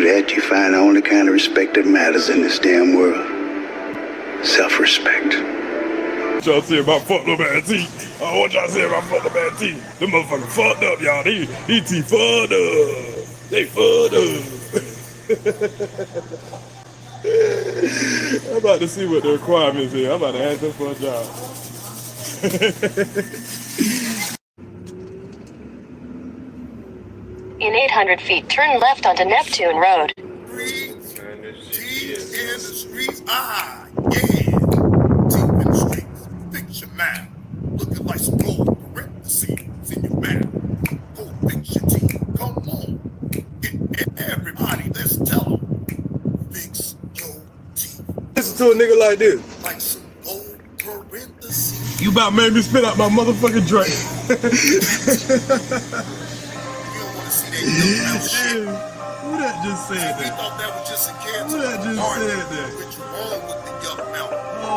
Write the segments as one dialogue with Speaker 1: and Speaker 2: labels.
Speaker 1: that, you find the only kind of respect that matters in this damn world. Self-respect.
Speaker 2: What y'all say about fucked up ass teeth? Oh, what y'all say about fucked up ass teeth? Them motherfuckers fucked up, y'all. These teeth fucked up. They fucked up. I'm about to see what the requirements is. I'm about to ask them for a job.
Speaker 3: In 800 feet, turn left onto Neptune Road.
Speaker 4: Deep in the streets, yeah. Deep in the streets, fix your mind. Looking like some gold parentheses in your mind. Go fix your teeth, come on. Get everybody, let's tell them. Fix your teeth.
Speaker 2: Listen to a nigga like this.
Speaker 4: Like some gold parentheses.
Speaker 2: You about made me spit out my motherfucking drink.
Speaker 4: Who
Speaker 2: that just said that?
Speaker 4: He thought that was just a kid.
Speaker 2: Who that just said that?
Speaker 4: What you wrong with the young mouth?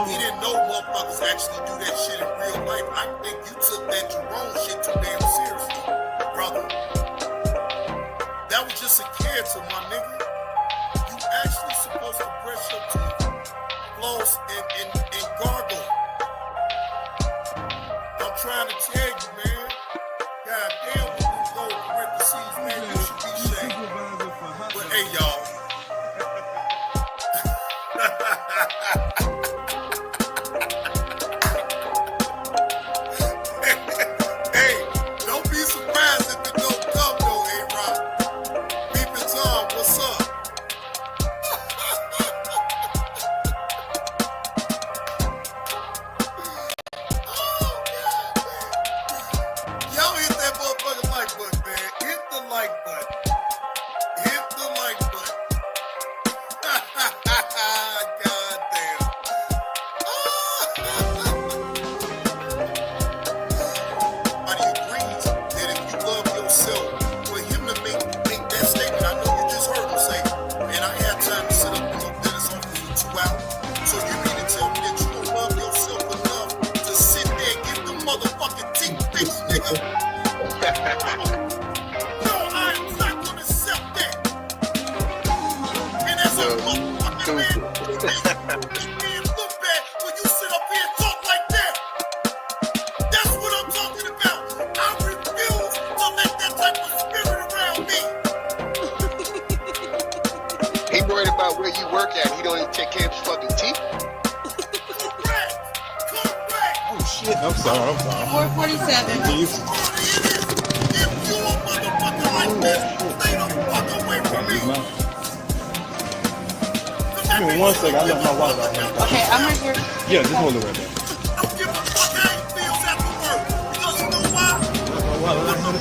Speaker 4: He didn't know motherfuckers actually do that shit in real life. I think you took that Jerome shit too damn seriously, brother. That was just a cancer, my nigga. You actually supposed to brush your teeth, floss, and gargle. I'm trying to tell you, man. God damn, when you go to parentheses, man, you should be shamed. But hey, y'all. Hey, don't be surprised if it don't come, though, A-Rock. Beep and Tom, what's up? Y'all hit that motherfucking like button, man. Hit the like button. Hit the like button. God damn. Everybody agrees that if you love yourself, for him to make that statement, I know you just heard him say, and I had time to sit up and look at this on for 2 hours. So you mean to tell me that you don't love yourself enough to sit there and get the motherfucking teeth fixed, nigga? No, I'm not gonna accept that. And as a motherfucking man, you can't look bad when you sit up here and talk like that. That's what I'm talking about. I refuse to let that type of spirit around me.
Speaker 5: He worried about where you work at. He don't even take care of his fucking teeth.
Speaker 4: Correct.
Speaker 2: Oh shit. I'm sorry.
Speaker 6: 447.
Speaker 4: If you a motherfucker like this, stay the fuck away from me.
Speaker 2: Give me 1 second. I left my wallet out here.
Speaker 6: Okay, I'm right here.
Speaker 2: Yeah, just hold it right there.
Speaker 4: Don't give a fuck how he feels after work. Because you know why?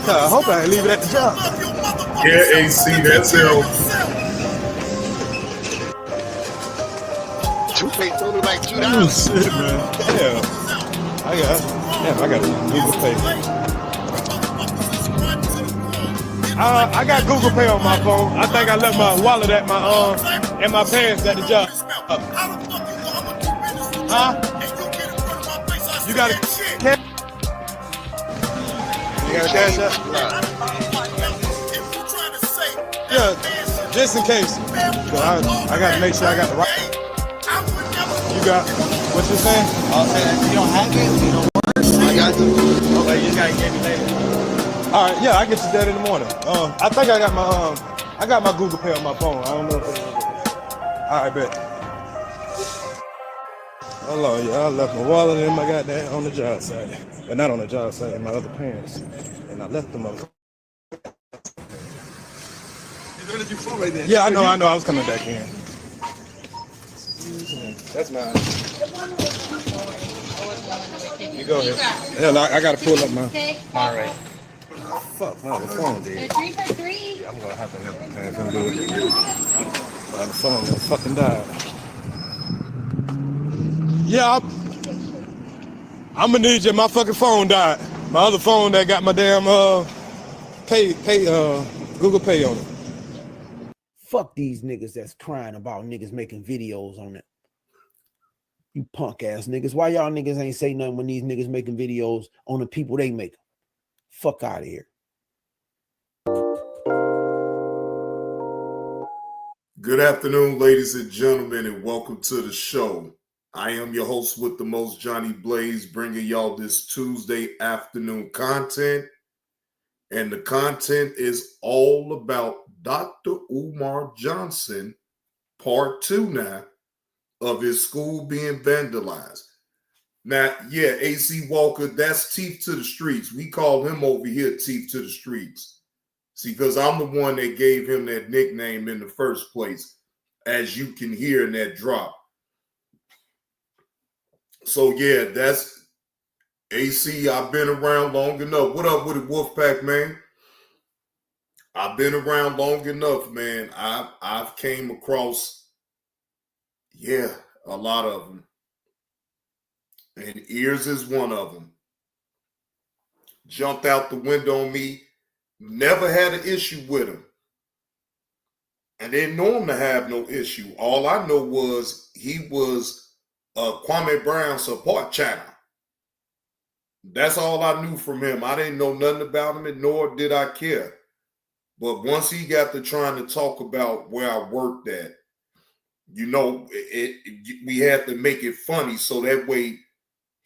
Speaker 2: I hope I ain't leave it at the job.
Speaker 4: Love your motherfucking
Speaker 7: Yeah, AC, that's it.
Speaker 5: Toothpaste only like $2.
Speaker 2: Oh shit, man. Yeah. I got Google Pay. I got Google Pay on my phone. I think I left my wallet at my and my pants at the job. Huh? You got it? You got a cash app? Yeah, just in case. I got to make sure I got the right. You got what you saying?
Speaker 8: I'll say that if you don't have it, you don't work. I got you. Okay, you just gotta get me later.
Speaker 2: All right, yeah, I get you that in the morning. I think I got my Google Pay on my phone. I don't know if it's all right, bet. Hold on, yeah, I left my wallet in my goddamn on the job site, but not on the job site, in my other pants, and I left them up. Yeah, I know. I was coming back in. That's mine. You go ahead. Yeah, I gotta pull up my.
Speaker 8: All right.
Speaker 2: Fuck, my phone dead.
Speaker 6: 3 for 3.
Speaker 2: I'm gonna have to help my parents do it. The phone just fucking died. Yeah, I'm gonna need you. My fucking phone died. My other phone that got my damn Google Pay on it.
Speaker 9: Fuck these niggas that's crying about niggas making videos on it. You punk ass niggas. Why y'all niggas ain't say nothing when these niggas making videos on the people they make? Fuck out of here.
Speaker 4: Good afternoon, ladies and gentlemen, and welcome to the show. I am your host with the most, Johnny Blaze, bringing y'all this Tuesday afternoon content. And the content is all about Dr. Umar Johnson, part 2 now, of his school being vandalized. Now, yeah, AC Walker, that's Teeth to the Streets. We call him over here Teeth to the Streets. See, because I'm the one that gave him that nickname in the first place, as you can hear in that drop. So, yeah, that's AC. I've been around long enough. What up with it, Wolfpack, man? I've been around long enough, man. I've came across, a lot of them. And Ears is one of them. Jumped out the window on me. Never had an issue with him. I didn't know him to have no issue. All I know was he was Kwame Brown's support channel. That's all I knew from him. I didn't know nothing about him, and nor did I care. But once he got to trying to talk about where I worked at, we had to make it funny so that way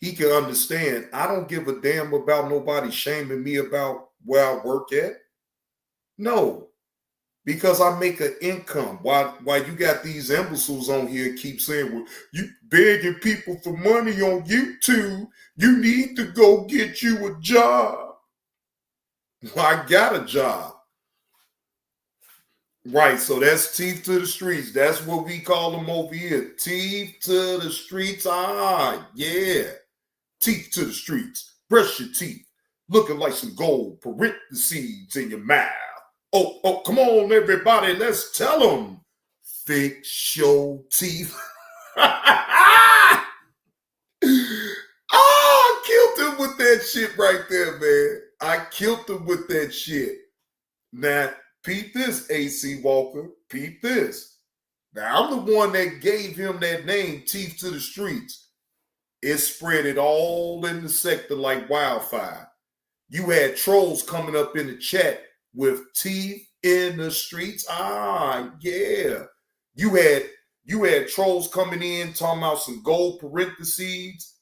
Speaker 4: he can understand. I don't give a damn about nobody shaming me about where I work at. No, because I make an income. While you got these imbeciles on here keep saying, well, you begging people for money on YouTube, you need to go get you a job. Well, I got a job. Right, so that's Teeth to the Streets. That's what we call them over here. Teeth to the Streets. Yeah. Teeth to the Streets. Brush your teeth. Looking like some gold parentheses in your mouth. Oh, come on, everybody. Let's tell them. Fix your teeth. I killed him with that shit right there, man. I killed him with that shit. Now, peep this, AC Walker. Peep this. Now, I'm the one that gave him that name, Teeth to the Streets. It spread it all in the sector like wildfire. You had trolls coming up in the chat with teeth in the streets. Yeah. You had trolls coming in talking about some gold parentheses,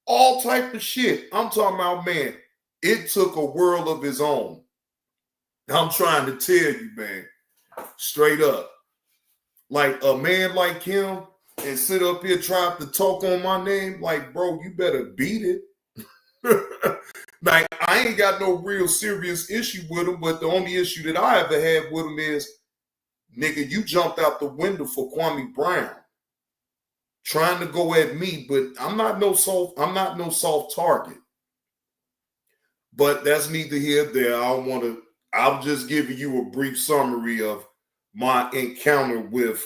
Speaker 4: all type of shit. I'm talking about, man, it took a world of its own. I'm trying to tell you, man, straight up. Like a man like him and sit up here trying to talk on my name, like, bro, you better beat it. Like, I ain't got no real serious issue with him, but the only issue that I ever had with him is, nigga, you jumped out the window for Kwame Brown, trying to go at me, but I'm not no soft target. But that's neither here nor there. I'm just giving you a brief summary of my encounter with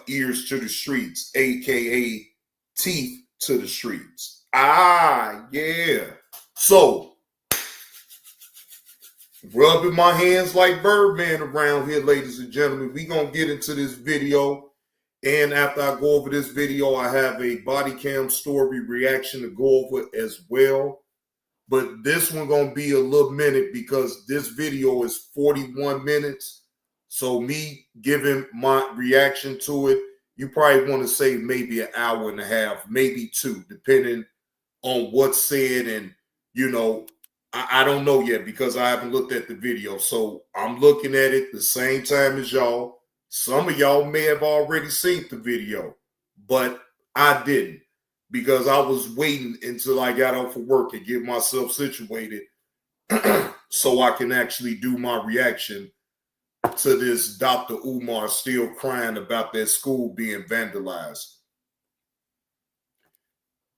Speaker 4: Ears to the Streets, aka Teeth to the Streets. Yeah. So, rubbing my hands like Birdman around here, ladies and gentlemen. We're going to get into this video. And after I go over this video, I have a body cam story reaction to go over as well. But this one going to be a little minute because this video is 41 minutes. So me giving my reaction to it, you probably want to say maybe an hour and a half, maybe 2, depending on what's said. And, I don't know yet because I haven't looked at the video. So I'm looking at it the same time as y'all. Some of y'all may have already seen the video, but I didn't because I was waiting until I got off of work and get myself situated so I can actually do my reaction to this Dr. Umar still crying about that school being vandalized.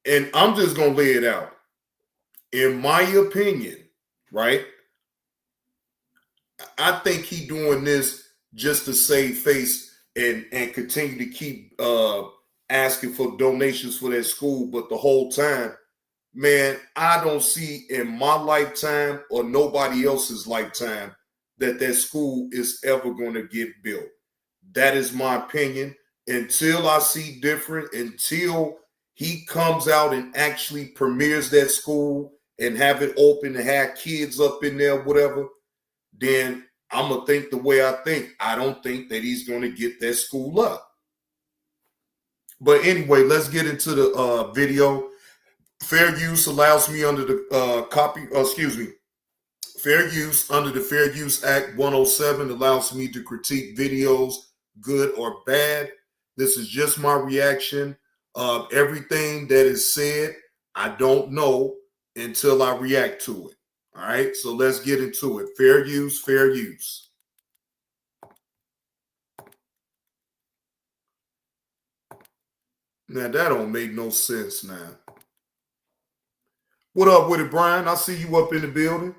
Speaker 4: And I'm just going to lay it out. In my opinion, right, I think he doing this just to save face and continue to keep asking for donations for that school. But the whole time, man, I don't see in my lifetime or nobody else's lifetime that school is ever going to get built. That is my opinion. Until I see different, until he comes out and actually premieres that school and have it open and have kids up in there, whatever, then I'm going to think the way I think. I don't think that he's going to get that school up. But anyway, let's get into the video. Fair use allows me under the fair use under the Fair Use Act 107 allows me to critique videos, good or bad. This is just my reaction. Everything that is said, I don't know until I react to it. All right, so let's get into it. Fair use, fair use. Now, that don't make no sense now. What up with it, Brian? I see you up in the building.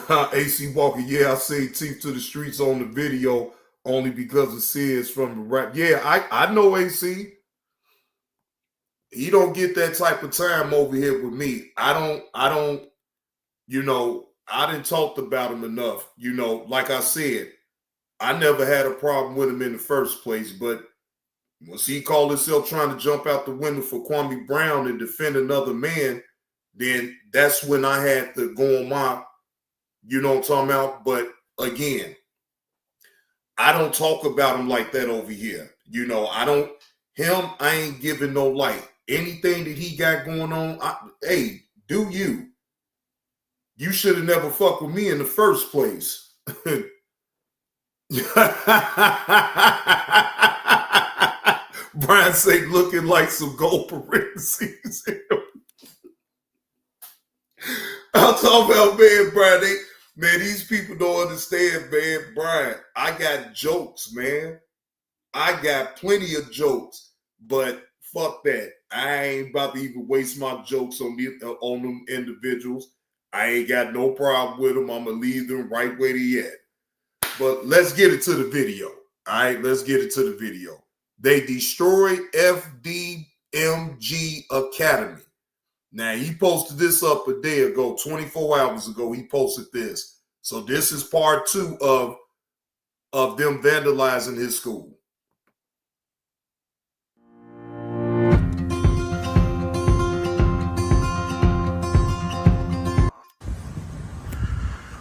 Speaker 4: AC Walker, yeah, I say Teeth to the Streets on the video only because it says from the rap. Yeah, I know AC. He don't get that type of time over here with me. I don't, you know, I didn't talk about him enough. You know, like I said, I never had a problem with him in the first place, but once he called himself trying to jump out the window for Kwame Brown and defend another man, then that's when I had to go on my, you know what I'm talking about? But again, I don't talk about him like that over here. You know, I ain't giving no light. Anything that he got going on, hey, do you? You should have never fucked with me in the first place. Brian say looking like some gold parentheses. I'm talking about, man, Brian. Man, these people don't understand, man. Brian, I got jokes, man. I got plenty of jokes, but fuck that. I ain't about to even waste my jokes on them individuals. I ain't got no problem with them. I'm going to leave them right where they at. But let's get into the video. All right, let's get into the video. They destroyed FDMG Academy. Now, he posted this up a day ago, 24 hours ago. He posted this. So this is part 2 of them vandalizing his school.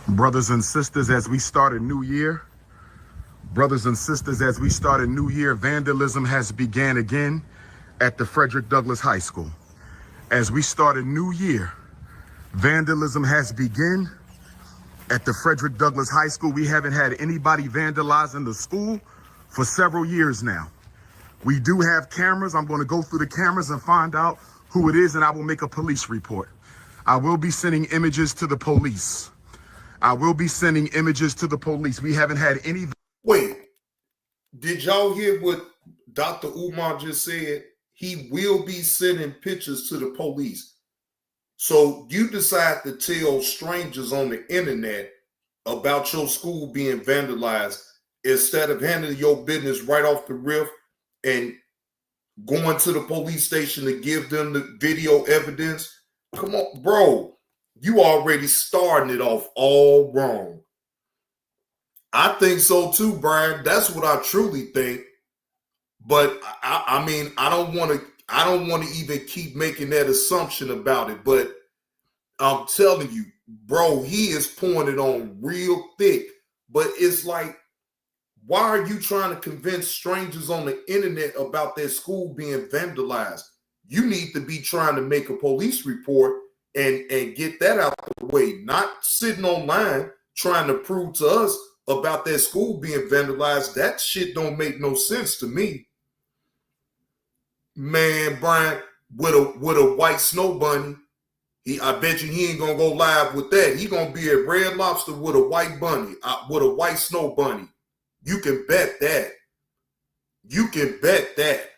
Speaker 7: Brothers and sisters, as we start a new year, vandalism has began again at the Frederick Douglass High School. As we start a new year, vandalism has begun at the Frederick Douglass High School. We haven't had anybody vandalizing the school for several years now. We do have cameras. I'm going to go through the cameras and find out who it is, and I will make a police report. I will be sending images to the police. We haven't had any.
Speaker 4: Wait, did y'all hear what Dr. Umar just said? He will be sending pictures to the police. So you decide to tell strangers on the internet about your school being vandalized instead of handling your business right off the riff and going to the police station to give them the video evidence. Come on, bro. You already starting it off all wrong. I think so too, Brian. That's what I truly think. But I mean, I don't want to even keep making that assumption about it. But I'm telling you, bro, he is pouring it on real thick. But it's like, why are you trying to convince strangers on the internet about their school being vandalized? You need to be trying to make a police report and get that out of the way, not sitting online trying to prove to us about their school being vandalized. That shit don't make no sense to me. Man, Brian, with a white snow bunny, I bet you he ain't gonna go live with that. He gonna be at Red Lobster with a white bunny, with a white snow bunny. You can bet that. You can bet that.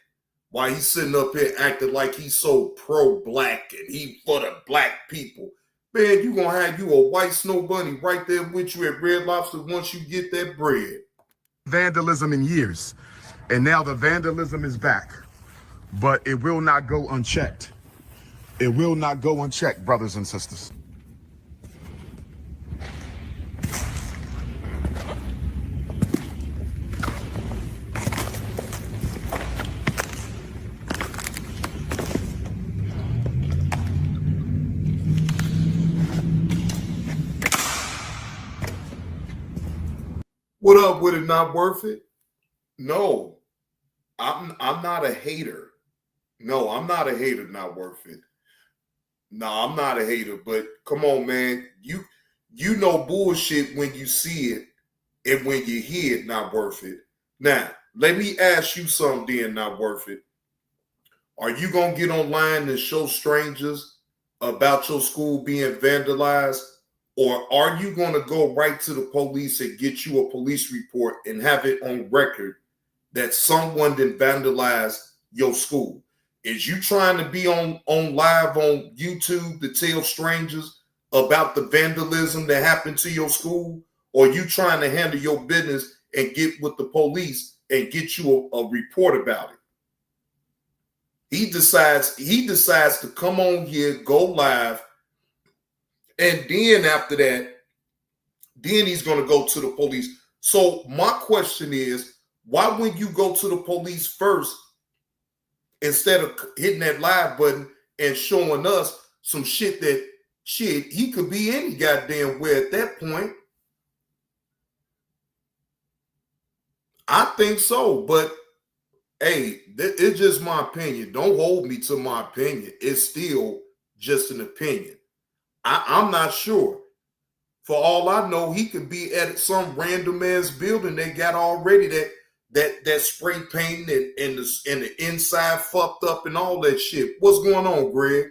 Speaker 4: Why he's sitting up here acting like he's so pro-black and he for the black people. Man, you gonna have you a white snow bunny right there with you at Red Lobster once you get that bread.
Speaker 7: Vandalism in years, and now the vandalism is back, but it will not go unchecked. It will not go unchecked, brothers and sisters.
Speaker 4: What up with it? Not worth it? No, I'm not a hater. No, I'm not a hater. Not worth it. No, I'm not a hater. But come on, man. You know bullshit when you see it, and when you hear it, not worth it. Now, let me ask you something. Then, not worth it. Are you gonna get online and show strangers about your school being vandalized? Or are you going to go right to the police and get you a police report and have it on record that someone did vandalize your school? Is you trying to be on live on YouTube to tell strangers about the vandalism that happened to your school? Or you trying to handle your business and get with the police and get you a report about it? He decides to come on here, go live, and then after that, then he's going to go to the police. So my question is, why wouldn't you go to the police first instead of hitting that live button and showing us some shit that, shit, he could be any goddamn where at that point? I think so, but hey, it's just my opinion. Don't hold me to my opinion. It's still just an opinion. I'm not sure. For all I know, he could be at some random ass building that got already that spray paint and the inside fucked up and all that shit. What's going on, Greg?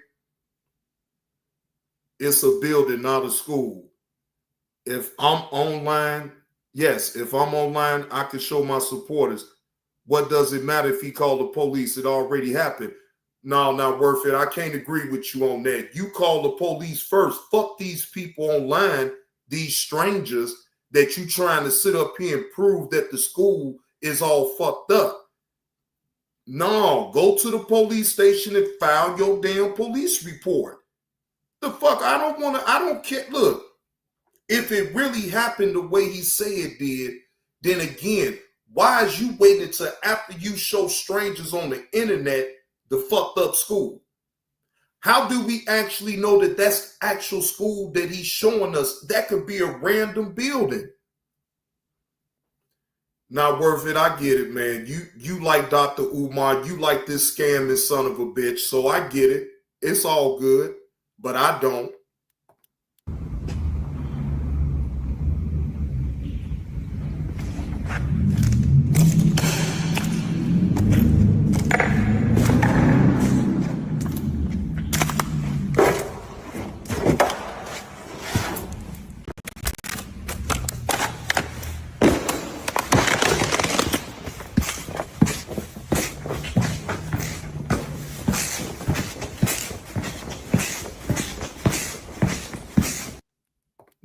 Speaker 4: It's a building, not a school. If I'm online, yes, if I'm online, I can show my supporters. What does it matter if he called the police? It already happened. No, not worth it. I can't agree with you on that. You call the police first. Fuck these people online, these strangers that you trying to sit up here and prove that the school is all fucked up. No, go to the police station and file your damn police report. The fuck? I don't care. Look, if it really happened the way he said it did, then again, why is you waiting until after you show strangers on the internet the fucked up school? How do we actually know that that's the actual school that he's showing us? That could be a random building. Not worth it. I get it, man. You like Dr. Umar. You like this scamming son of a bitch. So I get it. It's all good. But I don't.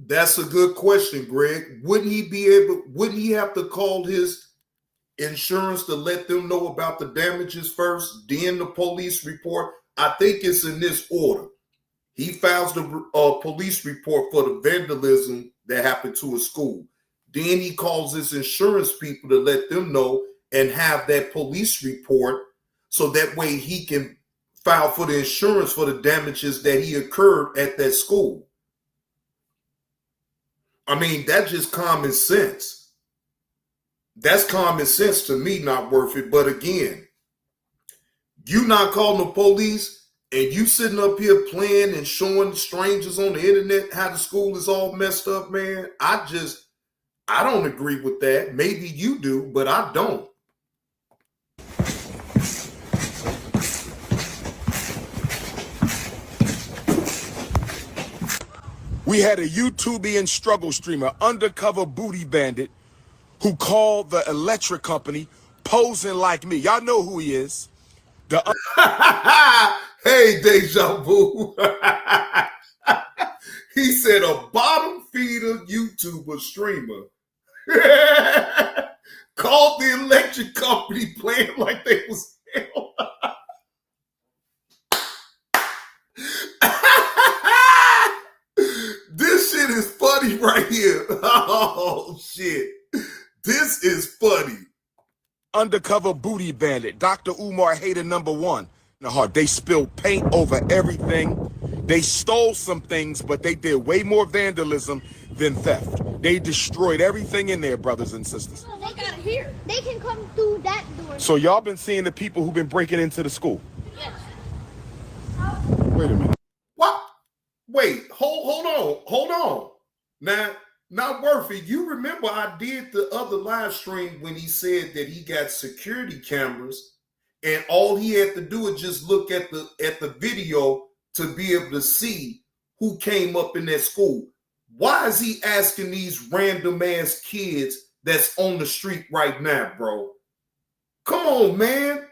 Speaker 4: That's a good question, Greg. Wouldn't he have to call his insurance to let them know about the damages first, then the police report? I think it's in this order. He files the police report for the vandalism that happened to his school. Then he calls his insurance people to let them know and have that police report so that way he can file for the insurance for the damages that he occurred at that school. I mean, that's just common sense. That's common sense to me, not worth it. But again, you not calling the police and you sitting up here playing and showing strangers on the internet how the school is all messed up, man. I don't agree with that. Maybe you do, but I don't.
Speaker 7: We had a YouTubian struggle streamer, undercover booty bandit, who called the electric company posing like me. Y'all know who he is.
Speaker 4: Hey, Deja Vu. He said a bottom feeder YouTuber streamer called the electric company playing like they was hell. This shit is funny right here. Oh, shit. This is funny.
Speaker 7: Undercover booty bandit, Dr. Umar hater #1. They spilled paint over everything. They stole some things, but they did way more vandalism than theft. They destroyed everything in there, brothers and sisters.
Speaker 6: They got it here.
Speaker 10: They can come through that door.
Speaker 7: So y'all been seeing the people who've been breaking into the school?
Speaker 6: Yes.
Speaker 7: Wait a minute.
Speaker 4: What? Wait, hold on. Now, not worth it. You remember I did the other live stream when he said that he got security cameras and all he had to do is just look at the video to be able to see who came up in that school. Why is he asking these random ass kids that's on the street right now, bro? Come on, man.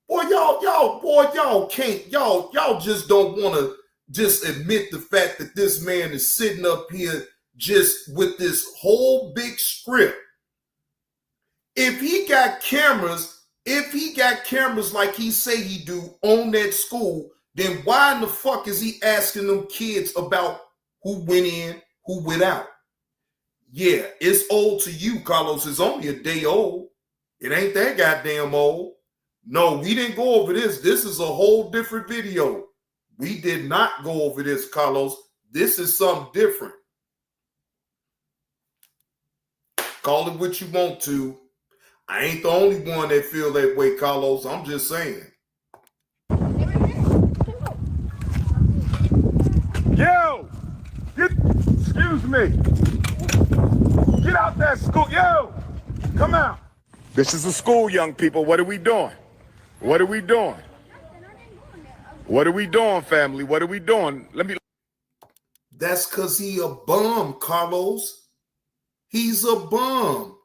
Speaker 4: Boy, y'all can't, y'all just don't want to just admit the fact that this man is sitting up here just with this whole big script. If he got cameras like he say he do on that school, then why in the fuck is he asking them kids about who went in, who went out? Yeah, it's old to you, Carlos. It's only a day old. It ain't that goddamn old. No, we didn't go over this. This is a whole different video. We did not go over this, Carlos. This is something different. Call it what you want to. I ain't the only one that feel that way, Carlos. I'm just saying.
Speaker 7: Yo! Excuse me. Get out that school. Yo! Come out. This is a school, young people. What are we doing? What are we doing? What are we doing, family? What are we doing?
Speaker 4: That's because he a bum, Carlos. He's a bum.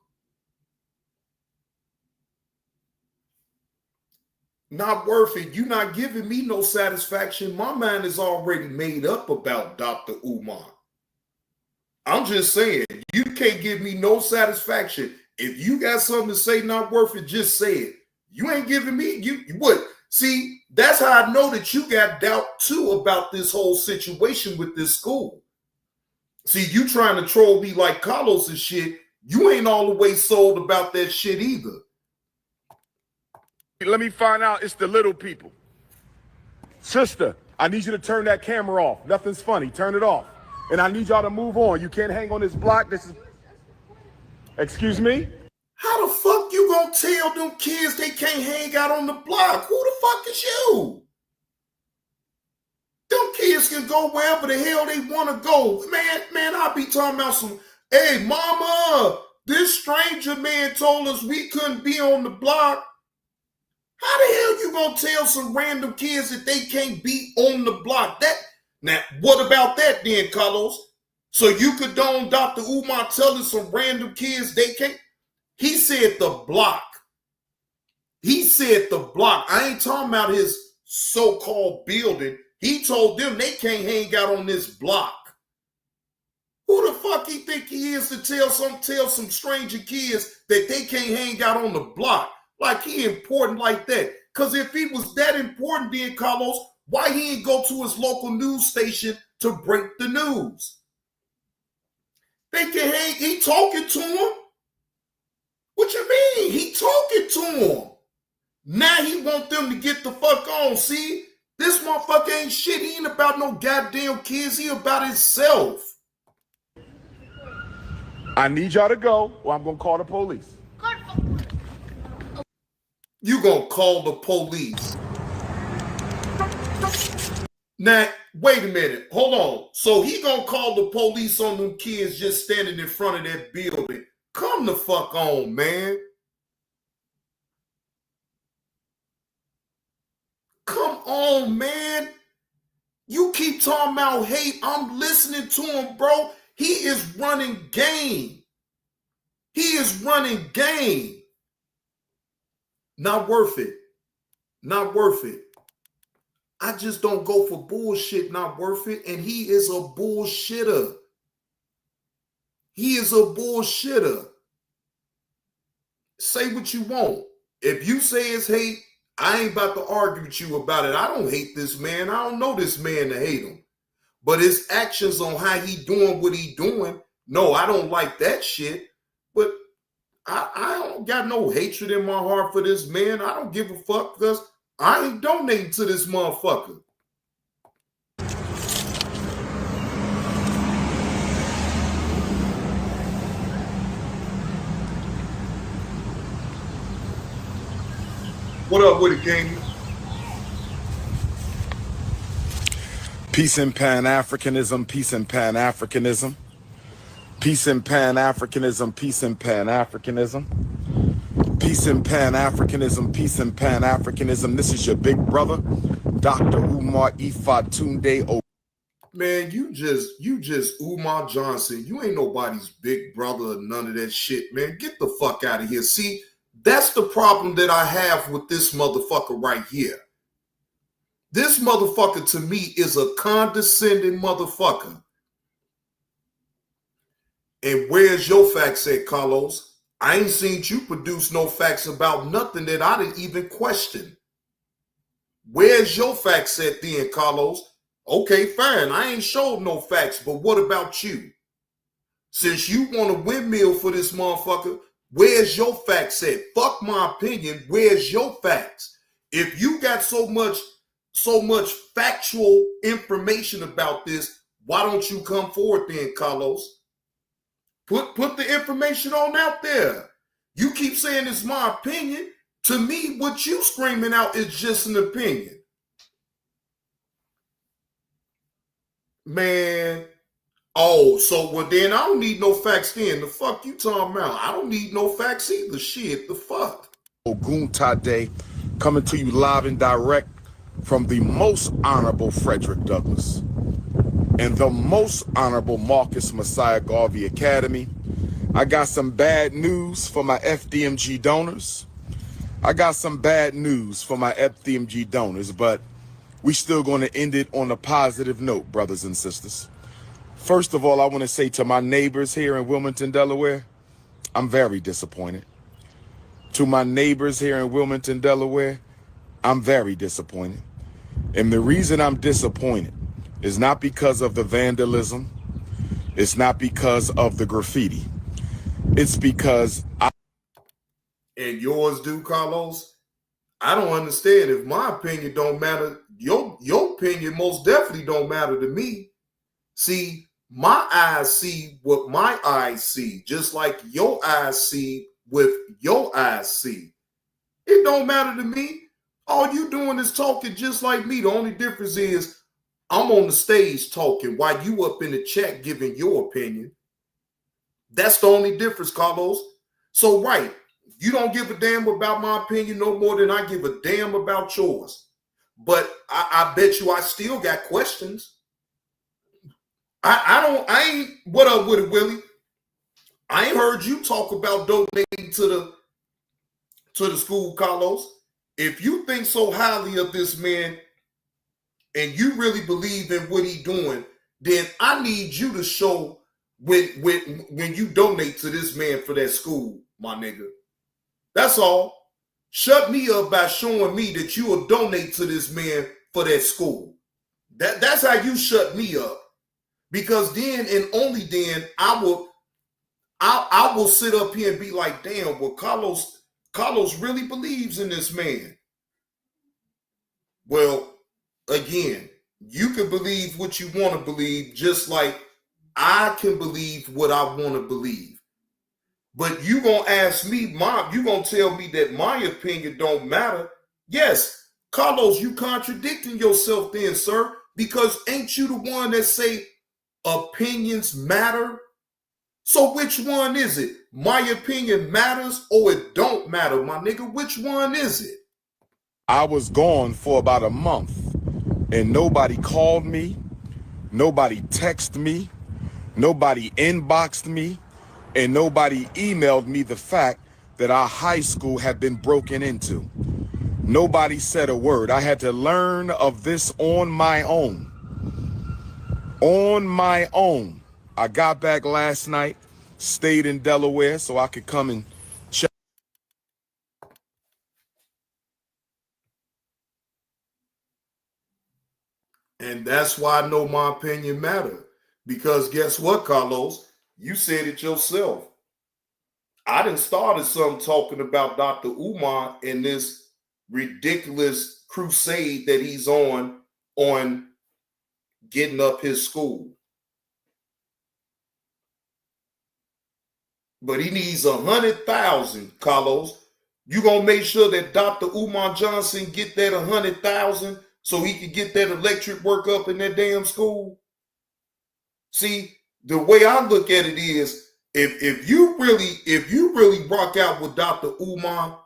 Speaker 4: Not worth it. You're not giving me no satisfaction. My mind is already made up about Dr. Umar. I'm just saying, you can't give me no satisfaction. If you got something to say not worth it, just say it. You ain't giving me, you what? See, that's how I know that you got doubt too about this whole situation with this school. See, you trying to troll me like Carlos and shit. You ain't all the way sold about that shit either.
Speaker 7: Let me find out it's the little people. Sister, I need you to turn that camera off. Nothing's funny. Turn it off. And I need y'all to move on. You can't hang on this block. This is... Excuse me?
Speaker 4: How the fuck you gonna tell them kids they can't hang out on the block? Who the fuck is you? Them kids can go wherever the hell they want to go. Man, I'll be talking about some, hey, mama, this stranger man told us we couldn't be on the block. How the hell you gonna tell some random kids that they can't be on the block? Now, what about that then, Carlos? So you condone Dr. Umar telling some random kids they can't? He said the block. He said the block. I ain't talking about his so-called building. He told them they can't hang out on this block. Who the fuck he think he is to tell some stranger kids that they can't hang out on the block? Like he important like that. Because if he was that important then, Carlos, why he ain't go to his local news station to break the news? They can hang, he talking to him. What you mean? He talking to him. Now he want them to get the fuck on. See, this motherfucker ain't shit. He ain't about no goddamn kids. He about himself.
Speaker 7: I need y'all to go or I'm going to call the police.
Speaker 4: You gonna call the police. Now, wait a minute. Hold on. So he gonna call the police on them kids just standing in front of that building. Come the fuck on, man. Come on, man. You keep talking about hate. I'm listening to him, bro. He is running game. He is running game. Not worth it. Not worth it. I just don't go for bullshit, not worth it. And he is a bullshitter. He is a bullshitter. Say what you want. If you say it's hate, I ain't about to argue with you about it. I don't hate this man. I don't know this man to hate him. But his actions on how he doing what he doing, no, I don't like that shit. But I don't got no hatred in my heart for this man. I don't give a fuck because I ain't donating to this motherfucker. What up with it, King?
Speaker 7: Peace and Pan-Africanism, peace and Pan-Africanism. Peace and Pan-Africanism, peace and Pan-Africanism. Peace and Pan-Africanism, peace and Pan-Africanism. This is your big brother, Dr. Umar Ifatunde.
Speaker 4: Man, you just Umar Johnson. You ain't nobody's big brother or none of that shit, man. Get the fuck out of here. See, that's the problem that I have with this motherfucker right here. This motherfucker to me is a condescending motherfucker. And where's your facts at, Carlos? I ain't seen you produce no facts about nothing that I didn't even question. Where's your facts at then, Carlos? Okay, fine. I ain't showed no facts, but what about you? Since you want a windmill for this motherfucker, where's your facts at? Fuck my opinion. Where's your facts? If you got so much factual information about this, why don't you come forward then, Carlos? Put the information on out there. You keep saying it's my opinion. To me, what you screaming out is just an opinion. Man. Oh, so well then I don't need no facts then. The fuck you talking about? I don't need no facts either. Shit, the fuck.
Speaker 7: Oguntade, coming to you live and direct from the most honorable Frederick Douglass and the most honorable Marcus Messiah Garvey Academy. I got some bad news for my FDMG donors. But we still going to end it on a positive note, brothers and sisters. First of all, I want to say to my neighbors here in Wilmington, Delaware, I'm very disappointed. To my neighbors here in Wilmington, Delaware, I'm very disappointed. And the reason I'm disappointed is not because of the vandalism. It's not because of the graffiti. It's because
Speaker 4: and yours do, Carlos. I don't understand. If my opinion don't matter, your opinion most definitely don't matter to me. See, my eyes see what my eyes see, just like your eyes see what your eyes see. It don't matter to me. All you doing is talking just like me. The only difference is I'm on the stage talking while you up in the chat giving your opinion. That's the only difference, Carlos. So, right, you don't give a damn about my opinion no more than I give a damn about yours. But I bet you I still got questions. I ain't, what up with it, Willie? I ain't heard you talk about donating to the school, Carlos. If you think so highly of this man and you really believe in what he's doing, then I need you to show when you donate to this man for that school, my nigga. That's all. Shut me up by showing me that you will donate to this man for that school. That's how you shut me up. Because then and only then I will sit up here and be like, damn, well, Carlos really believes in this man. Well, again, you can believe what you want to believe, just like I can believe what I want to believe. But you gonna ask me, you gonna tell me that my opinion don't matter? Yes, Carlos, you contradicting yourself then, sir, because ain't you the one that say opinions matter? So which one is it? My opinion matters or it don't matter, my nigga? Which one is it?
Speaker 7: I was gone for about a month and nobody called me, nobody texted me, nobody inboxed me, and nobody emailed me the fact that our high school had been broken into. Nobody said a word. I had to learn of this on my own. On my own. I got back last night, stayed in Delaware so I could come and check.
Speaker 4: And that's why I know my opinion matters. Because guess what, Carlos? You said it yourself. I done started something talking about Dr. Umar and this ridiculous crusade that he's on getting up his school. But he needs 100,000, Carlos. You gonna make sure that Dr. Umar Johnson get that 100,000 so he can get that electric work up in that damn school? See, the way I look at it is, if you really rock out with Dr. Umar,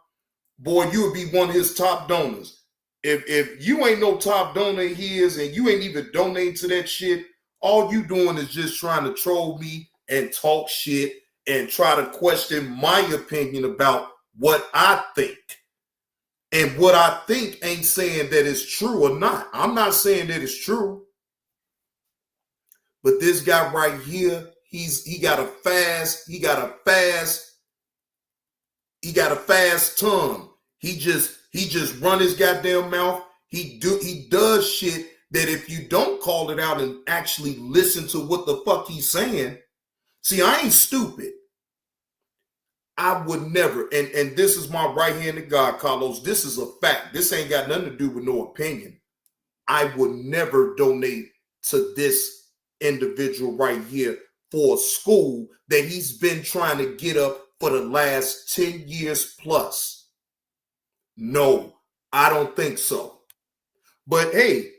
Speaker 4: boy, you would be one of his top donors. If you ain't no top donor of his and you ain't even donating to that shit, all you doing is just trying to troll me and talk shit and try to question my opinion about what I think. And what I think ain't saying that it's true or not. I'm not saying that it's true. But this guy right here, he got a fast tongue. He just run his goddamn mouth. He does shit that if you don't call it out and actually listen to what the fuck he's saying. See, I ain't stupid. I would never, and this is my right hand to God, Carlos. This is a fact. This ain't got nothing to do with no opinion. I would never donate to this individual right here for a school that he's been trying to get up for the last 10 years plus. No, I don't think so. But hey,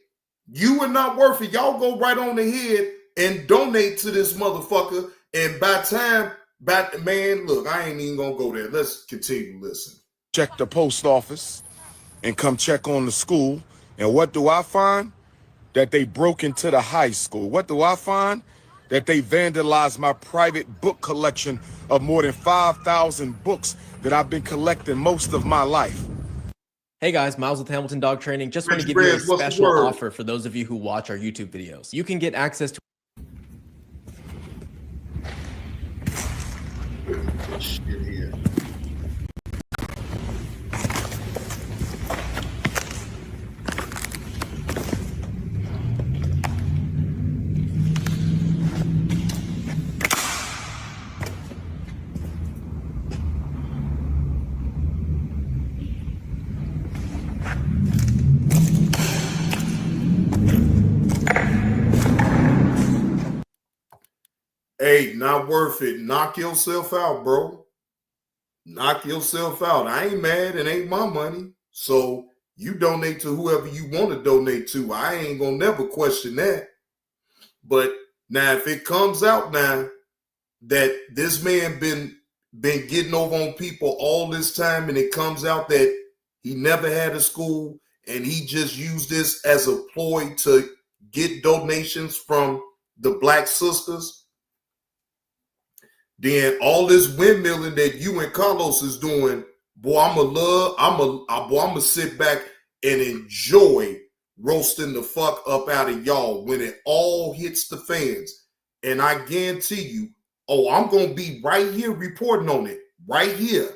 Speaker 4: you are not worth it. Y'all go right on ahead and donate to this motherfucker. And man, look, I ain't even gonna go there. Let's continue to listen.
Speaker 7: Check the post office and come check on the school. And what do I find? That they broke into the high school. What do I find? That they vandalized my private book collection of more than 5,000 books that I've been collecting most of my life.
Speaker 11: Hey guys, Miles with Hamilton Dog Training. Just want to give you a special offer for those of you who watch our YouTube videos. You can get access to
Speaker 4: Shit here. Hey, not worth it. Knock yourself out, bro. Knock yourself out. I ain't mad. It ain't my money. So you donate to whoever you want to donate to. I ain't gonna never question that. But now if it comes out now that this man been getting over on people all this time, and it comes out that he never had a school and he just used this as a ploy to get donations from the black sisters, then all this windmilling that you and Carlos is doing, boy, I'ma sit back and enjoy roasting the fuck up out of y'all when it all hits the fans. And I guarantee you, I'm gonna be right here reporting on it, right here.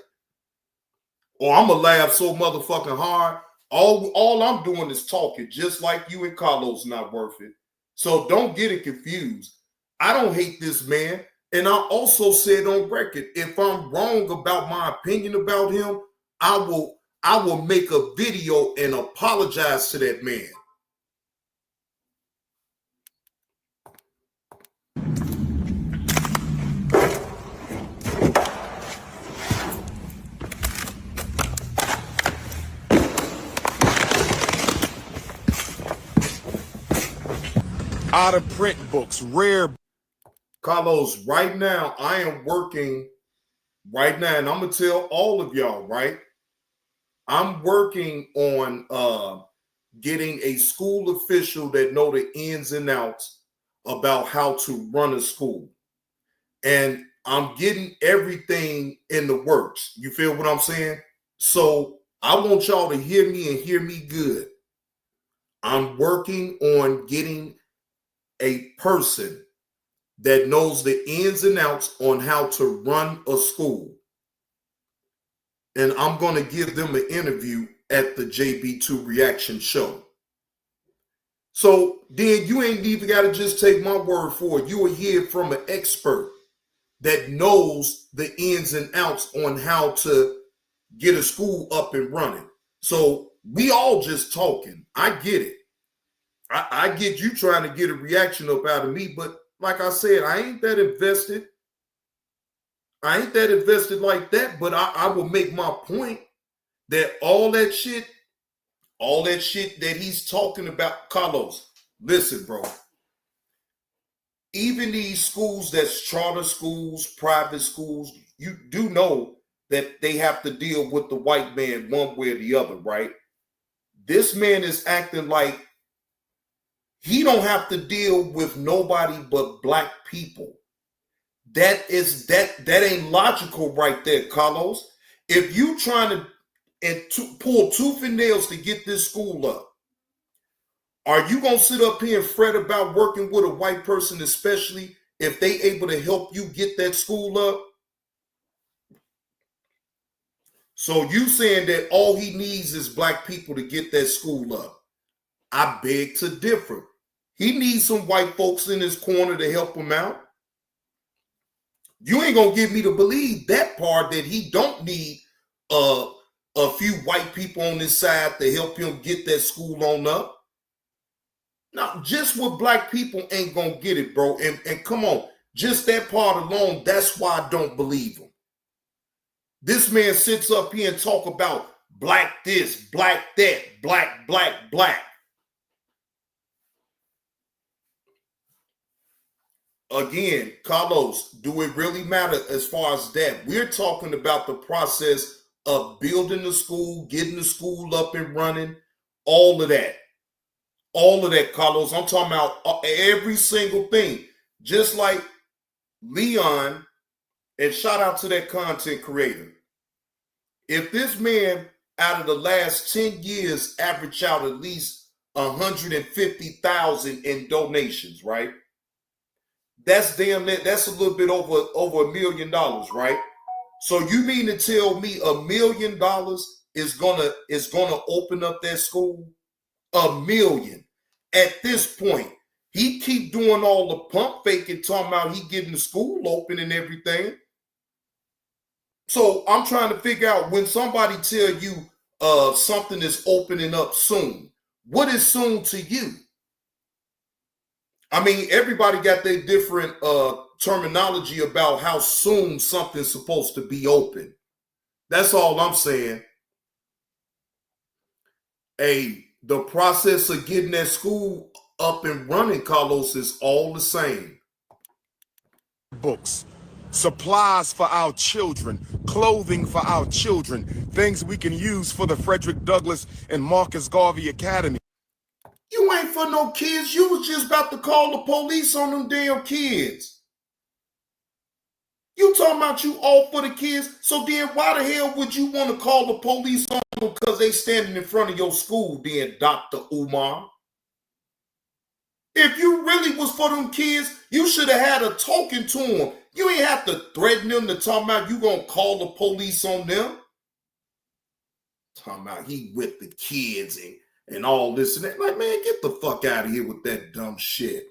Speaker 4: Or I'm gonna laugh so motherfucking hard. All I'm doing is talking, just like you and Carlos not worth it. So don't get it confused. I don't hate this man. And I also said on record, if I'm wrong about my opinion about him, I will make a video and apologize to that man.
Speaker 7: Out of print books, rare.
Speaker 4: Carlos, right now, I am working right now, and I'm going to tell all of y'all, right? I'm working on getting a school official that know the ins and outs about how to run a school. And I'm getting everything in the works. You feel what I'm saying? So I want y'all to hear me and hear me good. I'm working on getting a person that knows the ins and outs on how to run a school. And I'm going to give them an interview at the JB2 Reaction Show. So then you ain't even got to just take my word for it. You will hear from an expert that knows the ins and outs on how to get a school up and running. So we all just talking. I get it. I get you trying to get a reaction up out of me, but like I said, I ain't that invested. I ain't that invested like that, but I will make my point. that all that shit that he's talking about, Carlos, listen, bro. Even these schools that's charter schools, private schools, you do know that they have to deal with the white man one way or the other, right? This man is acting like he don't have to deal with nobody but black people. That ain't logical right there, Carlos. If you trying to pull tooth and nails to get this school up, are you going to sit up here and fret about working with a white person, especially if they able to help you get that school up? So you saying that all he needs is black people to get that school up. I beg to differ. He needs some white folks in his corner to help him out. You ain't going to get me to believe that part, that he don't need a few white people on his side to help him get that school on up. Now, just with black people ain't gonna get it, bro. And come on, just that part alone, that's why I don't believe him. This man sits up here and talk about black this, black that, black, black, black. Again, Carlos, do it really matter as far as that? We're talking about the process of building the school, getting the school up and running, all of that. All of that, Carlos. I'm talking about every single thing. Just like Leon, and shout out to that content creator. If this man, out of the last 10 years, average out at least 150,000 in donations, right? That's damn net. That's a little bit over $1 million, right? So you mean to tell me $1 million is gonna open up that school? $1 million. At this point, he keep doing all the pump faking, talking about he getting the school open and everything. So I'm trying to figure out, when somebody tell you something is opening up soon, what is soon to you? I mean, everybody got their different terminology about how soon something's supposed to be open. That's all I'm saying. The process of getting that school up and running, Carlos, is all the same.
Speaker 7: Books, supplies for our children, clothing for our children, things we can use for the Frederick Douglass and Marcus Garvey Academy.
Speaker 4: You ain't for no kids. You was just about to call the police on them damn kids. You talking about you all for the kids? So then why the hell would you want to call the police on them because they standing in front of your school then, Dr. Umar? If you really was for them kids, you should have had a talking to them. You ain't have to threaten them to talk about you gonna call the police on them. Talking about he with the kids and all this and that. Like, man, get the fuck out of here with that dumb shit.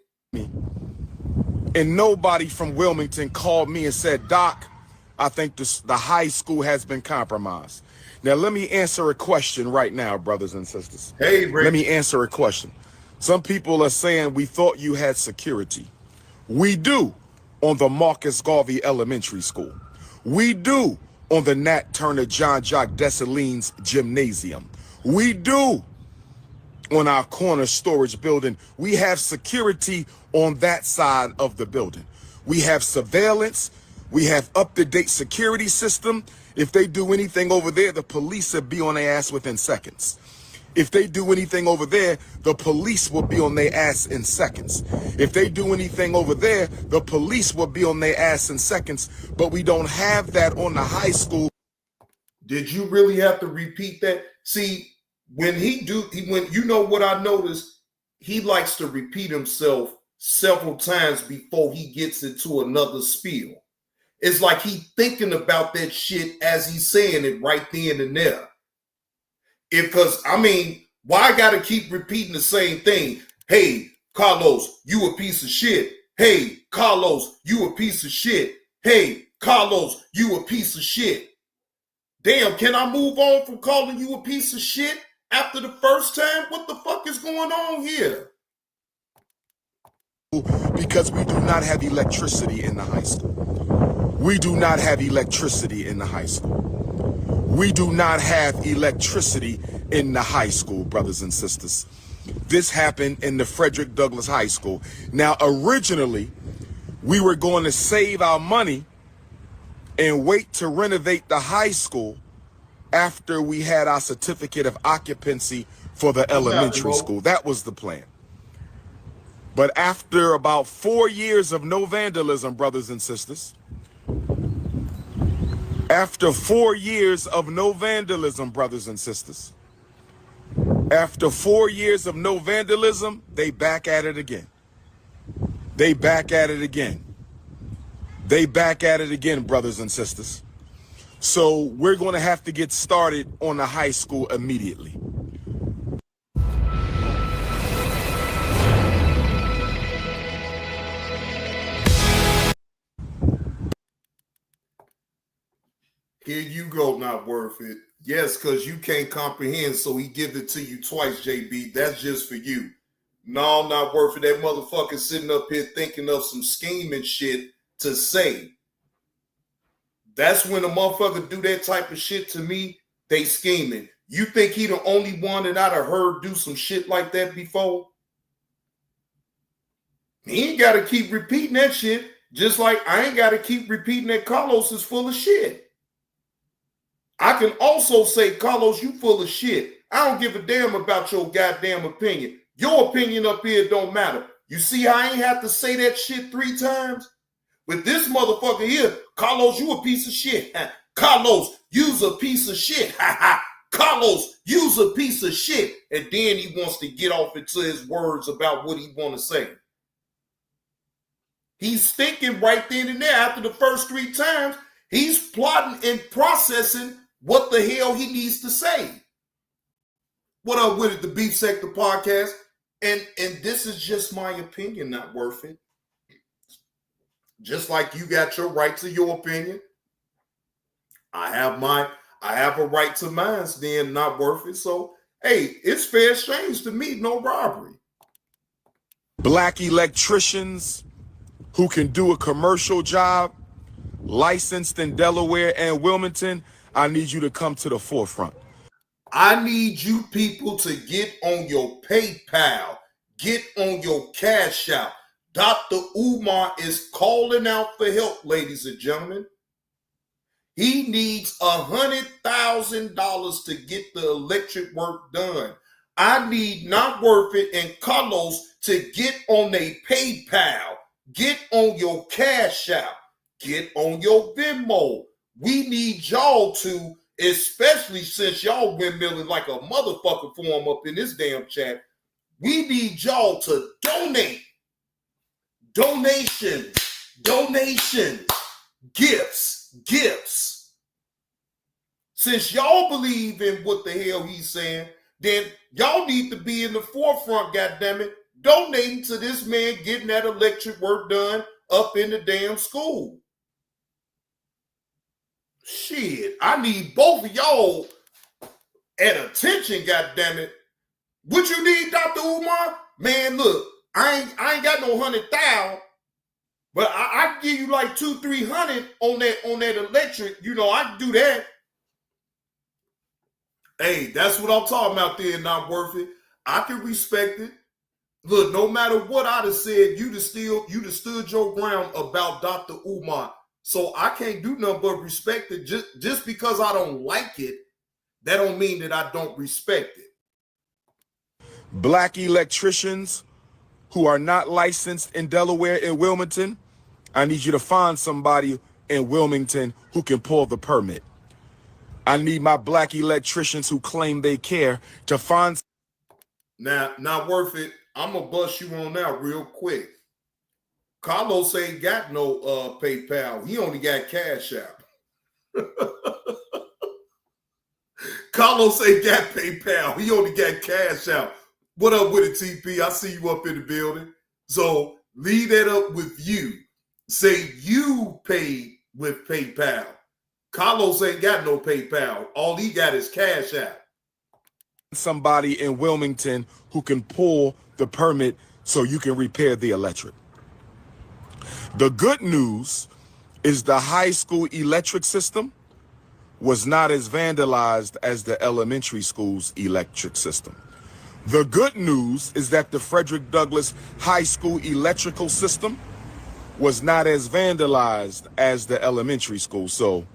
Speaker 7: And nobody from Wilmington called me and said, Doc, I think the high school has been compromised. Now, let me answer a question right now, brothers and sisters.
Speaker 4: Hey, Rick.
Speaker 7: Let me answer a question. Some people are saying we thought you had security. We do on the Marcus Garvey Elementary School. We do on the Nat Turner John Jacques Dessalines Gymnasium. We do on our corner storage building. We have security on that side of the building. We have surveillance. We have up-to-date security system. If they do anything over there, the police will be on their ass within seconds. If they do anything over there, the police will be on their ass in seconds. If they do anything over there, the police will be on their ass in seconds. But we don't have that on the high school.
Speaker 4: Did you really have to repeat that? See, when you know what I noticed, he likes to repeat himself several times before he gets into another spiel. It's like he thinking about that shit as he's saying it right then and there. Because, I mean, why I gotta keep repeating the same thing? Hey, Carlos, you a piece of shit. Hey, Carlos, you a piece of shit. Hey, Carlos, you a piece of shit. Damn, can I move on from calling you a piece of shit after the first time? What the fuck is going on here?
Speaker 7: Because we do not have electricity in the high school. We do not have electricity in the high school. We do not have electricity in the high school, brothers and sisters. This happened in the Frederick Douglass High School. Now, originally, we were going to save our money and wait to renovate the high school after we had our certificate of occupancy for the elementary school. That was the plan. But after about 4 years of no vandalism, brothers and sisters, after 4 years of no vandalism, brothers and sisters, after 4 years of no vandalism, they back at it again. They back at it again. They back at it again, brothers and sisters. So we're going to have to get started on the high school immediately.
Speaker 4: Here you go, not worth it. Yes, because you can't comprehend, so he give it to you twice, JB. That's just for you. No, not worth it. That motherfucker sitting up here thinking of some scheming shit to say. That's when a motherfucker do that type of shit to me, they scheming. You think he the only one that I'd have heard do some shit like that before? He ain't got to keep repeating that shit, just like I ain't got to keep repeating that Carlos is full of shit. I can also say, Carlos, you full of shit. I don't give a damn about your goddamn opinion. Your opinion up here don't matter. You see how I ain't have to say that shit 3 times? With this motherfucker here, Carlos, you a piece of shit. Carlos, you's a piece of shit. Carlos, you's a piece of shit. And then he wants to get off into his words about what he want to say. He's thinking right then and there after the first 3 times, he's plotting and processing what the hell he needs to say. What up with it, the Beef Sector Podcast? And this is just my opinion, not worth it. Just like you got your right to your opinion, I have a right to mine, then not worth it. So, hey, it's fair exchange to me, no robbery.
Speaker 7: Black electricians who can do a commercial job, licensed in Delaware and Wilmington, I need you to come to the forefront.
Speaker 4: I need you people to get on your PayPal, get on your Cash App. Dr. Umar is calling out for help, ladies and gentlemen. He needs $100,000 to get the electric work done. I need Not Worth It and Carlos to get on their PayPal, get on your Cash App, get on your Venmo. We need y'all to, especially since y'all windmilling like a motherfucker for them up in this damn chat, we need y'all to donate. Donations, gifts. Since y'all believe in what the hell he's saying, then y'all need to be in the forefront, goddammit, donating to this man getting that electric work done up in the damn school. Shit, I need both of y'all at attention, goddammit. What you need, Dr. Umar? Man, look, I ain't got no 100,000, but I can give you like 200-300 on that electric. You know, I can do that. Hey, that's what I'm talking about there, not worth it. I can respect it. Look, no matter what I'd have said, you'd have stood your ground about Dr. Umar. So I can't do nothing but respect it. Just because I don't like it, that don't mean that I don't respect it.
Speaker 7: Black electricians who are not licensed in Delaware and Wilmington, I need you to find somebody in Wilmington who can pull the permit. I need my black electricians who claim they care to find.
Speaker 4: Now, Not Worth It, I'm going to bust you on that real quick. Carlos ain't got no PayPal. He only got Cash App. Carlos ain't got PayPal. He only got Cash App. What up with it, TP? I see you up in the building. So leave that up with you. Say you paid with PayPal. Carlos ain't got no PayPal. All he got is Cash App.
Speaker 7: Somebody in Wilmington who can pull the permit so you can repair the electric. The good news is the high school electric system was not as vandalized as the elementary school's electric system. The good news is that the Frederick Douglass High School electrical system was not as vandalized as the elementary school. So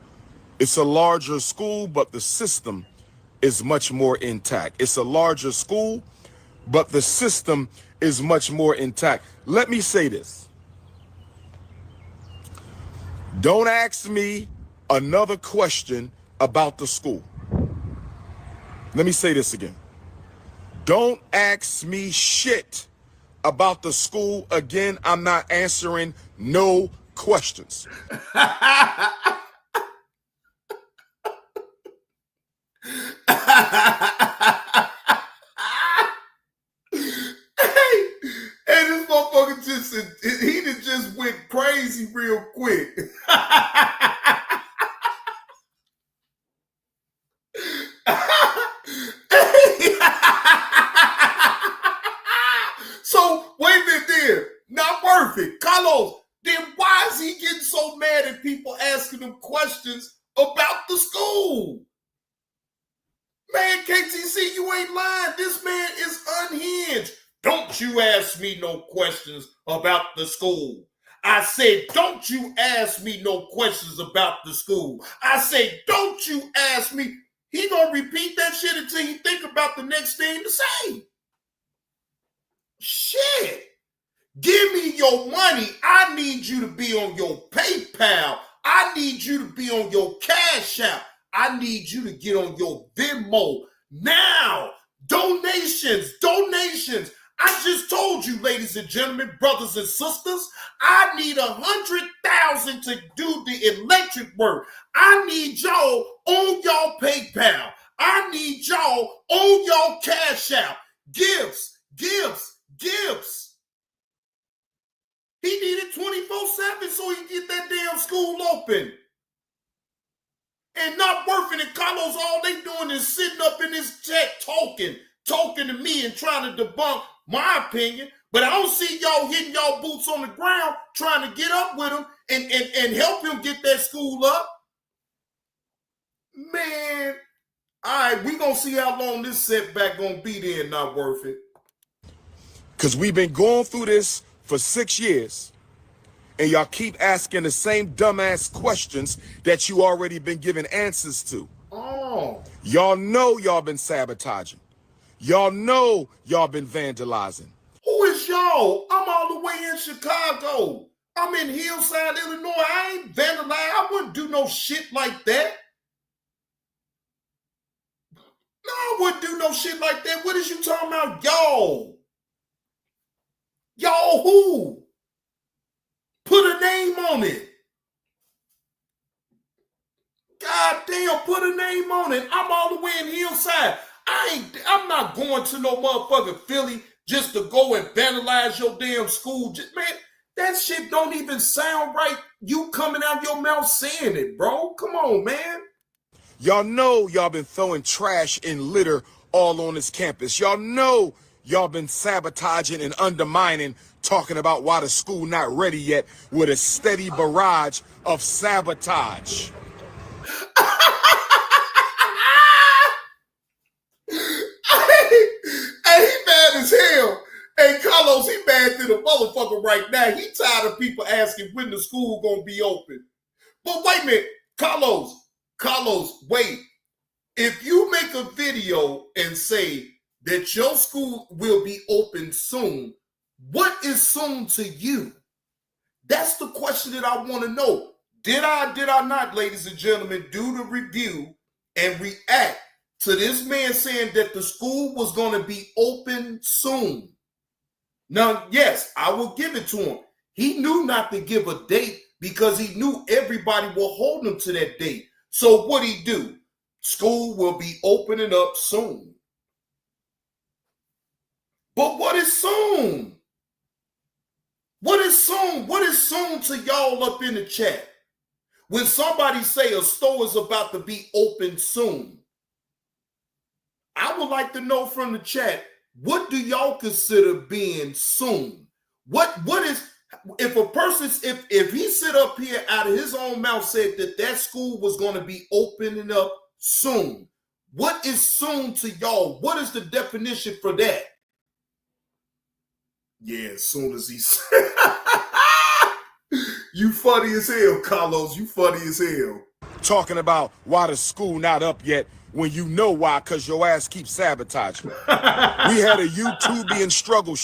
Speaker 7: it's a larger school, but the system is much more intact. It's a larger school, but the system is much more intact. Let me say this. Don't ask me another question about the school. Let me say this again. Don't ask me shit about the school again. I'm not answering no questions.
Speaker 4: And this motherfucker just went crazy real quick. So wait a minute there. Not worth it. Carlos, then why is he getting so mad at people asking him questions about the school? Man, KTC, you ain't lying. This man is unhinged. Don't you ask me no questions about the school. I said, don't you ask me no questions about the school. I said, don't you ask me. He gonna repeat that shit until he think about the next thing to say. Shit. Give me your money. I need you to be on your PayPal. I need you to be on your Cash App. I need you to get on your Venmo now. Donations. I just told you, ladies and gentlemen, brothers and sisters, I need 100,000 to do the electric work. I need y'all on y'all PayPal. I need y'all on y'all Cash App. Gifts. He needed 24/7 so he can get that damn school open. And not working it, Carlos, all they doing is sitting up in this chat talking to me and trying to debunk my opinion. But I don't see y'all hitting y'all boots on the ground trying to get up with him and help him get that school up. Man, all right, we gonna see how long this setback gonna be there. Not worth it.
Speaker 7: Because we've been going through this for 6 years, and y'all keep asking the same dumbass questions that you already been giving answers to.
Speaker 4: Oh.
Speaker 7: Y'all know y'all been sabotaging. Y'all know y'all been vandalizing.
Speaker 4: Who is y'all? I'm all the way in Chicago. I'm in Hillside, Illinois. I ain't vandalized. I wouldn't do no shit like that. No, I wouldn't do no shit like that. What is you talking about, y'all? Y'all who? Put a name on it. God damn, put a name on it. I'm all the way in Hillside. I'm not going to no motherfucking Philly just to go and vandalize your damn school. Man, that shit don't even sound right. You coming out your mouth saying it, bro. Come on, man.
Speaker 7: Y'all know y'all been throwing trash and litter all on this campus. Y'all know y'all been sabotaging and undermining, talking about why the school not ready yet with a steady barrage of sabotage.
Speaker 4: Hey, he mad as hell. Hey, Carlos, he mad to the motherfucker right now. He tired of people asking when the school gonna be open. But wait a minute, Carlos, wait. If you make a video and say that your school will be open soon, what is soon to you? That's the question that I want to know. Did I not, ladies and gentlemen, do the review and react to this man saying that the school was going to be open soon? Now, yes, I will give it to him. He knew not to give a date because he knew everybody will hold him to that date. So what'd he do? School will be opening up soon. But what is soon? What is soon? What is soon to y'all up in the chat? When somebody say a store is about to be open soon, I would like to know from the chat, what do y'all consider being soon? What is, If a person, if he sit up here out of his own mouth said that school was going to be opening up soon, what is soon to y'all? What is the definition for that? Yeah, as soon as he said, you funny as hell, Carlos. You funny as hell.
Speaker 7: Talking about why the school not up yet when you know why, because your ass keeps sabotaging. We had a YouTubian struggle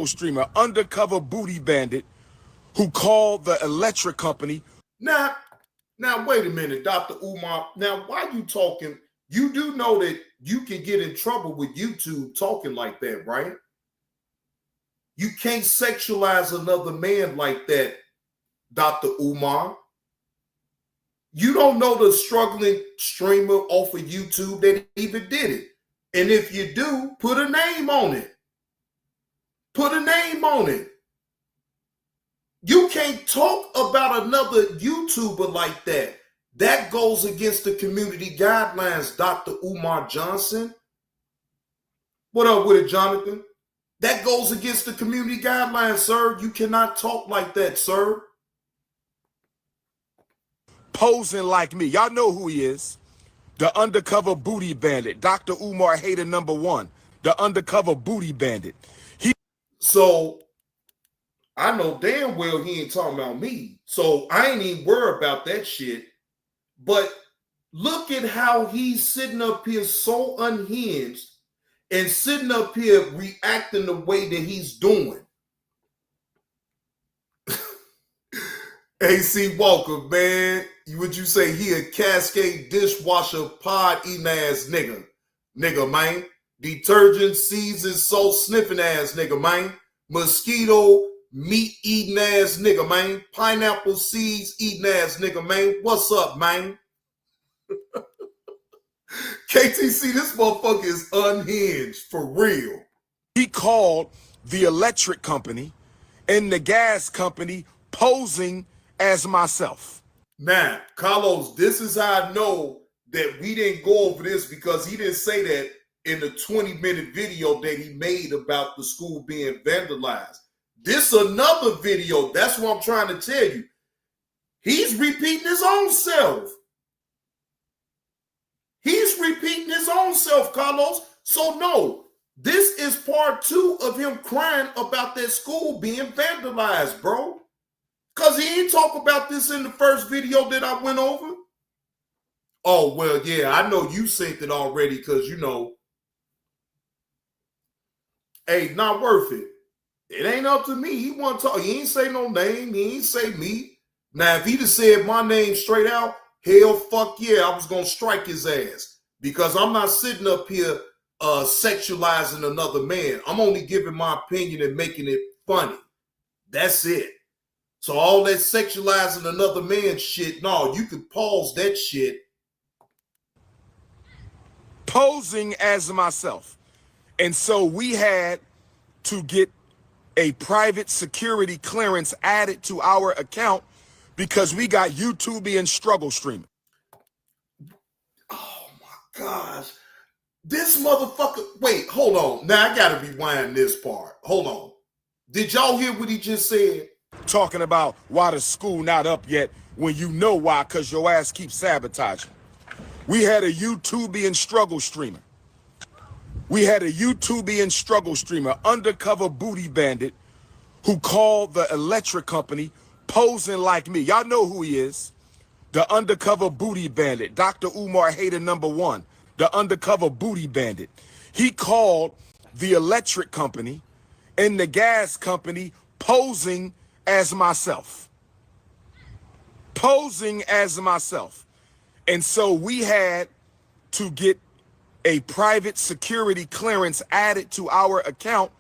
Speaker 7: streamer. Undercover booty bandit, who called the electric company.
Speaker 4: Now, wait a minute, Dr. Umar. Now, why you talking? You do know that you can get in trouble with YouTube talking like that, right? You can't sexualize another man like that, Dr. Umar. You don't know the struggling streamer off of YouTube that even did it. And if you do, put a name on it. Put a name on it. You can't talk about another YouTuber like that. That goes against the community guidelines, Dr. Umar Johnson. What up with it, Jonathan? That goes against the community guidelines, sir. You cannot talk like that, sir.
Speaker 7: Posing like me. Y'all know who he is. The undercover booty bandit. Dr. Umar hater #1. The undercover booty bandit.
Speaker 4: So I know damn well he ain't talking about me. So I ain't even worried about that shit. But look at how he's sitting up here so unhinged and sitting up here reacting the way that he's doing. AC Walker, man, would you say he a Cascade dishwasher pod eating ass nigga? Nigga, man. Detergent, season, salt sniffing ass nigga, man. Mosquito meat eating ass nigga, man. Pineapple seeds eating ass nigga, man. What's up, man? KTC, this motherfucker is unhinged for real.
Speaker 7: He called the electric company and the gas company posing as myself.
Speaker 4: Now, Carlos, this is how I know that we didn't go over this, because he didn't say that in the 20-minute video that he made about the school being vandalized. This another video. That's what I'm trying to tell you. He's repeating his own self. He's repeating his own self, Carlos. So no, this is part 2 of him crying about that school being vandalized, bro. Because he ain't talk about this in the first video that I went over. Oh, well, yeah, I know you synced it already because, you know, hey, not worth it. It ain't up to me. He wasn't talk. He ain't say no name. He ain't say me. Now, if he'd have said my name straight out, hell, fuck yeah, I was going to strike his ass. Because I'm not sitting up here sexualizing another man. I'm only giving my opinion and making it funny. That's it. So all that sexualizing another man shit, no, you can pause that shit.
Speaker 7: Posing as myself. And so we had to get a private security clearance added to our account because we got YouTubian struggle streaming.
Speaker 4: Oh my gosh. This motherfucker, wait, hold on. Now I gotta rewind this part. Hold on. Did y'all hear what he just said?
Speaker 7: Talking about why the school not up yet when you know why, because your ass keeps sabotaging. We had a YouTubian struggle streamer. Undercover booty bandit, who called the electric company posing like me. Y'all know who he is. The undercover booty bandit. Dr. Umar hater #1. The undercover booty bandit. He called the electric company and the gas company posing as myself. And so we had to get a private security clearance added to our account.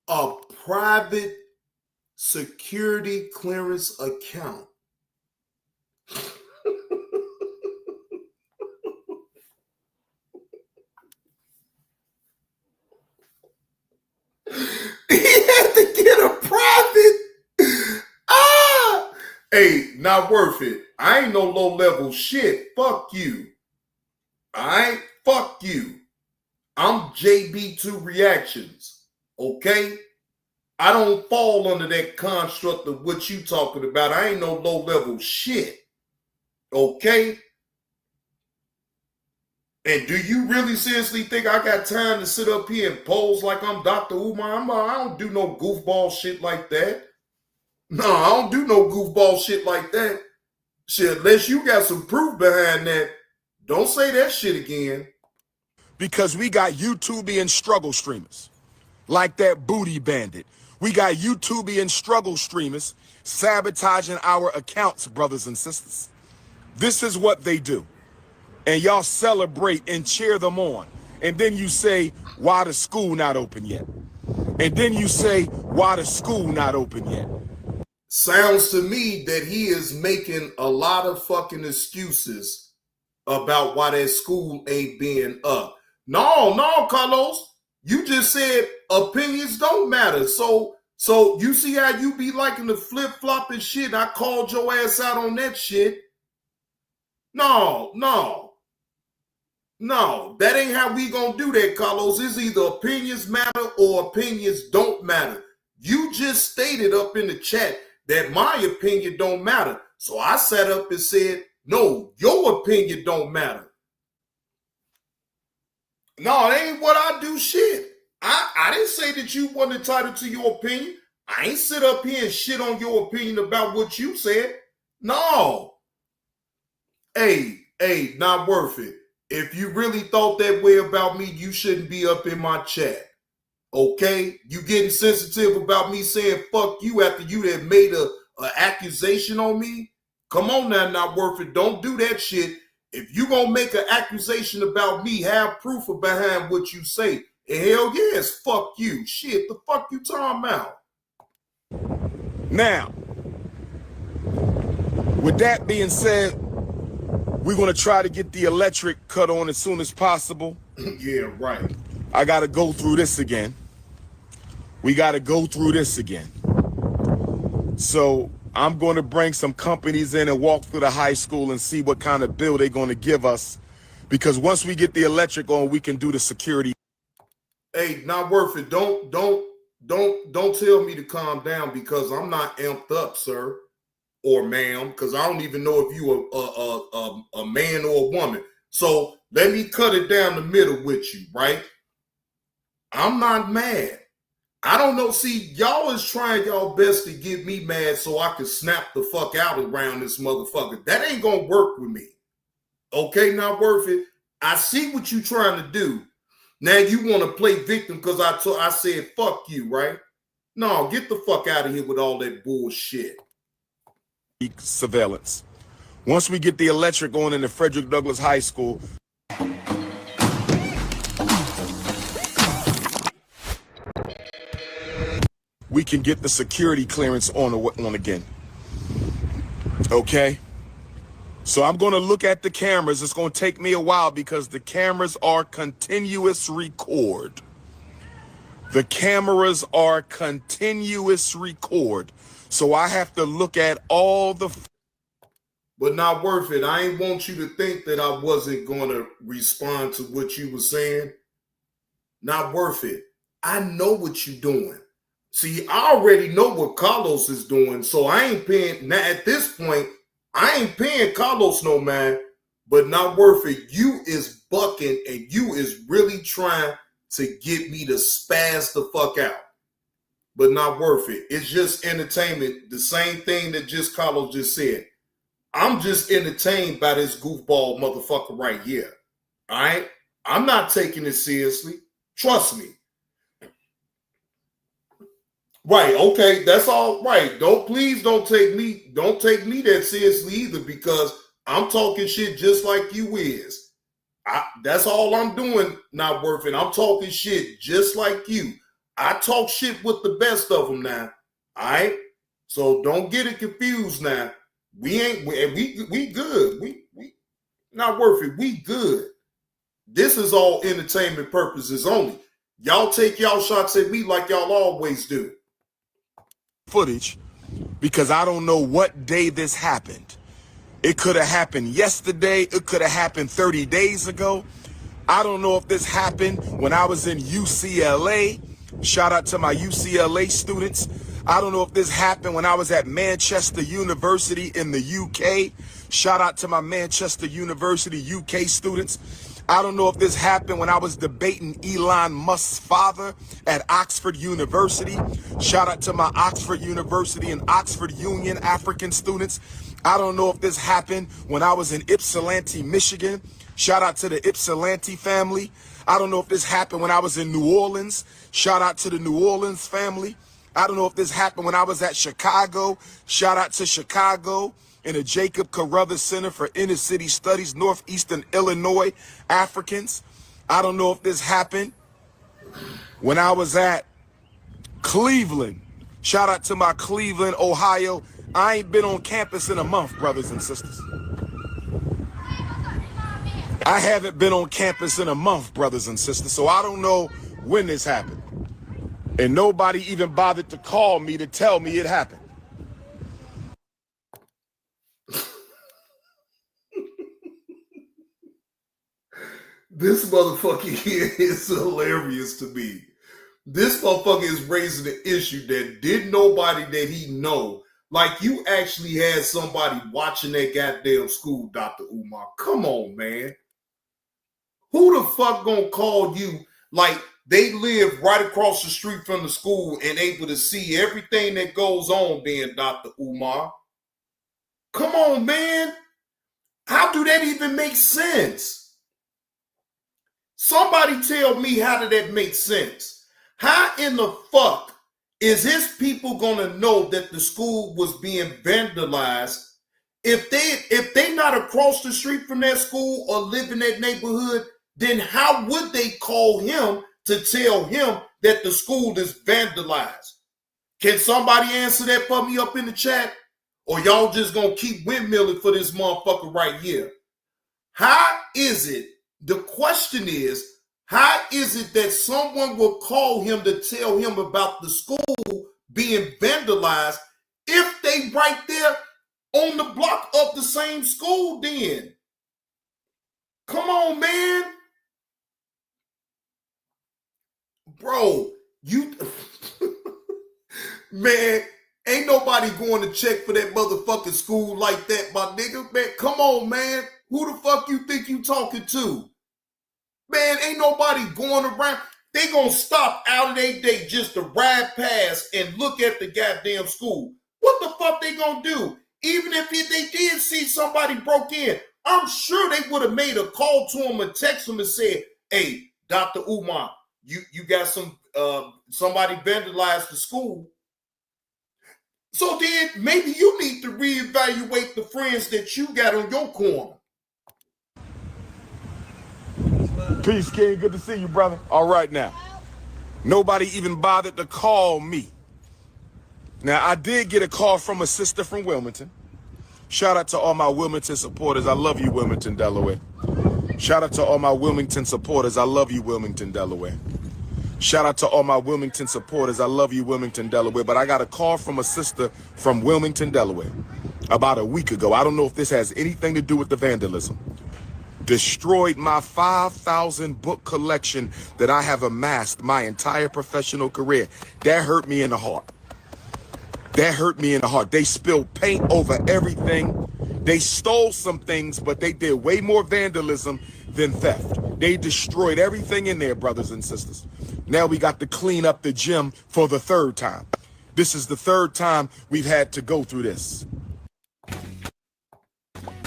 Speaker 4: A private security clearance account. He had to get a private. Hey, not worth it. I ain't no low-level shit. Fuck you. Fuck you. I'm JB2 Reactions. Okay? I don't fall under that construct of what you talking about. I ain't no low-level shit. Okay? And do you really seriously think I got time to sit up here and pose like I'm Dr. Umar? I don't do no goofball shit like that. No, I don't do no goofball shit like that. Shit, unless you got some proof behind that, don't say that shit again.
Speaker 7: Because we got YouTubian struggle streamers, like that booty bandit. We got YouTubian struggle streamers sabotaging our accounts, brothers and sisters. This is what they do. And y'all celebrate and cheer them on. And then you say, why the school not open yet? And then you say, why the school not open yet?
Speaker 4: Sounds to me that he is making a lot of fucking excuses about why that school ain't being up. No, Carlos. You just said opinions don't matter. So you see how you be liking the flip-flop and shit? I called your ass out on that shit. No, that ain't how we gonna do that, Carlos. It's either opinions matter or opinions don't matter. You just stated up in the chat that my opinion don't matter. So I sat up and said, no, your opinion don't matter. No, it ain't what I do shit. I didn't say that you weren't entitled to your opinion. I ain't sit up here and shit on your opinion about what you said. No. Hey, not worth it. If you really thought that way about me, you shouldn't be up in my chat. Okay? You getting sensitive about me saying fuck you after you had made a accusation on me? Come on now, not worth it. Don't do that shit. If you gonna make an accusation about me, have proof behind what you say. And hell yes, fuck you. Shit, the fuck you talking about?
Speaker 7: Now, with that being said, we're going to try to get the electric cut on as soon as possible.
Speaker 4: Yeah, right.
Speaker 7: I got to go through this again. We got to go through this again. So I'm going to bring some companies in and walk through the high school and see what kind of bill they're going to give us. Because once we get the electric on, we can do the security.
Speaker 4: Hey, not worth it. Don't tell me to calm down because I'm not amped up, sir. Or ma'am, because I don't even know if you a man or a woman. So let me cut it down the middle with you, right? I'm not mad. I don't know. See, y'all is trying y'all best to get me mad so I can snap the fuck out around this motherfucker. That ain't gonna work with me. Okay, not worth it. I see what you trying to do. Now you want to play victim because I said fuck you, right? No, get the fuck out of here with all that bullshit.
Speaker 7: Surveillance. Once we get the electric on in the Frederick Douglass High School, we can get the security clearance on again. Okay? So I'm going to look at the cameras. It's going to take me a while because the cameras are continuous record. The cameras are continuous record. So I have to look at all the...
Speaker 4: But not worth it. I ain't want you to think that I wasn't going to respond to what you were saying. Not worth it. I know what you're doing. See, I already know what Carlos is doing, so I ain't paying... Now, at this point, I ain't paying Carlos no mind, but not worth it. You is bucking, and you is really trying to get me to spaz the fuck out. But not worth it. It's just entertainment. The same thing that just Carlos just said. I'm just entertained by this goofball motherfucker right here. All right? I'm not taking it seriously. Trust me. Right, okay, that's all right. Please don't take me that seriously either because I'm talking shit just like you is. That's all I'm doing, not worth it. I'm talking shit just like you. I talk shit with the best of them now. All right? So don't get it confused now. We good. We not worth it. We good. This is all entertainment purposes only. Y'all take y'all shots at me like y'all always do.
Speaker 7: Footage because I don't know what day this happened. It could have happened yesterday. It could have happened 30 days ago. I don't know if this happened when I was in UCLA. Shout out to my UCLA students. I don't know if this happened when I was at Manchester University in the UK. Shout out to my Manchester University UK students. I don't know if this happened when I was debating Elon Musk's father at Oxford University. Shout out to my Oxford University and Oxford Union African students. I don't know if this happened when I was in Ypsilanti, Michigan. Shout out to the Ypsilanti family. I don't know if this happened when I was in New Orleans. Shout out to the New Orleans family. I don't know if this happened when I was at Chicago. Shout out to Chicago and the Jacob Carruthers Center for Inner City Studies, Northeastern Illinois Africans. I don't know if this happened when I was at Cleveland. Shout out to my Cleveland, Ohio. I ain't been on campus in a month, brothers and sisters. I haven't been on campus in a month, brothers and sisters, so I don't know when this happened. And nobody even bothered to call me to tell me it happened.
Speaker 4: This motherfucker here is hilarious to me. This motherfucker is raising the issue that did nobody that he know, like you actually had somebody watching that goddamn school, Dr. Umar. Come on, man. Who the fuck gonna call you? Like they live right across the street from the school and able to see everything that goes on then, Dr. Umar. Come on, man. How do that even make sense? Somebody tell me, how did that make sense? How in the fuck is his people gonna know that the school was being vandalized if they not across the street from that school or live in that neighborhood? Then how would they call him to tell him that the school is vandalized? Can somebody answer that for me up in the chat? Or y'all just gonna keep windmilling for this motherfucker right here? How is it? The question is, how is it that someone will call him to tell him about the school being vandalized if they right there on the block of the same school then? Come on, man. Bro, you... Man, ain't nobody going to check for that motherfucking school like that, my nigga. Man, come on, man. Who the fuck you think you talking to? Man, ain't nobody going around. They gonna stop out of their day just to ride past and look at the goddamn school. What the fuck they gonna do? Even if they did see somebody broke in, I'm sure they would have made a call to him and text him and said, hey, Dr. Umar, you got somebody vandalized the school. So then maybe you need to reevaluate the friends that you got on your corner.
Speaker 7: Peace, King. Good to see you, brother. All right now. Nobody even bothered to call me. Now, I did get a call from a sister from Wilmington. Shout out to all my Wilmington supporters. I love you, Wilmington, Delaware. Shout out to all my Wilmington supporters. I love you, Wilmington, Delaware. Shout out to all my Wilmington supporters. I love you, Wilmington, Delaware. But I got a call from a sister from Wilmington, Delaware about a week ago. I don't know if this has anything to do with the vandalism. Destroyed my 5,000 book collection that I have amassed my entire professional career. That hurt me in the heart. That hurt me in the heart. They spilled paint over everything. They stole some things, but they did way more vandalism than theft. They destroyed everything in there, brothers and sisters. Now we got to clean up the gym for the third time. This is the third time we've had to go through this.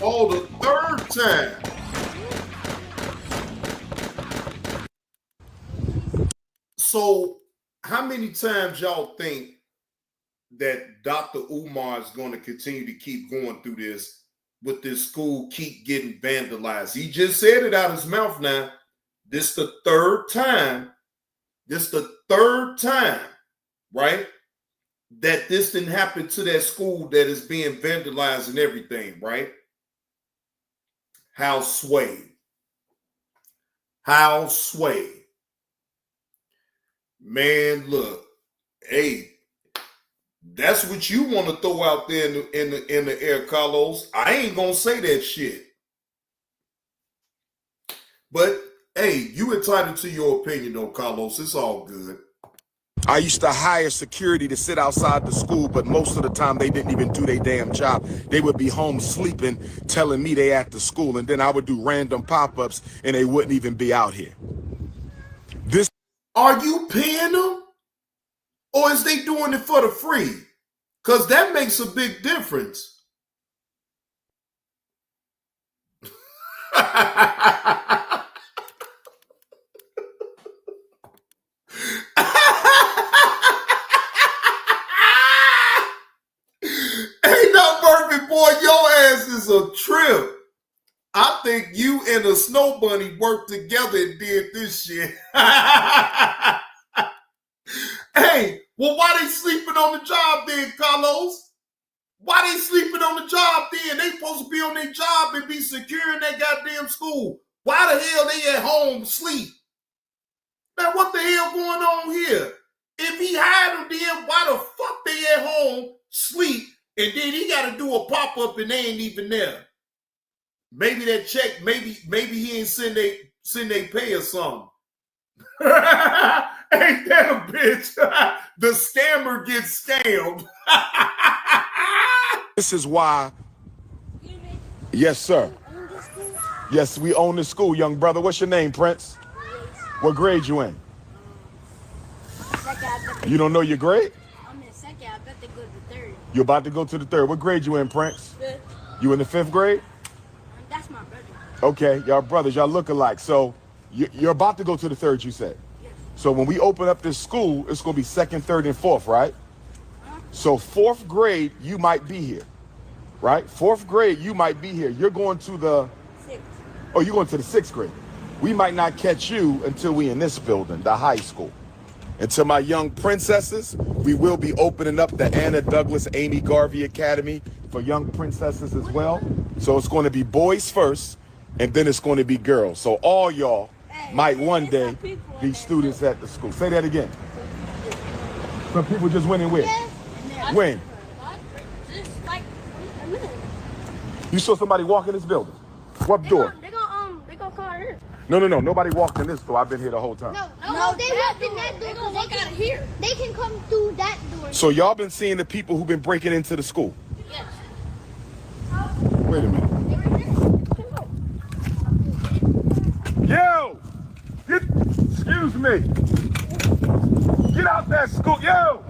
Speaker 4: Oh, the third time. So how many times y'all think that Dr. Umar is going to continue to keep going through this with this school keep getting vandalized? He just said it out of his mouth now. This the third time. This the third time, right? That this didn't happen to that school that is being vandalized and everything, right? How sway. How sway. Man, look, hey, that's what you want to throw out there in the air, Carlos. I ain't gonna say that shit. But hey, you entitled to your opinion, though, Carlos. It's all good.
Speaker 7: I used to hire security to sit outside the school, but most of the time they didn't even do their damn job. They would be home sleeping, telling me they at the school, and then I would do random pop-ups and they wouldn't even be out here. This.
Speaker 4: Are you paying them? Or is they doing it for the free? Because that makes a big difference. Ain't no perfect, boy. Your ass is a trip. I think you and the Snow Bunny worked together and did this shit. Hey, well, why they sleeping on the job then, Carlos? Why they sleeping on the job then? They supposed to be on their job and be securing that goddamn school. Why the hell they at home sleep? Man, what the hell going on here? If he hired them then, why the fuck they at home sleep and then he got to do a pop-up and they ain't even there? Maybe that check, maybe he ain't send they pay or something. Ain't that a bitch? The scammer gets scammed.
Speaker 7: This is why. Yes, sir. Yes, we own the school, young brother. What's your name, Prince? What grade you in? You don't know your grade?
Speaker 10: I'm in second. I bet they go to the third.
Speaker 7: You're about to go to the third. What grade you in, Prince?
Speaker 10: Fifth.
Speaker 7: You in the 5th grade?
Speaker 10: That's my brother.
Speaker 7: Okay, y'all brothers, y'all look alike. So you're about to go to the 3rd, you said?
Speaker 10: Yes.
Speaker 7: So when we open up this school, it's going to be 2nd, 3rd, and 4th, right? So 4th grade, you might be here, right? 4th grade, you might be here. You're going to the...
Speaker 10: 6th.
Speaker 7: Oh, you're going to the 6th grade. We might not catch you until we in this building, the high school. And to my young princesses, we will be opening up the Anna Douglas Amy Garvey Academy for young princesses as well. So it's going to be boys first, and then it's going to be girls. So all y'all might one day be students at the school. Say that again. Some people just went and win. When? You saw somebody walk in this building? What door?
Speaker 10: They gonna call her.
Speaker 7: No. Nobody walked in this door. I've been here the whole time.
Speaker 10: No, they walked in that door. They gonna walk out of here. They can come through that door.
Speaker 7: So y'all been seeing the people who've been breaking into the school?
Speaker 10: Yes.
Speaker 7: Wait a minute. Yo! Excuse me. Get out that school. Yo!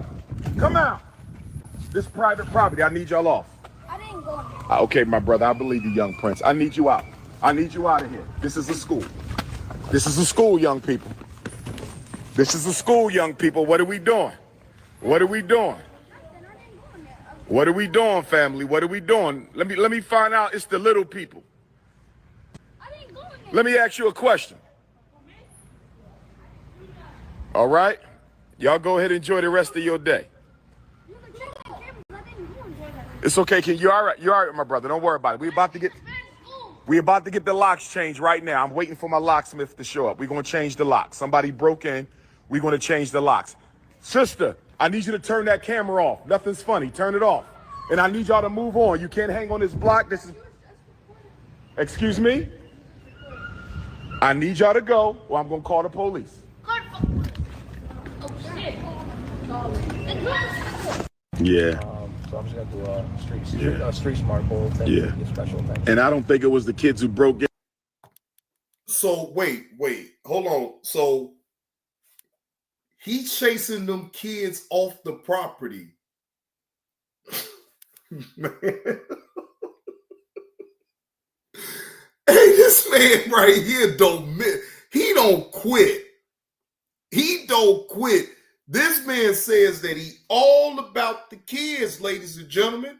Speaker 7: Come out. This private property. I need y'all off.
Speaker 10: I didn't go in there.
Speaker 7: Okay, my brother. I believe you, young prince. I need you out. I need you out of here. This is a school. This is a school, young people. This is a school, young people. What are we doing? What are we doing? What are we doing, family? What are we doing? Let me find out. It's the little people. Let me ask you a question. All right? Y'all go ahead and enjoy the rest of your day. It's okay, King. You're all right. You're all right, my brother. Don't worry about it. We're about to get the locks changed right now. I'm waiting for my locksmith to show up. We're going to change the locks. Somebody broke in. We're going to change the locks. Sister, I need you to turn that camera off. Nothing's funny. Turn it off. And I need y'all to move on. You can't hang on this block. This is... Excuse me? I need y'all to go or I'm going to call the police. Yeah.
Speaker 8: So I'm just going to do a street smart poll. Special thing.
Speaker 7: And I don't think it was the kids who broke in.
Speaker 4: So wait, hold on. So he's chasing them kids off the property. Man. Hey, this man right here he don't quit. He don't quit. This man says that he all about the kids, ladies and gentlemen.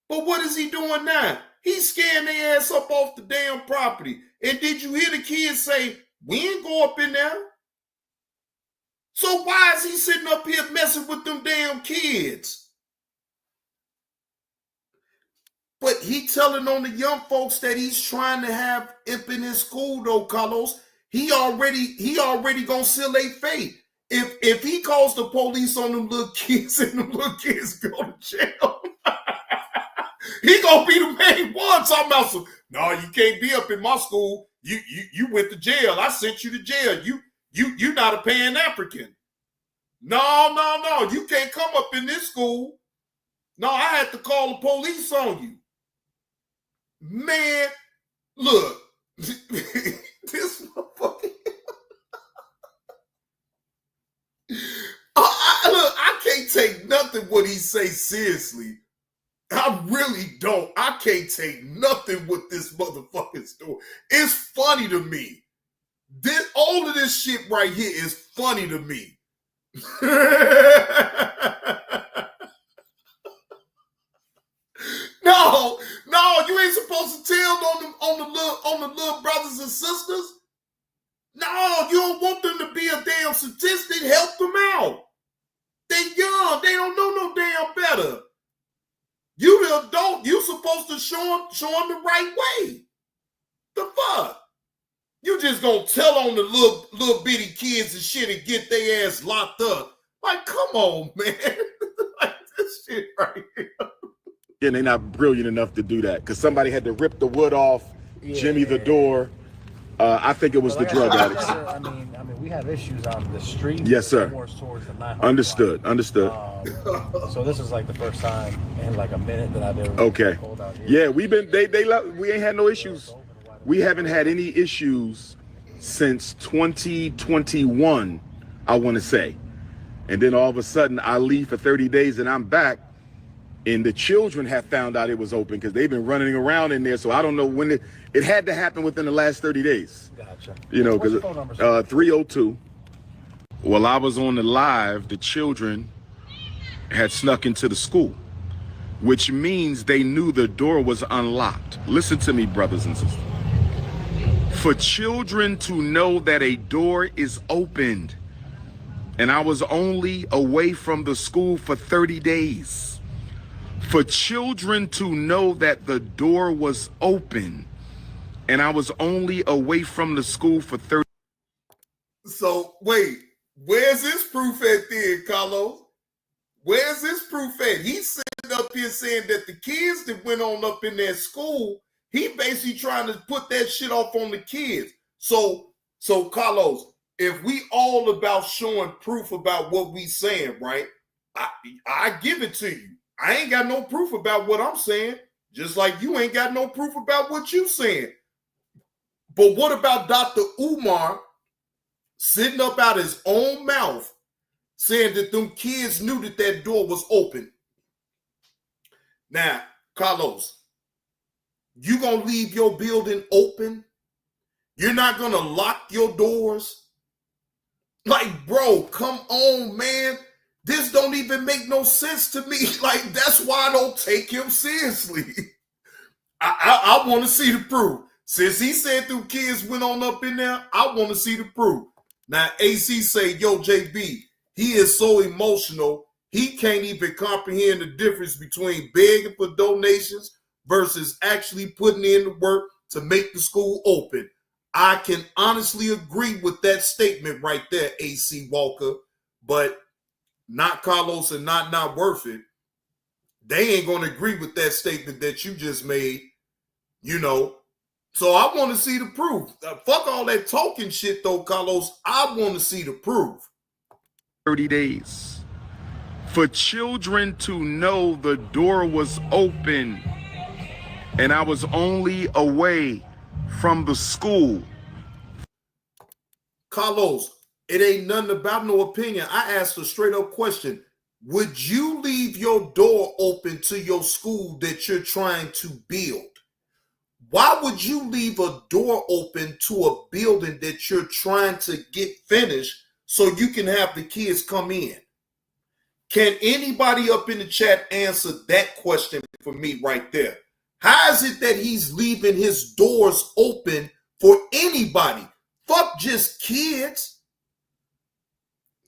Speaker 4: But what is he doing now? He's scaring their ass up off the damn property. And did you hear the kids say, we ain't go up in there? So why is he sitting up here messing with them damn kids? But he telling on the young folks that he's trying to have imp in his school though, Carlos. He already gonna seal their fate. If he calls the police on them little kids and them little kids go to jail, he gonna be the main one talking about some, no, you can't be up in my school. You went to jail. I sent you to jail. You not a Pan African. No. You can't come up in this school. No, I had to call the police on you. Man, look. This motherfucker. Look, I can't take nothing what he say seriously. I really don't. I can't take nothing what this motherfucker's doing. It's funny to me. All of this shit right here is funny to me. No, you ain't supposed to tell on the little brothers and sisters. No, you don't want them to be a damn statistic. Help them out. They young. They don't know no damn better. You the adult. You supposed to show them the right way. The fuck? You just gonna tell on the little bitty kids and shit and get their ass locked up. Like, come on, man. Like this shit right here.
Speaker 7: Yeah, they're not brilliant enough to do that because somebody had to rip the wood off, Jimmy the door. I think it was the drug addicts.
Speaker 8: I mean, we have issues on the street.
Speaker 7: Yes, sir.
Speaker 8: Towards the
Speaker 7: Understood.
Speaker 8: So this is like the first time in like a minute that I've ever pulled out here.
Speaker 7: Yeah, we ain't had no issues. We haven't had any issues since 2021, I want to say. And then all of a sudden I leave for 30 days and I'm back. And the children have found out it was open because they've been running around in there. So I don't know when it had to happen within the last 30 days.
Speaker 8: Gotcha.
Speaker 7: You know, because 302. While I was on the live, the children had snuck into the school, which means they knew the door was unlocked. Listen to me, brothers and sisters. For children to know that a door is opened, and I was only away from the school for 30 days. For children to know that the door was open and I was only away from the school for 30.
Speaker 4: So wait, where's this proof at then, Carlos? Where's this proof at? He's sitting up here saying that the kids that went on up in that school, he basically trying to put that shit off on the kids. So Carlos, if we all about showing proof about what we saying, right? I give it to you. I ain't got no proof about what I'm saying, just like you ain't got no proof about what you saying. But what about Dr. Umar sitting up out his own mouth saying that them kids knew that door was open? Now, Carlos, you gonna leave your building open? You're not gonna lock your doors? Like, bro, come on, man. This don't even make no sense to me. Like, that's why I don't take him seriously. I want to see the proof. Since he said them kids went on up in there, I want to see the proof. Now, AC say, yo, JB, he is so emotional, he can't even comprehend the difference between begging for donations versus actually putting in the work to make the school open. I can honestly agree with that statement right there, AC Walker, but not Carlos and not worth it. They ain't going to agree with that statement that you just made, you know. So I want to see the proof. Fuck all that talking shit, though, Carlos. I want to see the proof.
Speaker 7: 30 days. For children to know the door was open and I was only away from the school.
Speaker 4: Carlos, it ain't nothing about no opinion. I asked a straight up question. Would you leave your door open to your school that you're trying to build? Why would you leave a door open to a building that you're trying to get finished so you can have the kids come in? Can anybody up in the chat answer that question for me right there? How is it that he's leaving his doors open for anybody? Fuck just kids.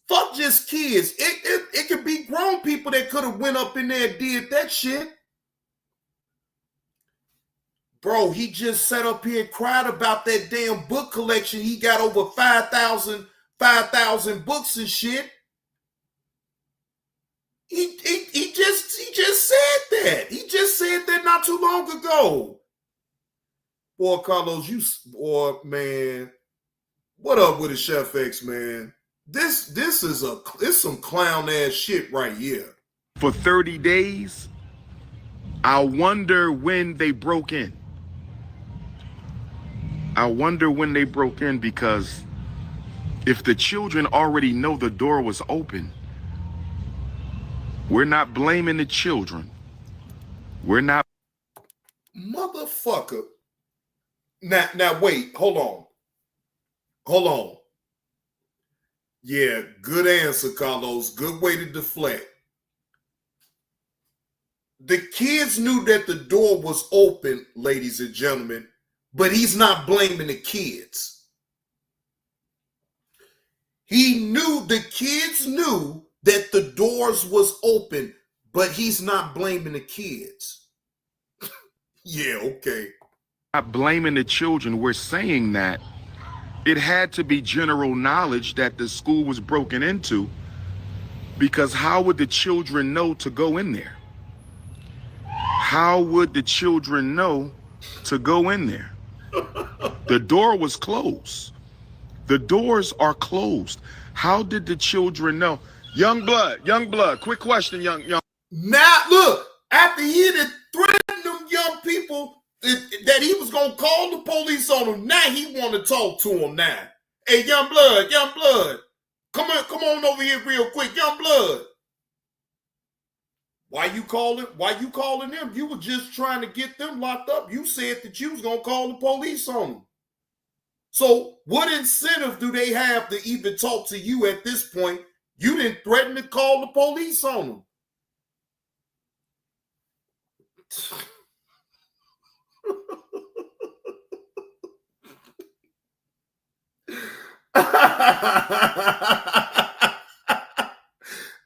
Speaker 4: Fuck just kids. It could be grown people that could have went up in there and did that shit. Bro, he just sat up here and cried about that damn book collection. He got over 5,000 books and shit. He just said that. He just said that not too long ago. Boy, Carlos, man. What up with the Chef X, man? This is it's some clown ass shit right here.
Speaker 7: For 30 days, I wonder when they broke in. I wonder when they broke in, because if the children already know the door was open, we're not blaming the children. We're not.
Speaker 4: Motherfucker. Now wait, hold on. Yeah, good answer, Carlos. Good way to deflect. The kids knew that the door was open, ladies and gentlemen, but he's not blaming the kids. The kids knew that the doors was open, but he's not blaming the kids. Yeah, okay.
Speaker 7: Not blaming the children. We're saying that it had to be general knowledge that the school was broken into, because how would the children know to go in there? How would the children know to go in there? The door was closed. The doors are closed. How did the children know? Young blood, quick question, young.
Speaker 4: Now, look, after he had threatened them young people that he was going to call the police on them, now he want to talk to them now. Hey, young blood, come on over here real quick, young blood. Why you calling them? You were just trying to get them locked up. You said that you was going to call the police on them. So what incentive do they have to even talk to you at this point? You didn't threaten to call the police on them.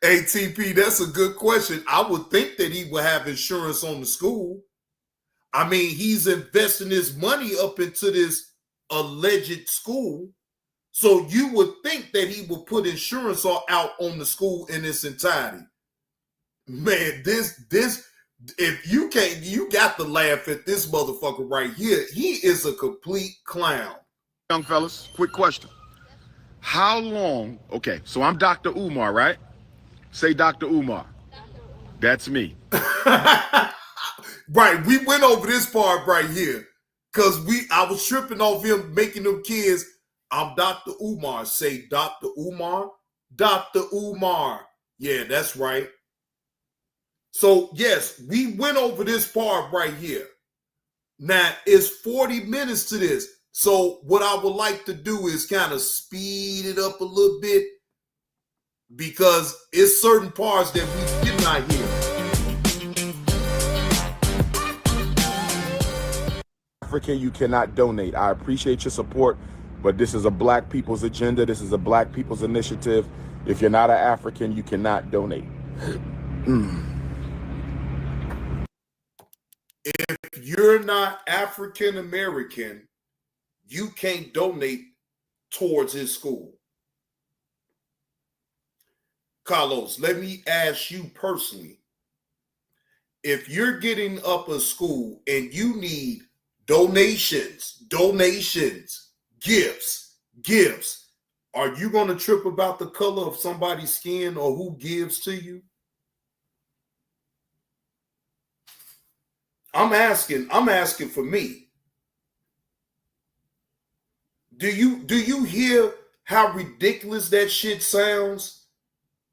Speaker 4: ATP, that's a good question. I would think that he would have insurance on the school. I mean, he's investing his money up into this alleged school. So you would think that he would put insurance out on the school in its entirety. Man, this, if you can't, you got to laugh at this motherfucker right here. He is a complete clown.
Speaker 7: Young fellas, quick question. How long, okay, so I'm Dr. Umar, right? Say Dr. Umar. That's me.
Speaker 4: Right, we went over this part right here because I was tripping off him making them kids. I'm Dr. Umar. Say Dr. Umar. Dr. Umar. Yeah, that's right. So, yes, we went over this part right here. Now, it's 40 minutes to this. So, what I would like to do is kind of speed it up a little bit because it's certain parts that we did not hear.
Speaker 7: African, you cannot donate. I appreciate your support, but this is a Black people's agenda. This is a Black people's initiative. If you're not an African, you cannot donate.
Speaker 4: If you're not African American, you can't donate towards his school. Carlos, let me ask you personally. If you're getting up a school and you need donations, gifts, are you going to trip about the color of somebody's skin or who gives to you? I'm asking for me. Do you hear how ridiculous that shit sounds?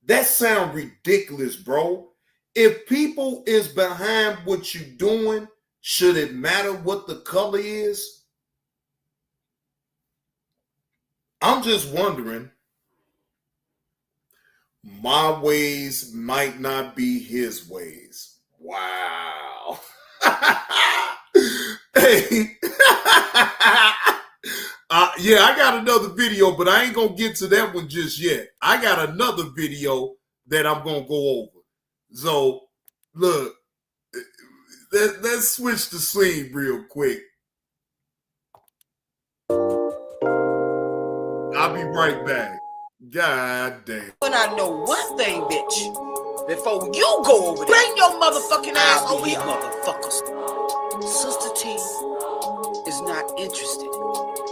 Speaker 4: That sounds ridiculous, bro. If people is behind what you're doing, should it matter what the color is? I'm just wondering. My ways might not be his ways. Wow. Hey. Yeah, I got another video, but I ain't going to get to that one just yet. I got another video that I'm going to go over. So, look, let's switch the scene real quick. I'll be right back. God damn.
Speaker 12: But I know one thing, bitch. Before you go over there, bring your motherfucking ass over here, motherfuckers. Sister T is not interested.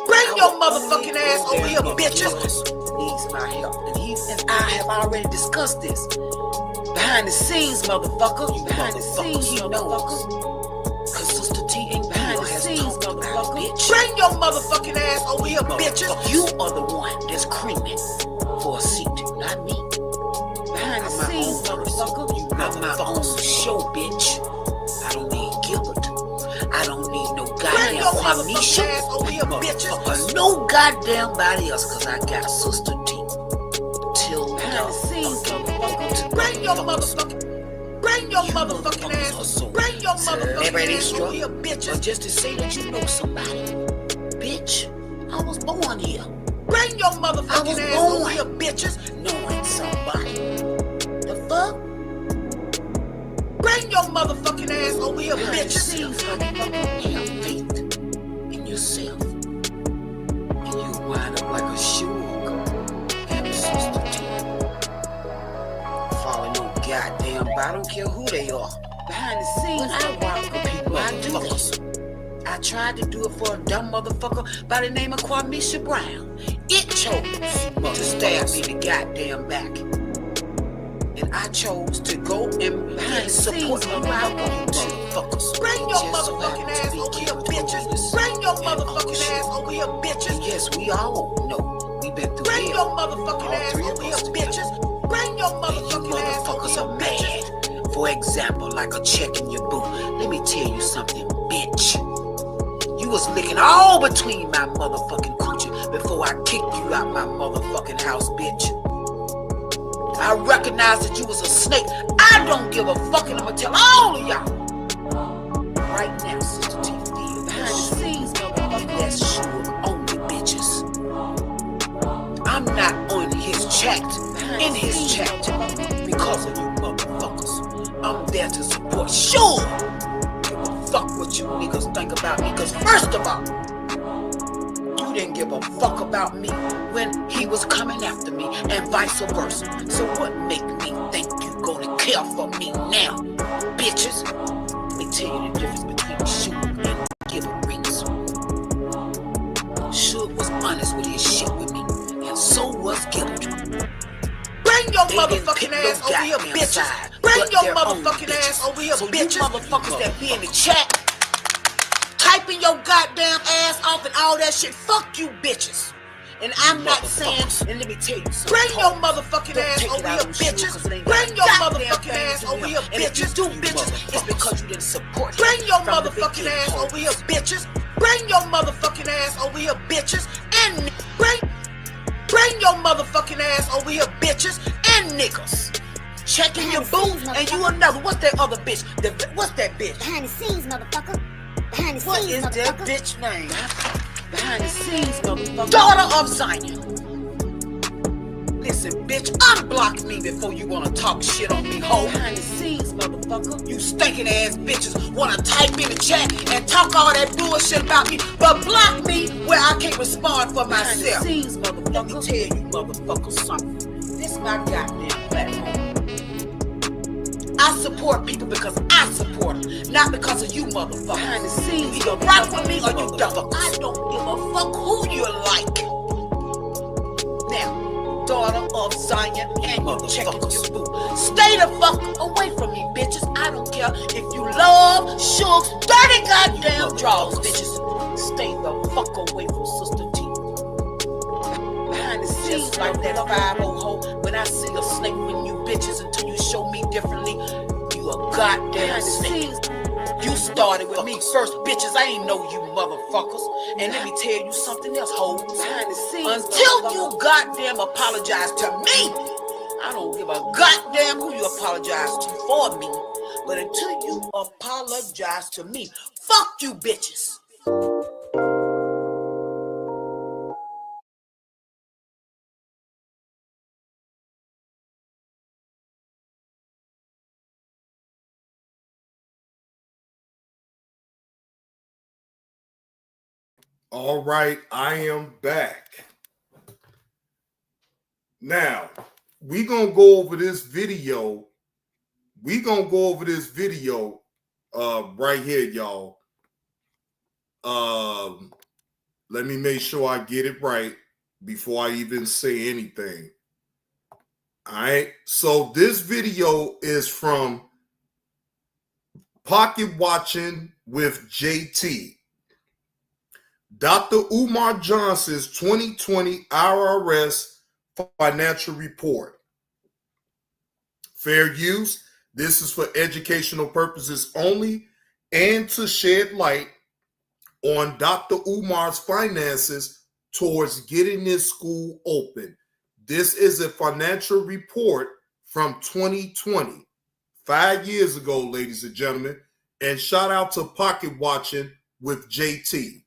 Speaker 12: Bring Bring your motherfucking ass over here, bitches. Needs my help. And he and I have already discussed this. Behind the scenes, motherfucker. You behind the scenes, he knows. Cause Sister T ain't behind the scenes, motherfucker. Bitch. Bring your motherfucking ass over here, bitches. You are the one that's creaming for a seat, not me. Behind the scenes, motherfucker. You I'm my own show, bitch. I don't need Gilbert. I don't need no goddamn Kwamisha. Over here, bitches. No goddamn body else, cause I got Sister T. Till behind the scenes, motherfucker. Bring your motherfucking ass. Bring your motherfucking ass over here, bitches. Just to say that you know somebody. Bitch, I was born here. Bring your motherfucking ass over here, bitches. Knowing somebody. The fuck? Bring your motherfucking ass over here, bitches. Have faith in yourself. And you wind up like a sugar and a Sister T. Follow no goddamn body. I don't care who they are. Behind the scenes, I walk with people. I do this. I tried to do it for a dumb motherfucker by the name of Kwamisha Brown. It chose to stab me in the goddamn back. And I chose to go and behind the support of my motherfuckers. Bring your motherfucking ass over here, bitches. Bring your motherfucking ass over here, bitches. Yes, we all know. We been through Bring your motherfucking ass over here, bitches. Bring your motherfucking ass over here, bitches. For example, like a check in your boot. Let me tell you something, bitch. You was licking all between my motherfucking coochie before I kicked you out my motherfucking house, bitch. I recognize that you was a snake. I don't give a fuck, and I'm gonna tell all of y'all. Right now, Sister T, behind the scenes, motherfucker, that's sure only bitches. I'm not on his chat, in his chat, because of you motherfuckers. I'm there to support. Sure! Give a fuck what you niggas think about me, cause first of all, you didn't give a fuck about me when he was coming after me, and vice versa. So what make me think you gonna care for me now, bitches? Let me tell you the difference between Suge and Gilbert Rings. Suge was honest with his shit with me, and so was Gilbert. Bring your motherfucking ass over here, bitches. Bring your motherfucking ass over here, bitches. You motherfuckers that be in the chat, typing your goddamn ass off and all that shit. Fuck you, bitches. And I'm not saying, and let me tell you something. Bring your motherfucking ass over here, bitches. Bring your motherfucking ass over here, bitches. Do bitches, it's because you didn't support him. Bring your motherfucking ass over here, bitches. Bring your motherfucking ass over here, bitches. And bring your motherfucking ass over here, bitches and niggas. Checking your boo, and you another. What's that other bitch? What's that bitch?
Speaker 10: Behind the scenes, motherfucker. Behind the
Speaker 12: What
Speaker 10: scenes,
Speaker 12: is
Speaker 10: motherfucker.
Speaker 12: that bitch name? Behind the scenes, motherfucker. Daughter of Zion. Listen, bitch, unblock me before you wanna talk shit on me, ho. Behind the scenes, motherfucker. You stinking ass bitches wanna type in the chat and talk all that bullshit about me, but block me where I can't respond for myself. Behind the scenes, motherfucker. Let me tell you motherfuckers something. This is my goddamn platform. I support people because I support them, not because of you motherfuckers. Behind the scenes, you either rock with me or you don't. I don't give a fuck who you like. Now, daughter of Zion and you checking your boo. Stay the fuck away from me, bitches. I don't care if you love Suge's dirty goddamn draws, bitches. Stay the fuck away from Sister T. Behind the scenes like that 5-0 hoe. When I see a snake with you bitches until you show me differently, you a goddamn snake. You started with me first, bitches. I ain't know you motherfuckers. And let me tell you something else, hoes. Behind the scenes, until you goddamn apologize to me, I don't give a goddamn who you apologize to for me. But until you apologize to me, fuck you bitches.
Speaker 13: All right, I am back. Now, we're going to go over this video. We're going to go over this video right here, y'all. Let me make sure I get it right before I even say anything. All right. So this video is from Pocket Watching with JT. Dr. Umar Johnson's 2020 IRS financial report. Fair use. This is for educational purposes only and to shed light on Dr. Umar's finances towards getting this school open. This is a financial report from 2020, 5 years ago, ladies and gentlemen. And shout out to Pocket Watching with JT.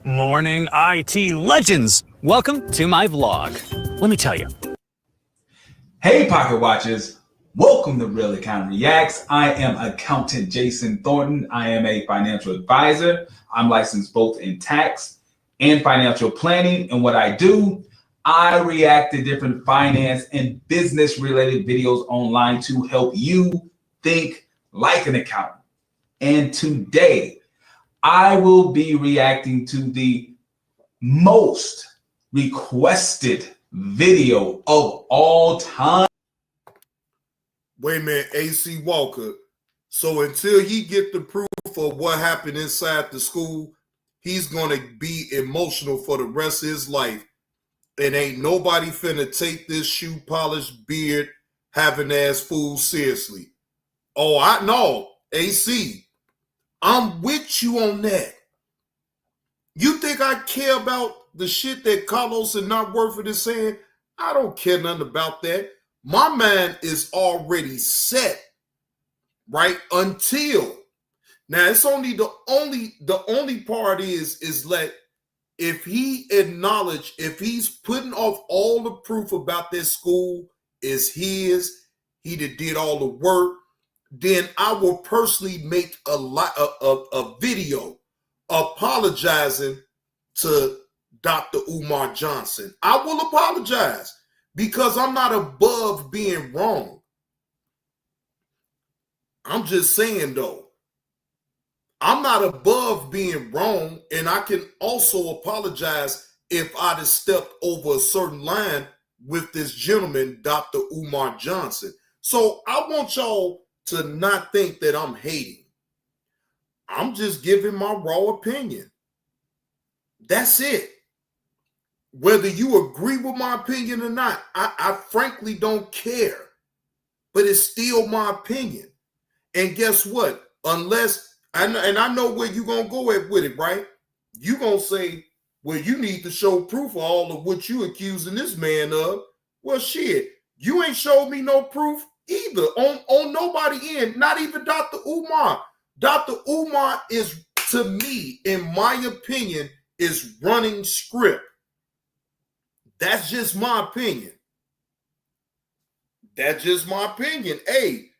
Speaker 14: Morning, IT legends. Welcome to my vlog. Let me tell you.
Speaker 15: Hey, Pocket Watchers. Welcome to Real Account Reacts. I am accountant Jason Thornton. I am a financial advisor. I'm licensed both in tax and financial planning. And what I do, I react to different finance and business related videos online to help you think like an accountant. And today, I will be reacting to the most requested video of all time.
Speaker 13: Wait a minute, AC Walker. So until he get the proof of what happened inside the school, he's going to be emotional for the rest of his life. And ain't nobody finna take this shoe polish, beard, having ass fool seriously. Oh, I know, AC. I'm with you on that. You think I care about the shit that Carlos and Not Worth It is saying? I don't care nothing about that. My mind is already set, right? Until now, it's only the only part is like if he acknowledge, if he's putting off all the proof about this school is his, he did all the work, then I will personally make a video apologizing to Dr. Umar Johnson. I will apologize because I'm not above being wrong. I'm just saying though, I'm not above being wrong, and I can also apologize if I'd have stepped over a certain line with this gentleman, Dr. Umar Johnson. So I want y'all to not think that I'm hating. I'm just giving my raw opinion. That's it. Whether you agree with my opinion or not, I frankly don't care. But it's still my opinion. And guess what? Unless, and I know where you're going to go at with it, right? You're going to say, well, you need to show proof of all of what you accusing this man of. Well, shit, you ain't showed me no proof either on nobody end, not even Dr. Umar. Dr. Umar is, to me, in my opinion, is running script. That's just my opinion. That's just my opinion. Hey,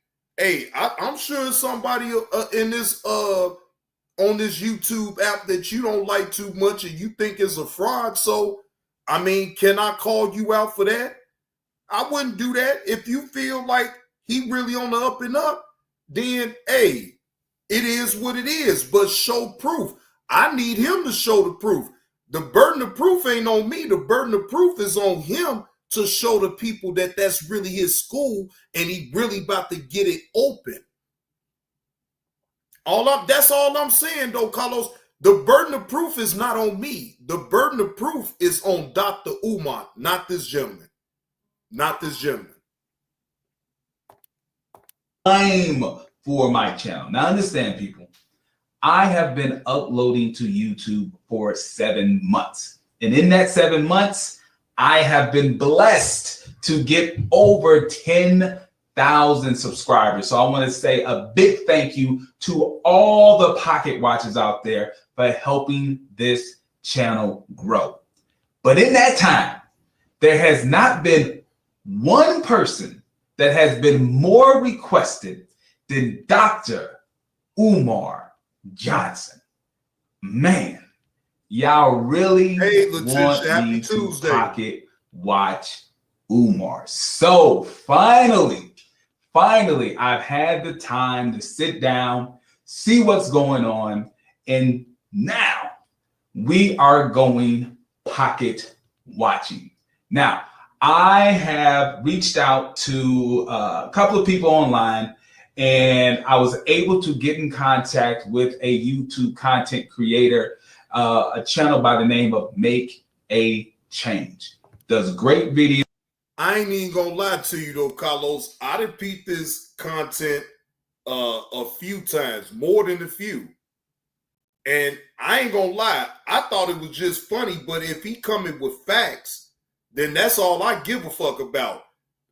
Speaker 13: I'm sure somebody in this on this YouTube app that you don't like too much and you think is a fraud. So, I mean, can I call you out for that? I wouldn't do that. If you feel like he really on the up and up, then hey, it is what it is. But show proof. I need him to show the proof. The burden of proof ain't on me. The burden of proof is on him to show the people that that's really his school and he really about to get it open. That's all I'm saying though, Carlos. The burden of proof is not on me. The burden of proof is on Dr. Umar, not this gentleman. Not this gentleman.
Speaker 15: Time for my channel. Now understand, people, I have been uploading to YouTube for 7 months. And in that 7 months, I have been blessed to get over 10,000 subscribers. So I want to say a big thank you to all the Pocket Watchers out there for helping this channel grow. But in that time, there has not been one person that has been more requested than Dr. Umar Johnson. Man, y'all really want me to pocket watch Umar. So finally, I've had the time to sit down, see what's going on, And now we are going pocket watching. Now, I have reached out to a couple of people online, and I was able to get in contact with a YouTube content creator, a channel by the name of Make a Change. Does great videos.
Speaker 13: I ain't even gonna lie to you though, Carlos. I done peeped this content a few times, more than a few. And I ain't gonna lie, I thought it was just funny, but if he coming with facts, then that's all I give a fuck about.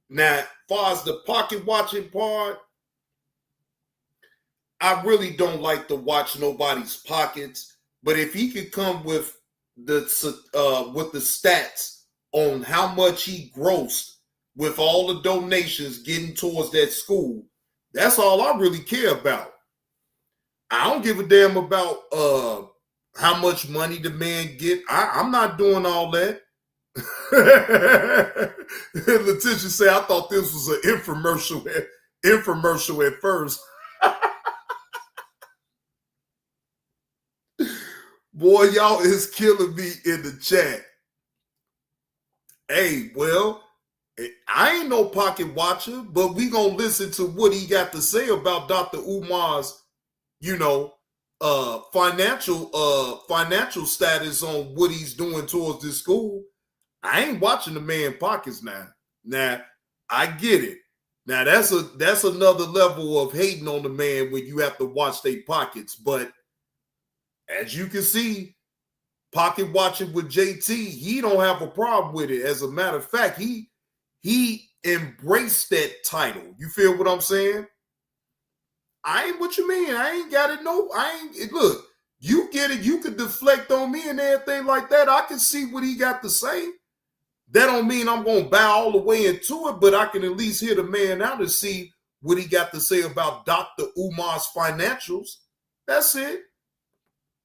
Speaker 13: Now, as far as the pocket watching part, I really don't like to watch nobody's pockets. But if he could come with the stats on how much he grossed with all the donations getting towards that school, that's all I really care about. I don't give a damn about how much money the man get. I'm not doing all that. Letitia said, I thought this was an infomercial at first. Boy, y'all is killing me in the chat. Hey, well, I ain't no pocket watcher, but we gonna listen to what he got to say about Dr. Umar's, financial status on what he's doing towards this school. I ain't watching the man pockets now. Now, I get it. Now that's another level of hating on the man when you have to watch their pockets. But as you can see, pocket watching with JT, he don't have a problem with it. As a matter of fact, he embraced that title. You feel what I'm saying? What you mean? I ain't got it. No, look, you get it. You could deflect on me and everything like that. I can see what he got to say. That don't mean I'm going to bow all the way into it, but I can at least hear the man out and see what he got to say about Dr. Umar's financials. That's it.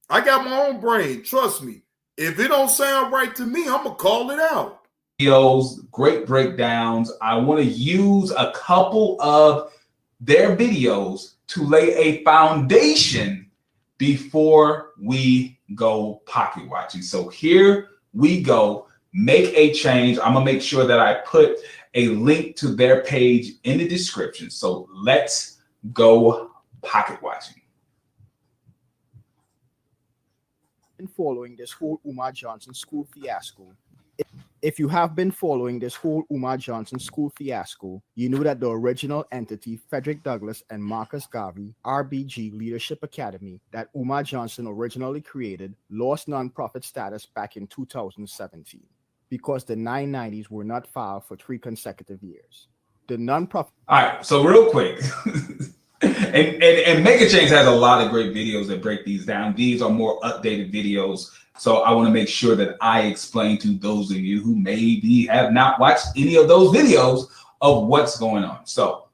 Speaker 13: I got my own brain. Trust me. If it don't sound right to me, I'm going to call it out.
Speaker 15: Videos, great breakdowns. I want to use a couple of their videos to lay a foundation before we go pocket watching. So here we go. Make a change. I'm going to make sure that I put a link to their page in the description. So let's go pocket watching.
Speaker 16: Been following this whole Umar Johnson school fiasco. If you have been following this whole Umar Johnson school fiasco, you knew that the original entity, Frederick Douglass and Marcus Garvey, RBG Leadership Academy, that Umar Johnson originally created, lost nonprofit status back in 2017 because the 990s were not filed for 3 consecutive years. The nonprofit.
Speaker 15: All right, so real quick. And Make a Change has a lot of great videos that break these down. These are more updated videos. So I want to make sure that I explain to those of you who maybe have not watched any of those videos of what's going on. So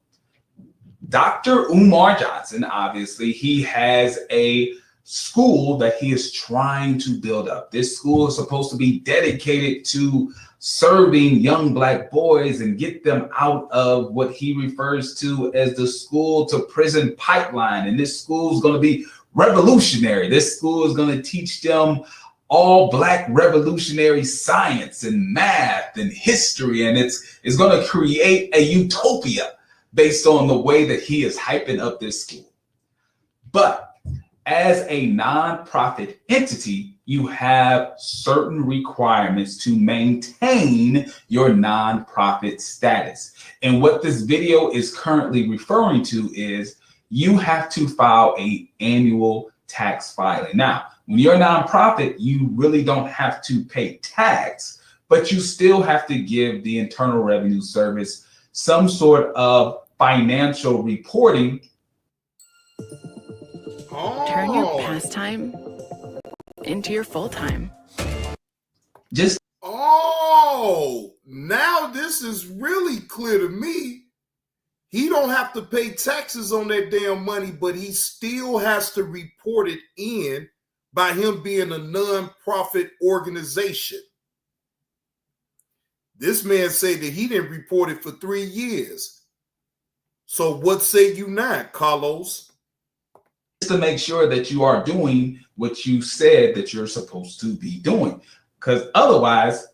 Speaker 15: Dr. Umar Johnson, obviously, he has a school that he is trying to build up. This school is supposed to be dedicated to serving young Black boys and get them out of what he refers to as the school to prison pipeline. And this school is going to be revolutionary. This school is going to teach them all Black revolutionary science and math and history. And it's going to create a utopia based on the way that he is hyping up this school. But as a nonprofit entity, you have certain requirements to maintain your nonprofit status. And what this video is currently referring to is you have to file an annual tax filing. Now, when you're a nonprofit, you really don't have to pay tax, but you still have to give the Internal Revenue Service some sort of financial reporting.
Speaker 17: Turn your pastime into your full-time.
Speaker 13: Now this is really clear to me. He don't have to pay taxes on that damn money, but he still has to report it in by him being a non-profit organization. This man said that he didn't report it for 3 years. So what say you now, Carlos?
Speaker 15: to make sure that you are doing what you said that you're supposed to be doing. Because otherwise,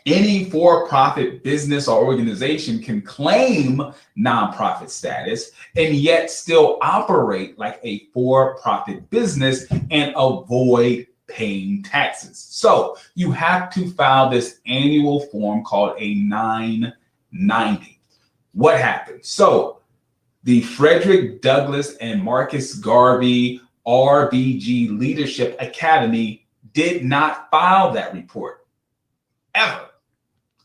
Speaker 15: any for-profit business or organization can claim nonprofit status and yet still operate like a for-profit business and avoid paying taxes. So you have to file this annual form called a 990. What happened? So the Frederick Douglass and Marcus Garvey RBG Leadership Academy did not file that report ever.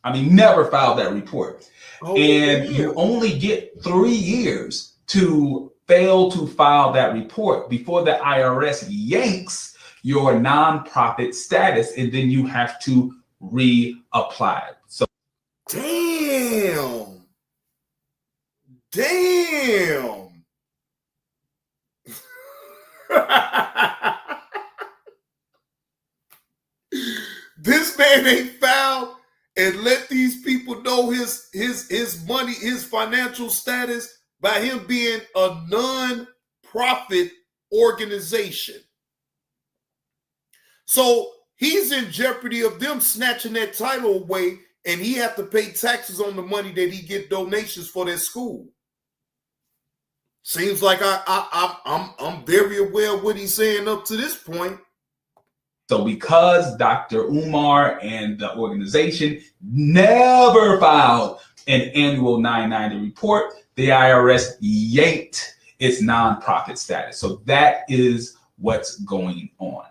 Speaker 15: I mean, never filed that report. And you only get 3 years to fail to file that report before the IRS yanks your nonprofit status, and then you have to reapply it. So,
Speaker 13: Damn. This man ain't filed and let these people know his money, his financial status by him being a non-profit organization. So he's in jeopardy of them snatching that title away, and he have to pay taxes on the money that he get donations for that school. Seems like I'm very aware of what he's saying up to this point.
Speaker 15: So because Dr. Umar and the organization never filed an annual 990 report, the IRS yanked its nonprofit status. So that is what's going on.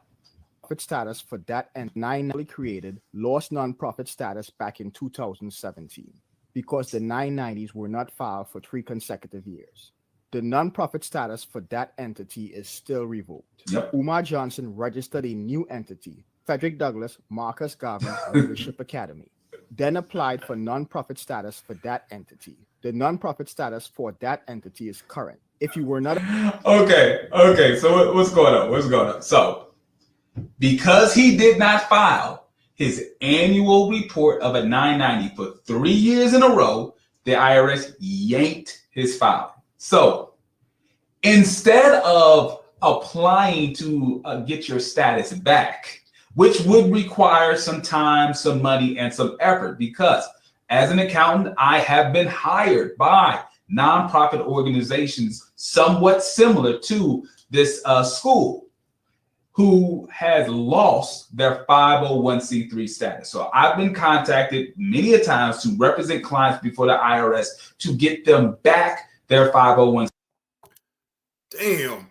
Speaker 16: Nonprofit status for that and 990 created lost nonprofit status back in 2017 because the 990s were not filed for 3 consecutive years. The nonprofit status for that entity is still revoked.
Speaker 15: Yep.
Speaker 16: Umar Johnson registered a new entity, Frederick Douglass Marcus Garvey Leadership Academy, then applied for nonprofit status for that entity. The nonprofit status for that entity is current. If you were not
Speaker 15: Okay. So what's going on? So because he did not file his annual report of a 990 for 3 years in a row, the IRS yanked his filing. So instead of applying to get your status back, which would require some time, some money, and some effort, because as an accountant, I have been hired by nonprofit organizations somewhat similar to this school who has lost their 501c3 status. So I've been contacted many a times to represent clients before the IRS to get them back their 501.
Speaker 13: Damn.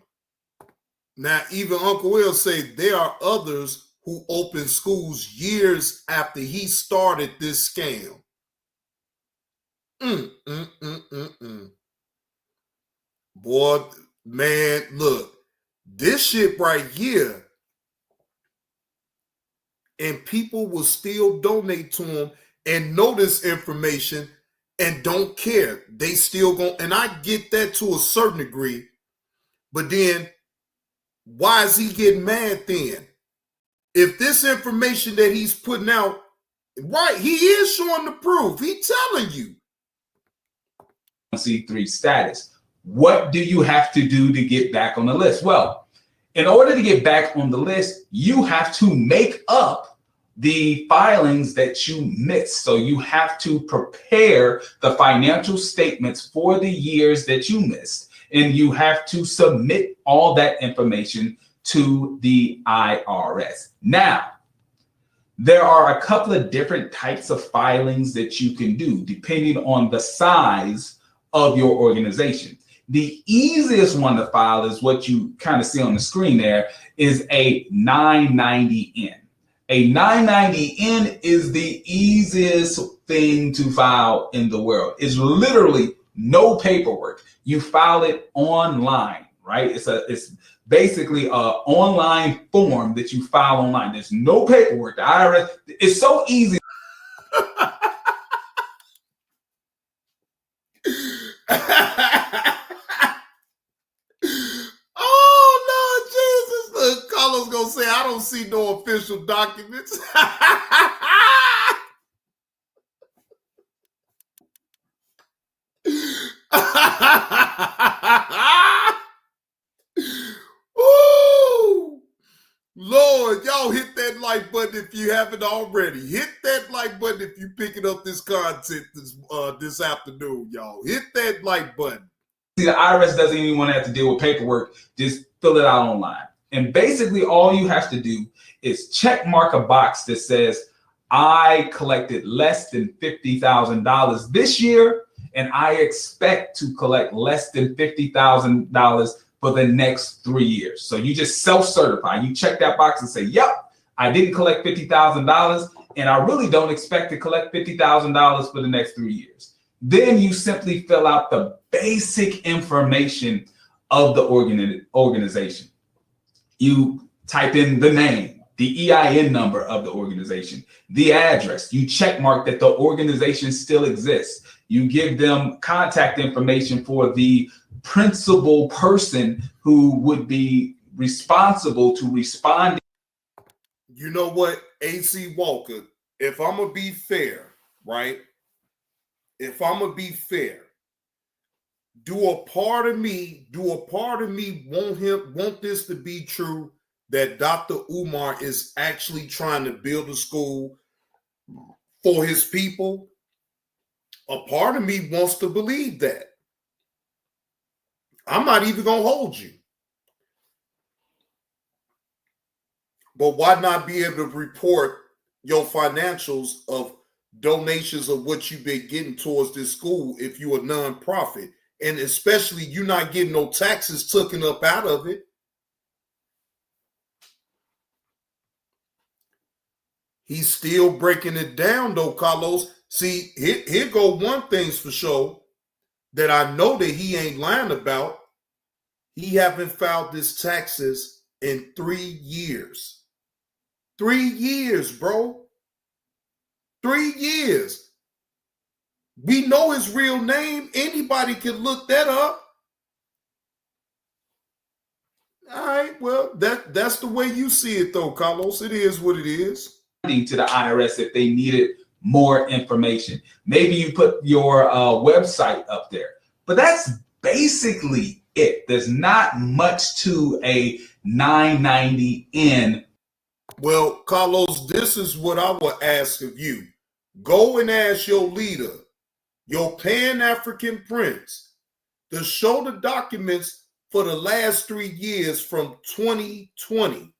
Speaker 13: Now, even Uncle Will say there are others who opened schools years after he started this scam. Boy, man, look, this shit right here, and people will still donate to him and know this information and don't care. They still go, and I get that to a certain degree, but then why is he getting mad then? If this information that he's putting out, right, he is showing the proof. He's telling you.
Speaker 15: C3 status. What do you have to do to get back on the list? Well, in order to get back on the list, you have to make up the filings that you missed. So you have to prepare the financial statements for the years that you missed, and you have to submit all that information to the IRS. Now, there are a couple of different types of filings that you can do depending on the size of your organization. The easiest one to file is what you kind of see on the screen there, is a 990N. A 990N is the easiest thing to file in the world. It's literally no paperwork. You file it online, right? It's basically an online form that you file online. There's no paperwork. The IRS, it's so easy.
Speaker 13: Oh, Lord Jesus. Look, Carlos gonna say, I don't see no official documents. button if you haven't already. Hit that like button if you're picking up this content this afternoon, y'all. Hit that like button.
Speaker 15: See, the IRS doesn't even want to have to deal with paperwork. Just fill it out online. And basically all you have to do is check mark a box that says, I collected less than $50,000 this year, and I expect to collect less than $50,000 for the next 3 years. So you just self-certify. You check that box and say, yep, I didn't collect $50,000, and I really don't expect to collect $50,000 for the next 3 years. Then you simply fill out the basic information of the organization. You type in the name, the EIN number of the organization, the address. You check mark that the organization still exists. You give them contact information for the principal person who would be responsible to respond.
Speaker 13: You know what, AC Walker, if I'm going to be fair, right? If I'm going to be fair, do a part of me want this to be true, that Dr. Umar is actually trying to build a school for his people? A part of me wants to believe that. I'm not even going to hold you. But why not be able to report your financials of donations of what you've been getting towards this school if you're a nonprofit? And especially you're not getting no taxes taken up out of it. He's still breaking it down though, Carlos. See, here go one thing's for sure that I know that he ain't lying about. He haven't filed his taxes in 3 years. 3 years, bro. 3 years. We know his real name. Anybody can look that up. All right, well, that's the way you see it though, Carlos. It is what it is.
Speaker 15: To the IRS if they needed more information. Maybe you put your website up there, but that's basically it. There's not much to a 990N.
Speaker 13: Well, Carlos, this is what I will ask of you. Go and ask your leader, your Pan-African prince, to show the documents for the last 3 years from 2020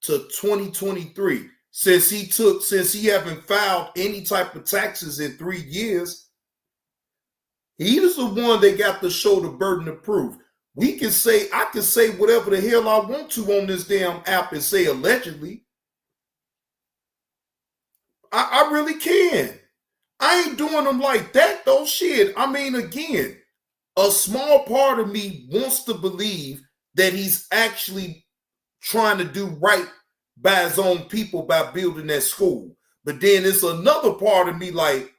Speaker 13: to 2023. Since he haven't filed any type of taxes in 3 years, he's the one that got to show the burden of proof. I can say whatever the hell I want to on this damn app and say allegedly. I really can. I ain't doing them like that though. Shit. I mean, again, a small part of me wants to believe that he's actually trying to do right by his own people by building that school. But then it's another part of me like,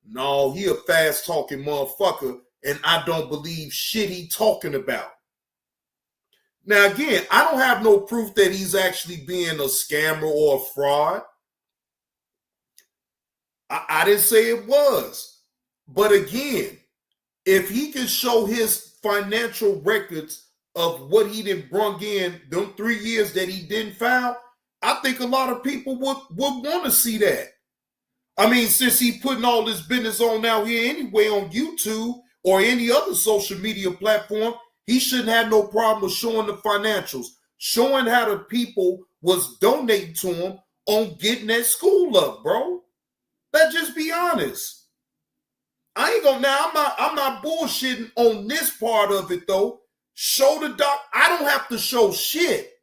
Speaker 13: no, he a fast talking motherfucker and I don't believe shit he talking about. Now again, I don't have no proof that he's actually being a scammer or a fraud. I didn't say it was. But again, if he can show his financial records of what he didn't bring in them 3 years that he didn't file, I think a lot of people would want to see that. I mean, since he putting all this business on out here anyway on YouTube or any other social media platform, he shouldn't have no problem with showing the financials, showing how the people was donating to him on getting that school up, bro. Let's just be honest. I ain't gonna now. I'm not bullshitting on this part of it though. Show the doc. I don't have to show shit.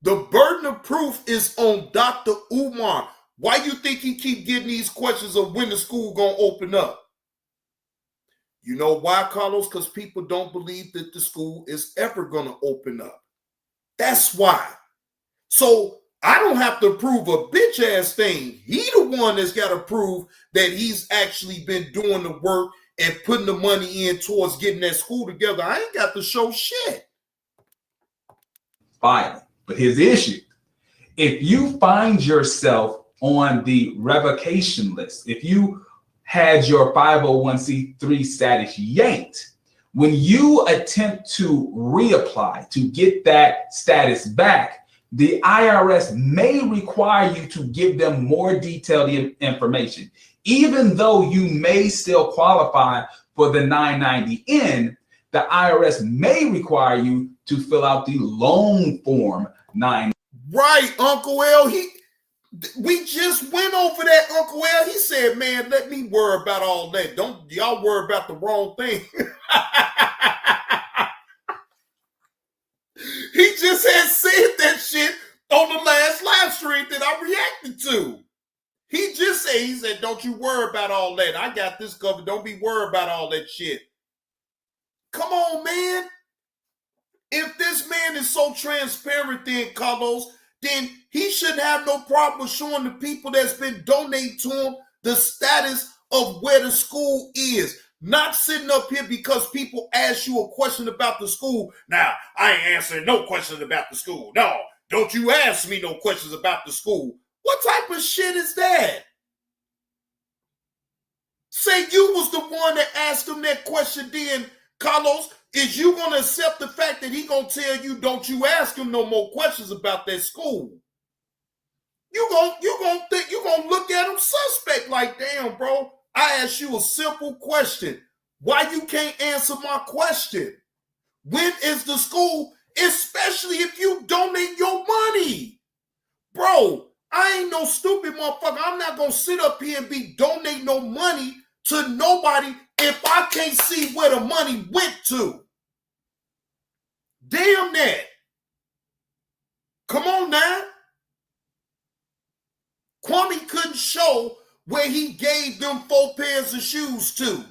Speaker 13: The burden of proof is on Dr. Umar. Why you think he keep getting these questions of when the school gonna open up? You know why, Carlos? Because people don't believe that the school is ever gonna open up. That's why. So I don't have to prove a bitch ass thing. He the one that's got to prove that he's actually been doing the work and putting the money in towards getting that school together. I ain't got to show shit.
Speaker 15: Fine. But here's the issue. If you find yourself on the revocation list, if you had your 501c3 status yanked, when you attempt to reapply to get that status back, the IRS may require you to give them more detailed information. Even though you may still qualify for the 990N, the IRS may require you to fill out the loan form 9.
Speaker 13: Right, Uncle L. We just went over that, Uncle L. He said, man, let me worry about all that. Don't y'all worry about the wrong thing. He just had said that shit on the last live stream that I reacted to. He just said, he said, don't you worry about all that. I got this covered. Don't be worried about all that shit. Come on, man. If this man is so transparent then, Carlos, then he shouldn't have no problem with showing the people that's been donating to him the status of where the school is. Not sitting up here because people ask you a question about the school. Now, I ain't answering no questions about the school. No, don't you ask me no questions about the school. What type of shit is that? Say you was the one that asked him that question then, Carlos. Is you going to accept the fact that he going to tell you, don't you ask him no more questions about that school? You going to look at him suspect like, damn, bro, I asked you a simple question. Why you can't answer my question? When is the school, especially if you donate your money? Bro, I ain't no stupid motherfucker. I'm not going to sit up here and be donating no money to nobody if I can't see where the money went to. Damn that. Come on now. Kwame couldn't show where he gave them 4 pairs of shoes to.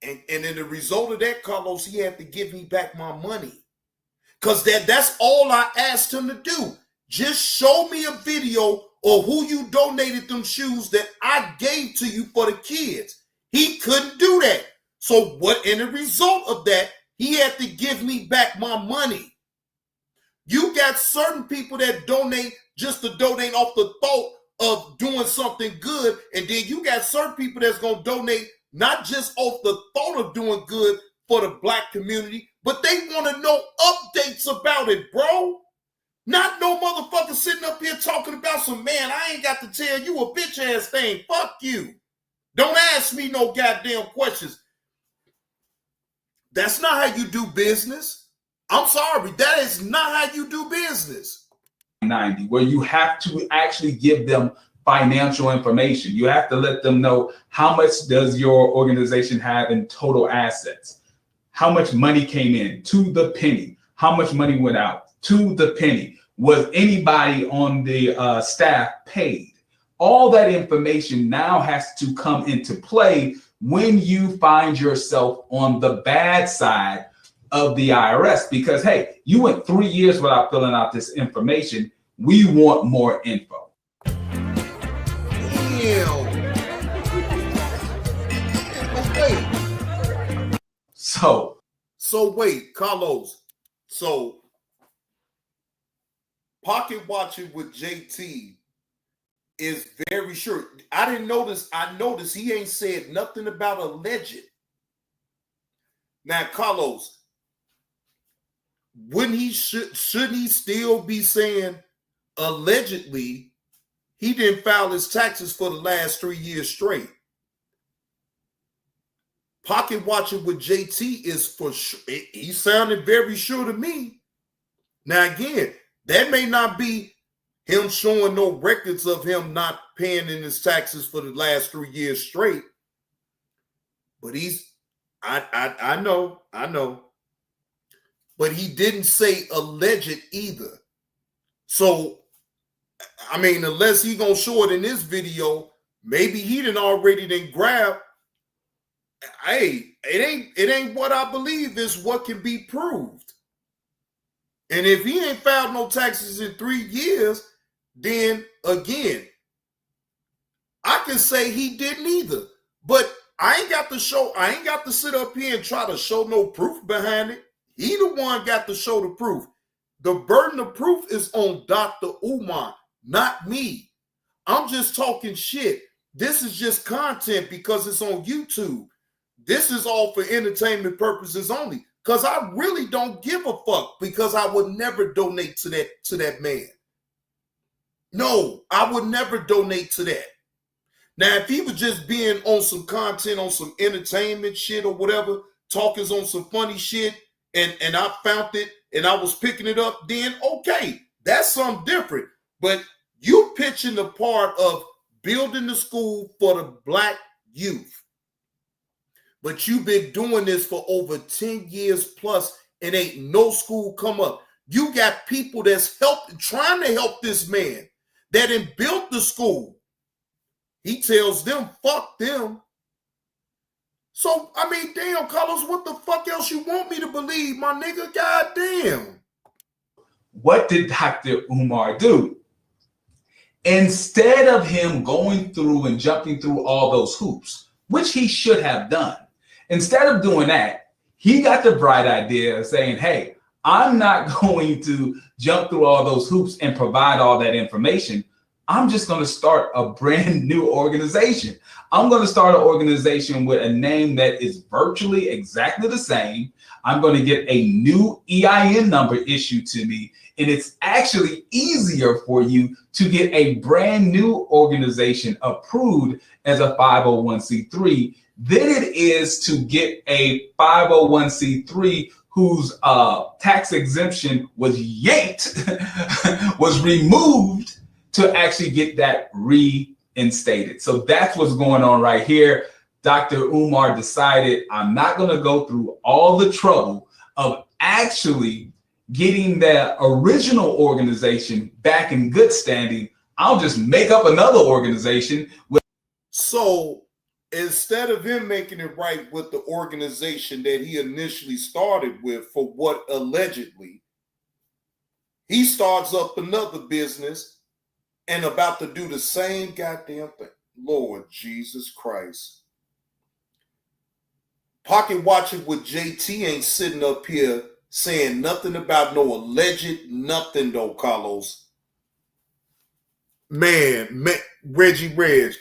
Speaker 13: And in the result of that, Carlos, he had to give me back my money. Because that's all I asked him to do. Just show me a video of who you donated them shoes that I gave to you for the kids. He couldn't do that. So what in the result of that, he had to give me back my money. You got certain people that donate just to donate off the thought of doing something good. And then you got certain people that's going to donate not just off the thought of doing good for the black community, but they want to know updates about it, bro. Not no motherfucker sitting up here talking about some, man, I ain't got to tell you a bitch ass thing. Fuck you. Don't ask me no goddamn questions. That's not how you do business. I'm sorry. That is not how you do business.
Speaker 15: 90, where you have to actually give them financial information. You have to let them know how much does your organization have in total assets, how much money came in to the penny, how much money went out to the penny, was anybody on the staff paid. All that information now has to come into play when you find yourself on the bad side of the IRS, because, hey, you went 3 years without filling out this information. We want more info.
Speaker 13: So wait, Carlos. So pocket watching with JT is very sure. I didn't notice. I noticed he ain't said nothing about alleged. Now, Carlos, wouldn't he shouldn't he still be saying allegedly he didn't file his taxes for the last 3 years straight? Pocket watching with JT is for sure. He sounded very sure to me. Now, again, that may not be him showing no records of him not paying in his taxes for the last 3 years straight. But I know. But he didn't say alleged either. So, I mean, unless he gonna show it in this video, maybe he done already then grab. Hey, it ain't what I believe is what can be proved. And if he ain't filed no taxes in 3 years, then again, I can say he didn't either. But I ain't got to sit up here and try to show no proof behind it. He the one got to show the proof. The burden of proof is on Dr. Umar, not me. I'm just talking shit. This is just content because it's on YouTube. This is all for entertainment purposes only. because I really don't give a fuck, because I would never donate to that man. No, I would never donate to that. Now, if he was just being on some content, on some entertainment shit or whatever, talking on some funny shit, and I found it and I was picking it up, then okay, that's something different. But you pitching the part of building the school for the black youth. But you've been doing this for over 10 years plus and ain't no school come up. You got people that's trying to help this man that done built the school. He tells them, fuck them. So, I mean, damn, Carlos, what the fuck else you want me to believe, my nigga? God damn.
Speaker 15: What did Dr. Umar do? Instead of him going through and jumping through all those hoops, which he should have done, instead of doing that, he got the bright idea of saying, hey, I'm not going to jump through all those hoops and provide all that information. I'm just going to start a brand new organization. I'm going to start an organization with a name that is virtually exactly the same. I'm going to get a new EIN number issued to me. And it's actually easier for you to get a brand new organization approved as a 501c3 than it is to get a 501c3 whose tax exemption was yanked, was removed, to actually get that reinstated. So that's what's going on right here. Dr. Umar decided, I'm not going to go through all the trouble of actually getting the original organization back in good standing. I'll just make up another organization.
Speaker 13: So instead of him making it right with the organization that he initially started with for what allegedly, he starts up another business and about to do the same goddamn thing. Lord Jesus Christ. Pocket watching with JT ain't sitting up here saying nothing about no alleged nothing though, Carlos. Man, Reggie Reg.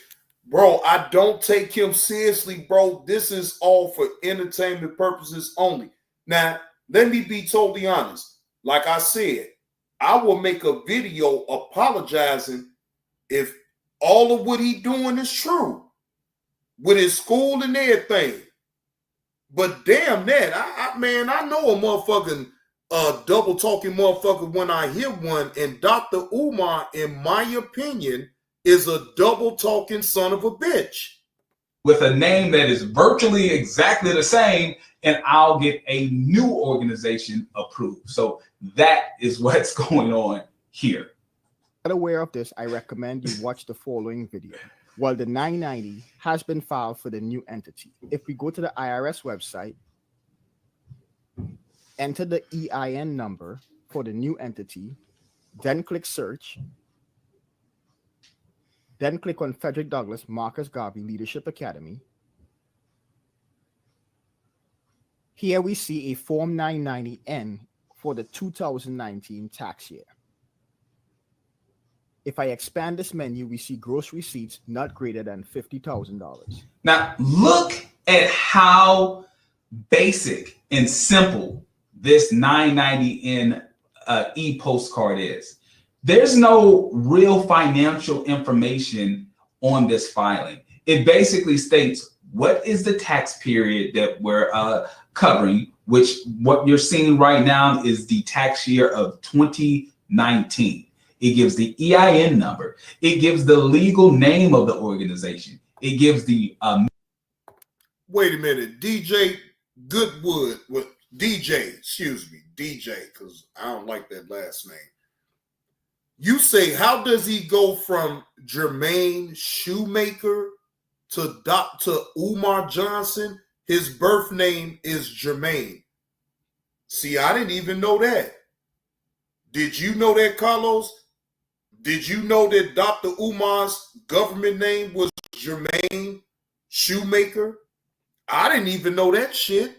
Speaker 13: Bro, I don't take him seriously, bro. This is all for entertainment purposes only. Now, let me be totally honest. Like I said, I will make a video apologizing if all of what he doing is true with his school and everything. But damn that, man, I know a motherfucking double talking motherfucker when I hear one. And Dr. Umar, in my opinion, is a double talking son of a bitch.
Speaker 15: With a name that is virtually exactly the same, and I'll get a new organization approved. So that is what's going on here.
Speaker 16: Not aware of this, I recommend you watch the following video. Well, the 990 has been filed for the new entity. If we go to the IRS website, enter the EIN number for the new entity, then click search, then click on Frederick Douglass Marcus Garvey Leadership Academy. Here we see a Form 990N for the 2019 tax year. If I expand this menu, we see gross receipts not greater than $50,000.
Speaker 15: Now, look at how basic and simple this 990N e-postcard is. There's no real financial information on this filing. It basically states what is the tax period that we're covering, which what you're seeing right now is the tax year of 2019. It gives the EIN number. It gives the legal name of the organization. It gives the
Speaker 13: Wait a minute, DJ Goodwood, DJ, because I don't like that last name. You say, how does he go from Jermaine Shoemaker to Dr. Umar Johnson? His birth name is Jermaine. See, I didn't even know that. Did you know that, Carlos? Did you know that Dr. Umar's government name was Jermaine Shoemaker? I didn't even know that shit.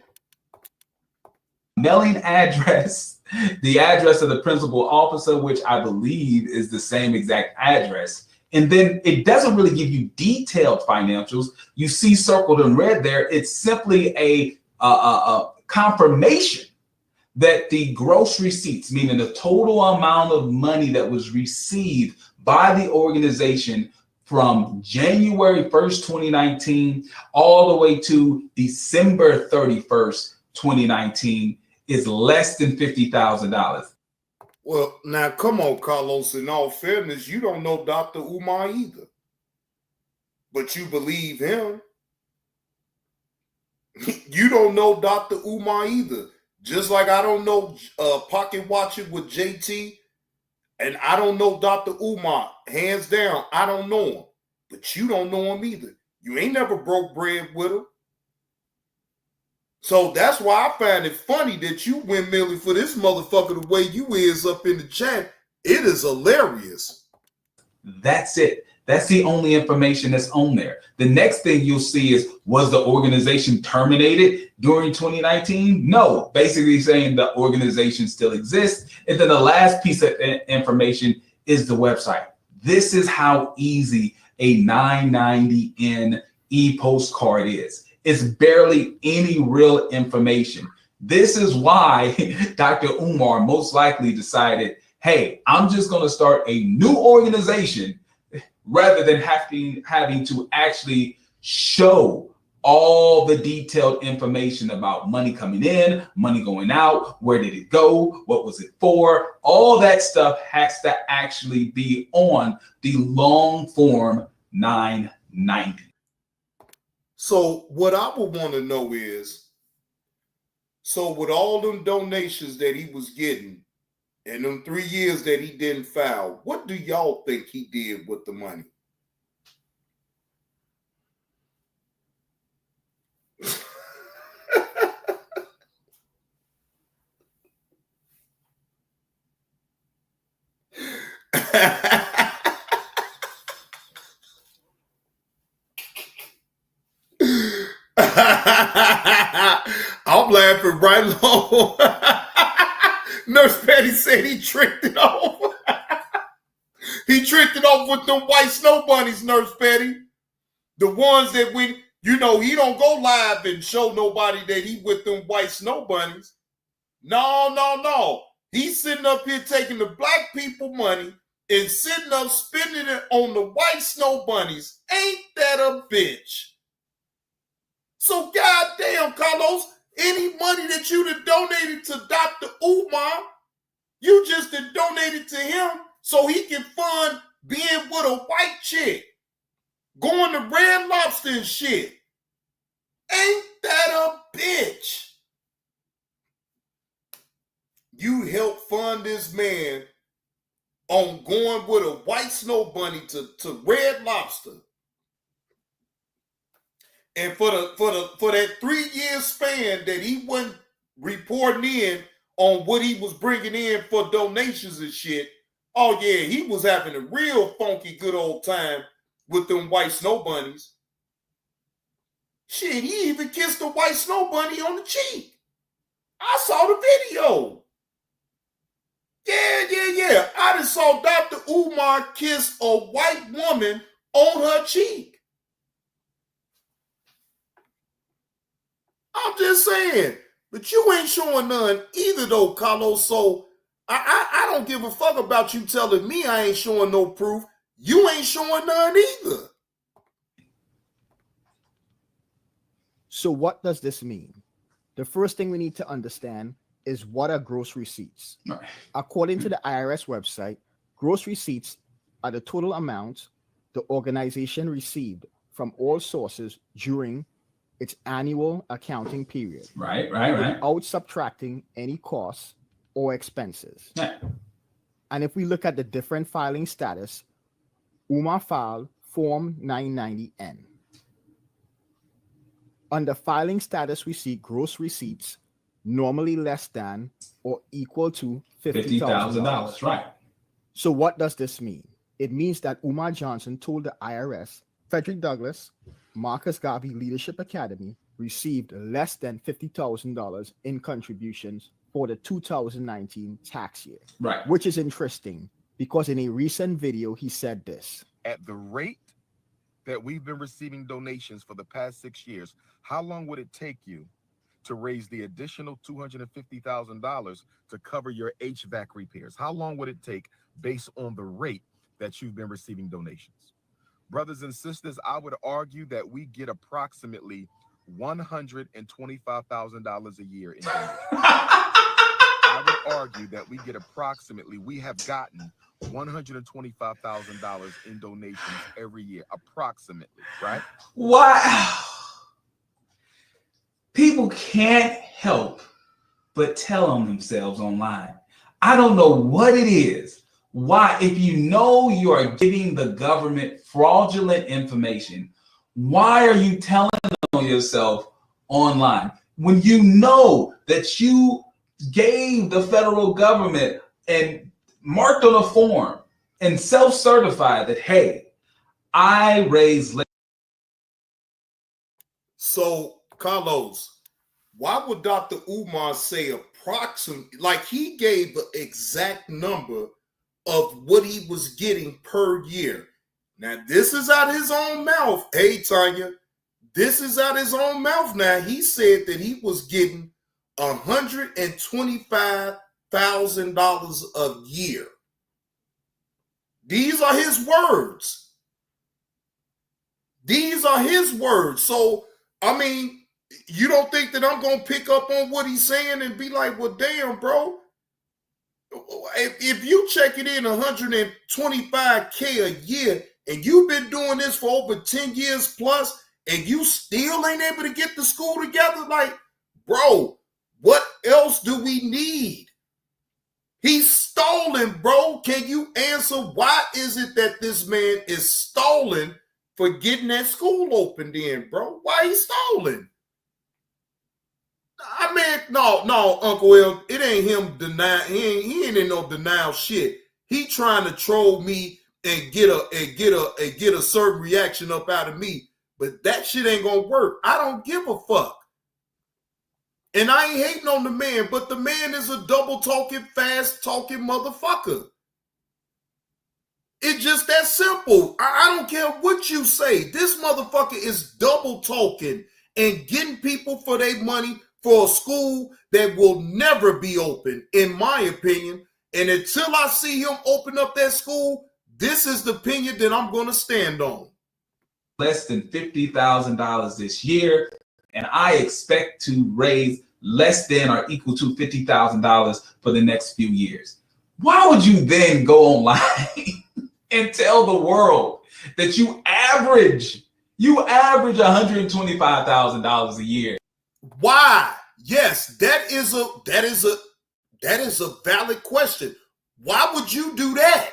Speaker 15: Mailing address, the address of the principal officer, which I believe is the same exact address. And then it doesn't really give you detailed financials. You see circled in red there. It's simply a confirmation that the gross receipts, meaning the total amount of money that was received by the organization from January 1st, 2019, all the way to December 31st, 2019, is less than $50,000.
Speaker 13: Well, now come on, Carlos. In all fairness, you don't know Dr. Umar either, but you believe him. You don't know Dr. Umar either. Just like I don't know Pocket Watching with JT, and I don't know Dr. Umar. Hands down, I don't know him. But you don't know him either. You ain't never broke bread with him. So that's why I find it funny that you windmilling for this motherfucker the way you is up in the chat. It is hilarious.
Speaker 15: That's it. That's the only information that's on there. The next thing you'll see is, was the organization terminated during 2019? No, basically saying the organization still exists. And then the last piece of information is the website. This is how easy a 990N e-postcard is. It's barely any real information. This is why Dr. Umar most likely decided, hey, I'm just going to start a new organization rather than having to actually show all the detailed information about money coming in, money going out, where did it go, what was it for. All that stuff has to actually be on the long form 990.
Speaker 13: So what I would want to know is, so with all them donations that he was getting and them 3 years that he didn't file, what do y'all think he did with the money? I'm laughing right along. Nurse Patty said he tricked it off. He tricked it off with them white snow bunnies, Nurse Patty. The ones that when, you know, he don't go live and show nobody that he with them white snow bunnies. No. He's sitting up here taking the black people money and sitting up spending it on the white snow bunnies. Ain't that a bitch? So goddamn, Carlos, any money that you'd have donated to Dr. Umar, you just have donated to him so he can fund being with a white chick, going to Red Lobster and shit. Ain't that a bitch? You help fund this man on going with a white snow bunny to Red Lobster. And for that 3 year span that he wasn't reporting in on what he was bringing in for donations and shit, oh yeah, he was having a real funky good old time with them white snow bunnies. Shit, he even kissed the white snow bunny on the cheek. I saw the video. Yeah. I just saw Dr. Umar kiss a white woman on her cheek. I'm just saying, but you ain't showing none either though, Carlos. So I don't give a fuck about you telling me I ain't showing no proof. You ain't showing none either.
Speaker 16: So what does this mean? The first thing we need to understand is what are gross receipts.
Speaker 15: Right.
Speaker 16: According to the IRS website, gross receipts are the total amount the organization received from all sources during its annual accounting period.
Speaker 15: Right.
Speaker 16: Without subtracting any costs or expenses.
Speaker 15: Right.
Speaker 16: And if we look at the different filing status, Umar filed Form 990N. Under filing status, we see gross receipts normally less than or equal to $50,000.
Speaker 15: Right.
Speaker 16: So what does this mean? It means that Umar Johnson told the IRS, Frederick Douglass, Marcus Garvey Leadership Academy received less than $50,000 in contributions for the 2019 tax year.
Speaker 15: Right.
Speaker 16: Which is interesting because in a recent video, he said this.
Speaker 7: At the rate that we've been receiving donations for the past 6 years, how long would it take you to raise the additional $250,000 to cover your HVAC repairs? How long would it take based on the rate that you've been receiving donations? Brothers and sisters, I would argue that we get approximately $125,000 a year in donations. I would argue that we have gotten $125,000 in donations every year, approximately, right?
Speaker 15: Wow. People can't help but tell on themselves online. I don't know what it is. Why, if you know you are giving the government fraudulent information, why are you telling on yourself online when you know that you gave the federal government and marked on a form and self-certified that, hey, I raised.
Speaker 13: So, Carlos, why would Dr. Umar say approximately, like he gave an exact number of what he was getting per year? Now, this is out his own mouth. Hey, Tanya, this is out his own mouth now. He said that he was getting $125,000 a year. These are his words. These are his words. So, I mean, you don't think that I'm going to pick up on what he's saying and be like, well, damn, bro. If you check it in $125K a year and you've been doing this for over 10 years plus and you still ain't able to get the school together, like, bro, what else do we need? He's stolen, bro. Can you answer why is it that this man is stolen for getting that school opened in, bro? Why he stolen? I mean, no, Uncle L, it ain't him denying. He ain't in no denial shit. He trying to troll me and get a certain reaction up out of me. But that shit ain't gonna work. I don't give a fuck. And I ain't hating on the man, but the man is a double talking, fast talking motherfucker. It's just that simple. I don't care what you say. This motherfucker is double talking and getting people for their money for a school that will never be open, in my opinion. And until I see him open up that school, this is the opinion that I'm going to stand on.
Speaker 15: Less than $50,000 this year, and I expect to raise less than or equal to $50,000 for the next few years. Why would you then go online and tell the world that you average $125,000 a year?
Speaker 13: Why? Yes, that is a valid question. Why would you do that?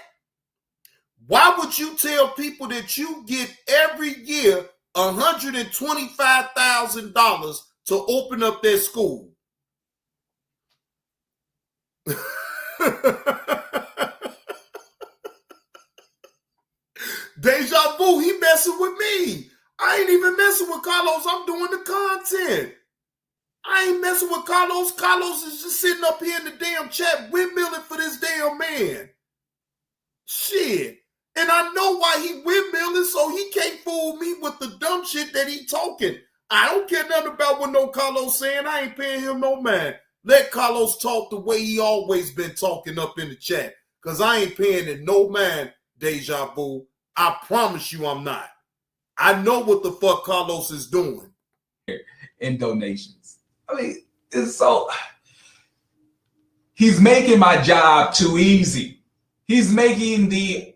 Speaker 13: Why would you tell people that you get every year $125,000 to open up their school? Deja vu, he messing with me. I ain't even messing with Carlos. I'm doing the content. I ain't messing with Carlos. Carlos is just sitting up here in the damn chat windmilling for this damn man. Shit. And I know why he windmilling, so he can't fool me with the dumb shit that he talking. I don't care nothing about what no Carlos saying. I ain't paying him no mind. Let Carlos talk the way he always been talking up in the chat. Because I ain't paying it no mind, Deja Vu. I promise you I'm not. I know what the fuck Carlos is doing.
Speaker 15: In donations. I mean, it's so... He's making my job too easy. He's making the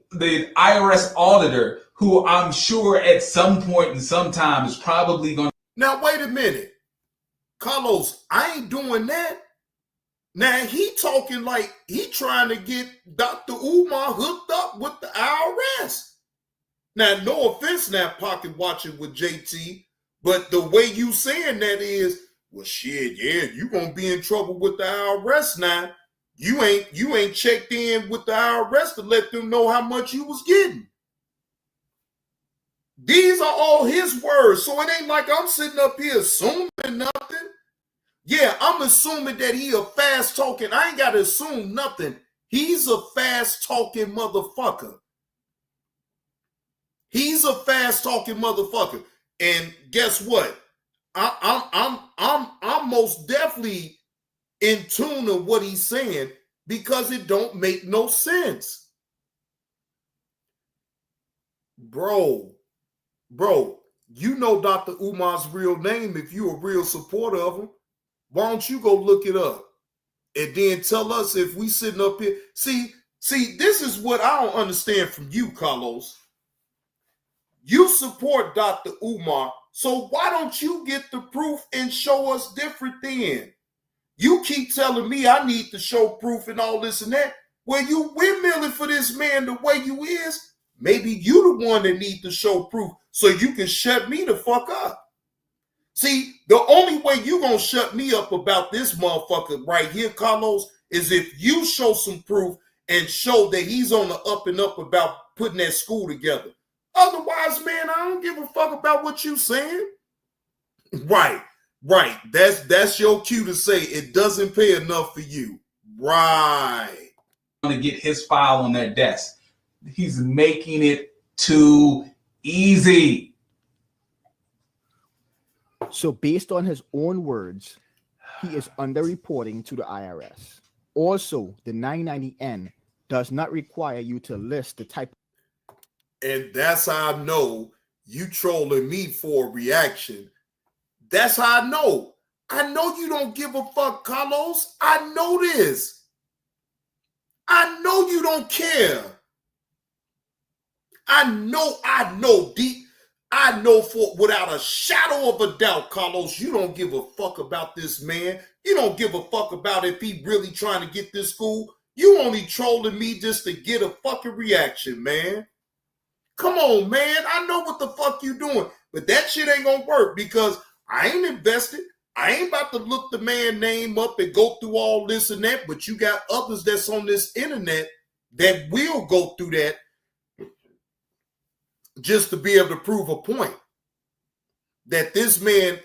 Speaker 15: IRS auditor, who I'm sure at some point and sometime is probably going to...
Speaker 13: Now, wait a minute. Carlos, I ain't doing that. Now, he talking like he trying to get Dr. Umar hooked up with the IRS. Now, no offense now, pocket watching with JT, but the way you saying that is, well, shit, yeah, you gonna be in trouble with the IRS now. You ain't checked in with the IRS to let them know how much you was getting. These are all his words, so it ain't like I'm sitting up here assuming nothing. Yeah, I'm assuming that he a fast talking. I ain't got to assume nothing. He's a fast talking motherfucker. He's a fast talking motherfucker. And guess what? I'm I'm most definitely in tune to what he's saying because it don't make no sense. Bro, you know Dr. Umar's real name if you're a real supporter of him. Why don't you go look it up? And then tell us if we sitting up here. See, this is what I don't understand from you, Carlos. You support Dr. Umar, so why don't you get the proof and show us different then? You keep telling me I need to show proof and all this and that. Well, you windmilling for this man the way you is. Maybe you the one that need to show proof so you can shut me the fuck up. See, the only way you gonna shut me up about this motherfucker right here, Carlos, is if you show some proof and show that he's on the up and up about putting that school together. Otherwise, man, I don't give a fuck about what you saying. Right. That's your cue to say it doesn't pay enough for you. Right.
Speaker 15: To get his file on that desk. He's making it too easy.
Speaker 16: So based on his own words, he is underreporting to the IRS. Also, the 990N does not require you to list the type.
Speaker 13: And that's how I know you trolling me for a reaction. That's how I know. I know you don't give a fuck, Carlos. I know this. I know you don't care. I know deep. I know for without a shadow of a doubt, Carlos, you don't give a fuck about this man. You don't give a fuck about if he really trying to get this school. You only trolling me just to get a fucking reaction, man. Come on, man. I know what the fuck you doing. But that shit ain't gonna work because I ain't invested. I ain't about to look the man name up and go through all this and that. But you got others that's on this internet that will go through that just to be able to prove a point that this man,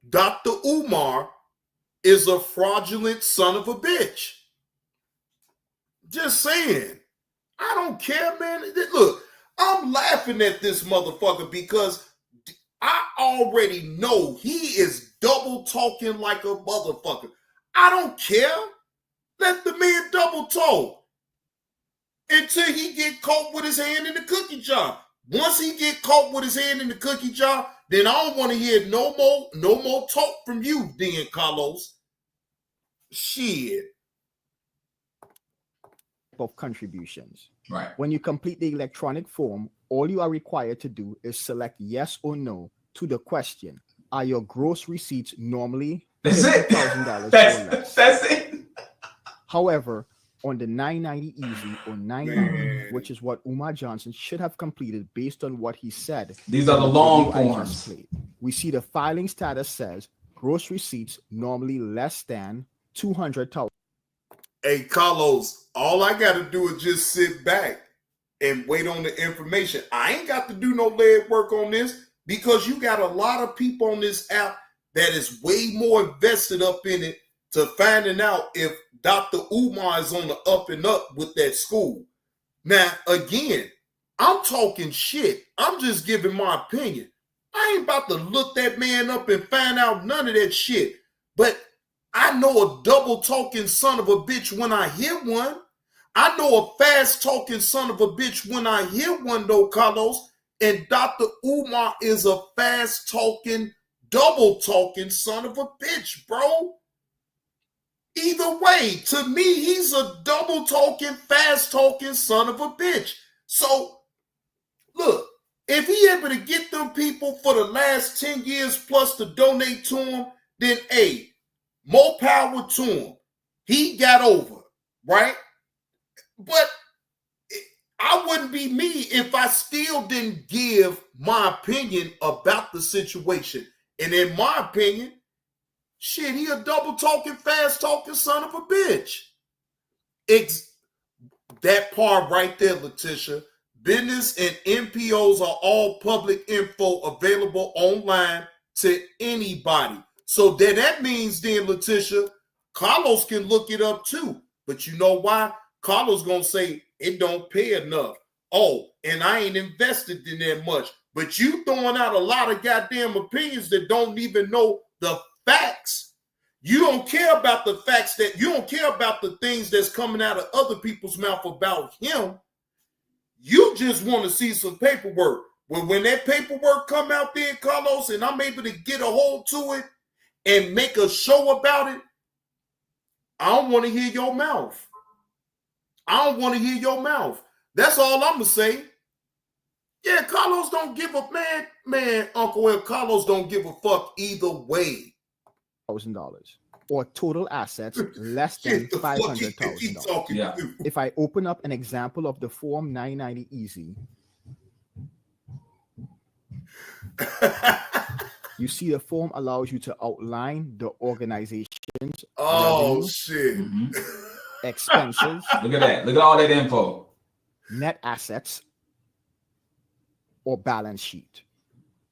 Speaker 13: Dr. Umar, is a fraudulent son of a bitch. Just saying. I don't care, man. Look, I'm laughing at this motherfucker because I already know he is double talking like a motherfucker. I don't care. Let the man double talk until he get caught with his hand in the cookie jar. Once he get caught with his hand in the cookie jar, then I don't want to hear no more talk from you, then, Carlos. Shit.
Speaker 16: Of contributions.
Speaker 15: Right.
Speaker 16: When you complete the electronic form, all you are required to do is select yes or no to the question. Are your gross receipts normally $50,000 or less?
Speaker 15: That's it.
Speaker 16: However, on the 990 Easy or 990, which is what Umar Johnson should have completed based on what he said.
Speaker 15: These are the long forms.
Speaker 16: We see the filing status says gross receipts normally less than $200,000.
Speaker 13: Hey, Carlos, all I got to do is just sit back and wait on the information. I ain't got to do no leg work on this because you got a lot of people on this app that is way more invested up in it to finding out if Dr. Umar is on the up and up with that school. Now, again, I'm talking shit. I'm just giving my opinion. I ain't about to look that man up and find out none of that shit. But I know a double talking son of a bitch when I hear one. I know a fast talking son of a bitch when I hear one though, Carlos. And Dr. Umar is a fast talking, double talking son of a bitch, bro. Either way, to me, he's a double talking, fast talking son of a bitch. So, look, if he able to get them people for the last 10 years plus to donate to him, then hey, more power to him. He got over, right? But I wouldn't be me if I still didn't give my opinion about the situation. And in my opinion, shit, he a double talking, fast talking son of a bitch. That part right there, Letitia. Business and NPOs are all public info available online to anybody. So then that means then, Letitia, Carlos can look it up too. But you know why? Carlos gonna say it don't pay enough. Oh, and I ain't invested in that much. But you throwing out a lot of goddamn opinions that don't even know the facts. You don't care about the facts that you don't care about the things that's coming out of other people's mouth about him. You just want to see some paperwork. When that paperwork come out there, Carlos, and I'm able to get a hold to it and make a show about it, I don't want to hear your mouth. I don't want to hear your mouth. That's all I'm gonna say. Yeah, Carlos don't give a man, Uncle Will, Carlos don't give a fuck either way.
Speaker 16: $1,000 or total assets less than $500,000.
Speaker 15: Yeah.
Speaker 16: If I open up an example of the Form 990 Easy, you see the form allows you to outline the organization's revenue,
Speaker 13: shit.
Speaker 16: expenses.
Speaker 15: Look at that. Look at all that info.
Speaker 16: Net assets or balance sheet.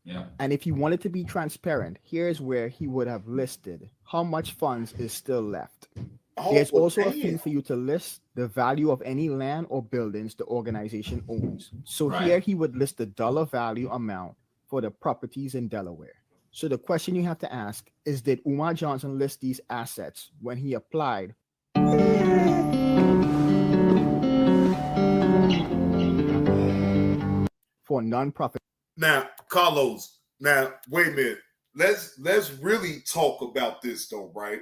Speaker 15: Yeah.
Speaker 16: And if he wanted to be transparent, here's where he would have listed how much funds is still left. There's also a fee for you to list the value of any land or buildings the organization owns. So here he would list the dollar value amount for the properties in Delaware. So the question you have to ask is, did Umar Johnson list these assets when he applied for nonprofit?
Speaker 13: Now, Carlos, wait a minute. Let's really talk about this though, right?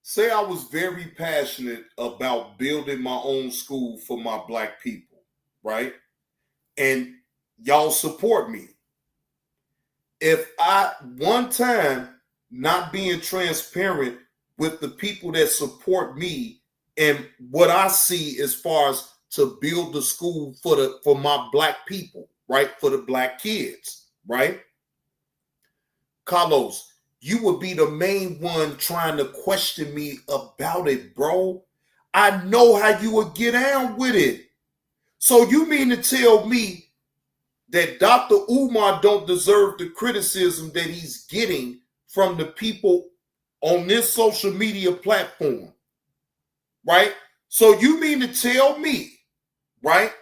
Speaker 13: Say I was very passionate about building my own school for my black people, right? And y'all support me. If I one time not being transparent with the people that support me and what I see as far as to build the school for my black people, right? For the black kids, right? Carlos, you would be the main one trying to question me about it, bro. I know how you would get down with it. So you mean to tell me that Dr. Umar don't deserve the criticism that he's getting from the people on this social media platform, right? So you mean to tell me, right,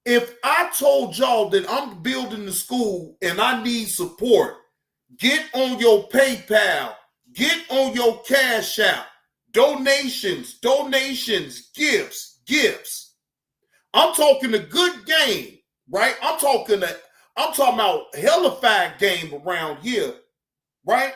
Speaker 13: if I told y'all that I'm building the school and I need support, get on your PayPal, get on your Cash App, donations, gifts. I'm talking a good game, right? I'm talking about hellified game around here, right?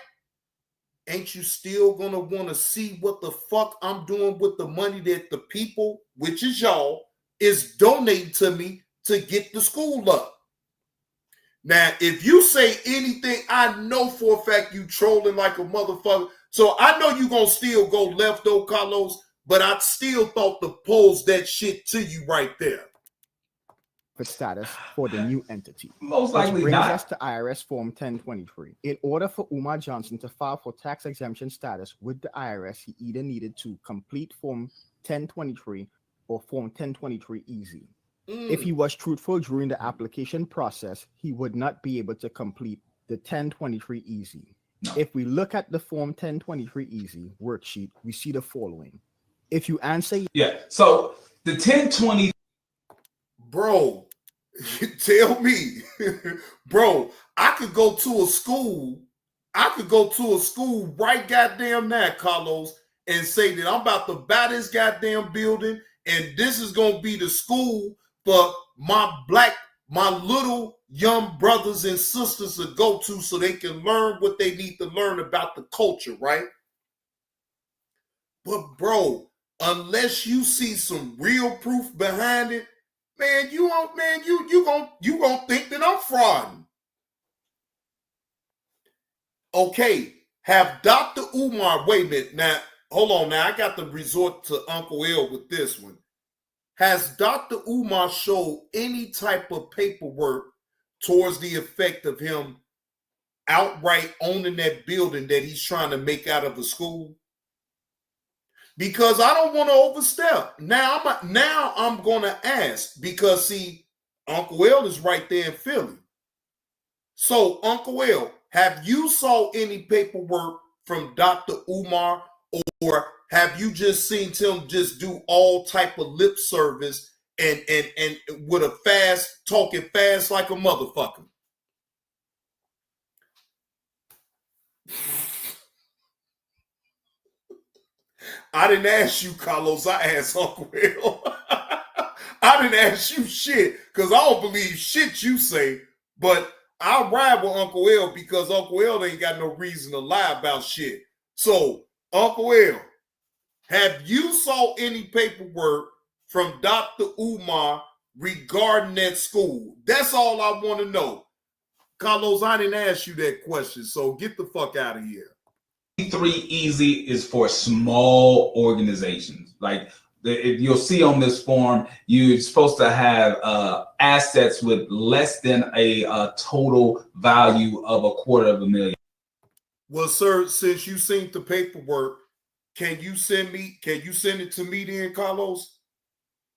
Speaker 13: Ain't you still gonna want to see what the fuck I'm doing with the money that the people, which is y'all, is donating to me to get the school up? Now, if you say anything, I know for a fact you trolling like a motherfucker. So I know you gonna still go left though, Carlos, but I still thought to pose that shit to you right there.
Speaker 16: Status for the new entity.
Speaker 15: Most
Speaker 16: Which
Speaker 15: likely
Speaker 16: brings
Speaker 15: not.
Speaker 16: us to IRS Form 1023. In order for Umar Johnson to file for tax exemption status with the IRS, he either needed to complete Form 1023 or Form 1023 Easy. If he was truthful during the application process, he would not be able to complete the 1023 Easy.
Speaker 15: No.
Speaker 16: If we look at the Form 1023 Easy worksheet, we see the following. If you answer...
Speaker 15: Yeah, so the 1020...
Speaker 13: Bro, tell me, bro, I could go to a school right goddamn now, Carlos, and say that I'm about to buy this goddamn building and this is going to be the school for my little young brothers and sisters to go to so they can learn what they need to learn about the culture, right? But bro, unless you see some real proof behind it, man, you gonna think that I'm frauding. Okay, have Dr. Umar, wait a minute, now, hold on now, I got to resort to Uncle L with this one. Has Dr. Umar showed any type of paperwork towards the effect of him outright owning that building that he's trying to make out of a school? Because I don't want to overstep. Now I'm going to ask, because see, Uncle L is right there in Philly. So Uncle L, have you saw any paperwork from Dr. Umar, or have you just seen him just do all type of lip service and with a talking fast like a motherfucker? I didn't ask you, Carlos. I asked Uncle L. I didn't ask you shit because I don't believe shit you say, but I'll ride with Uncle L because Uncle L ain't got no reason to lie about shit. So, Uncle L, have you saw any paperwork from Dr. Umar regarding that school? That's all I want to know. Carlos, I didn't ask you that question, so get the fuck out of here.
Speaker 15: 3 easy is for small organizations. Like if you'll see on this form, you're supposed to have assets with less than a total value of $250,000.
Speaker 13: Well, sir, since you seen the paperwork, can you send it to me then, Carlos?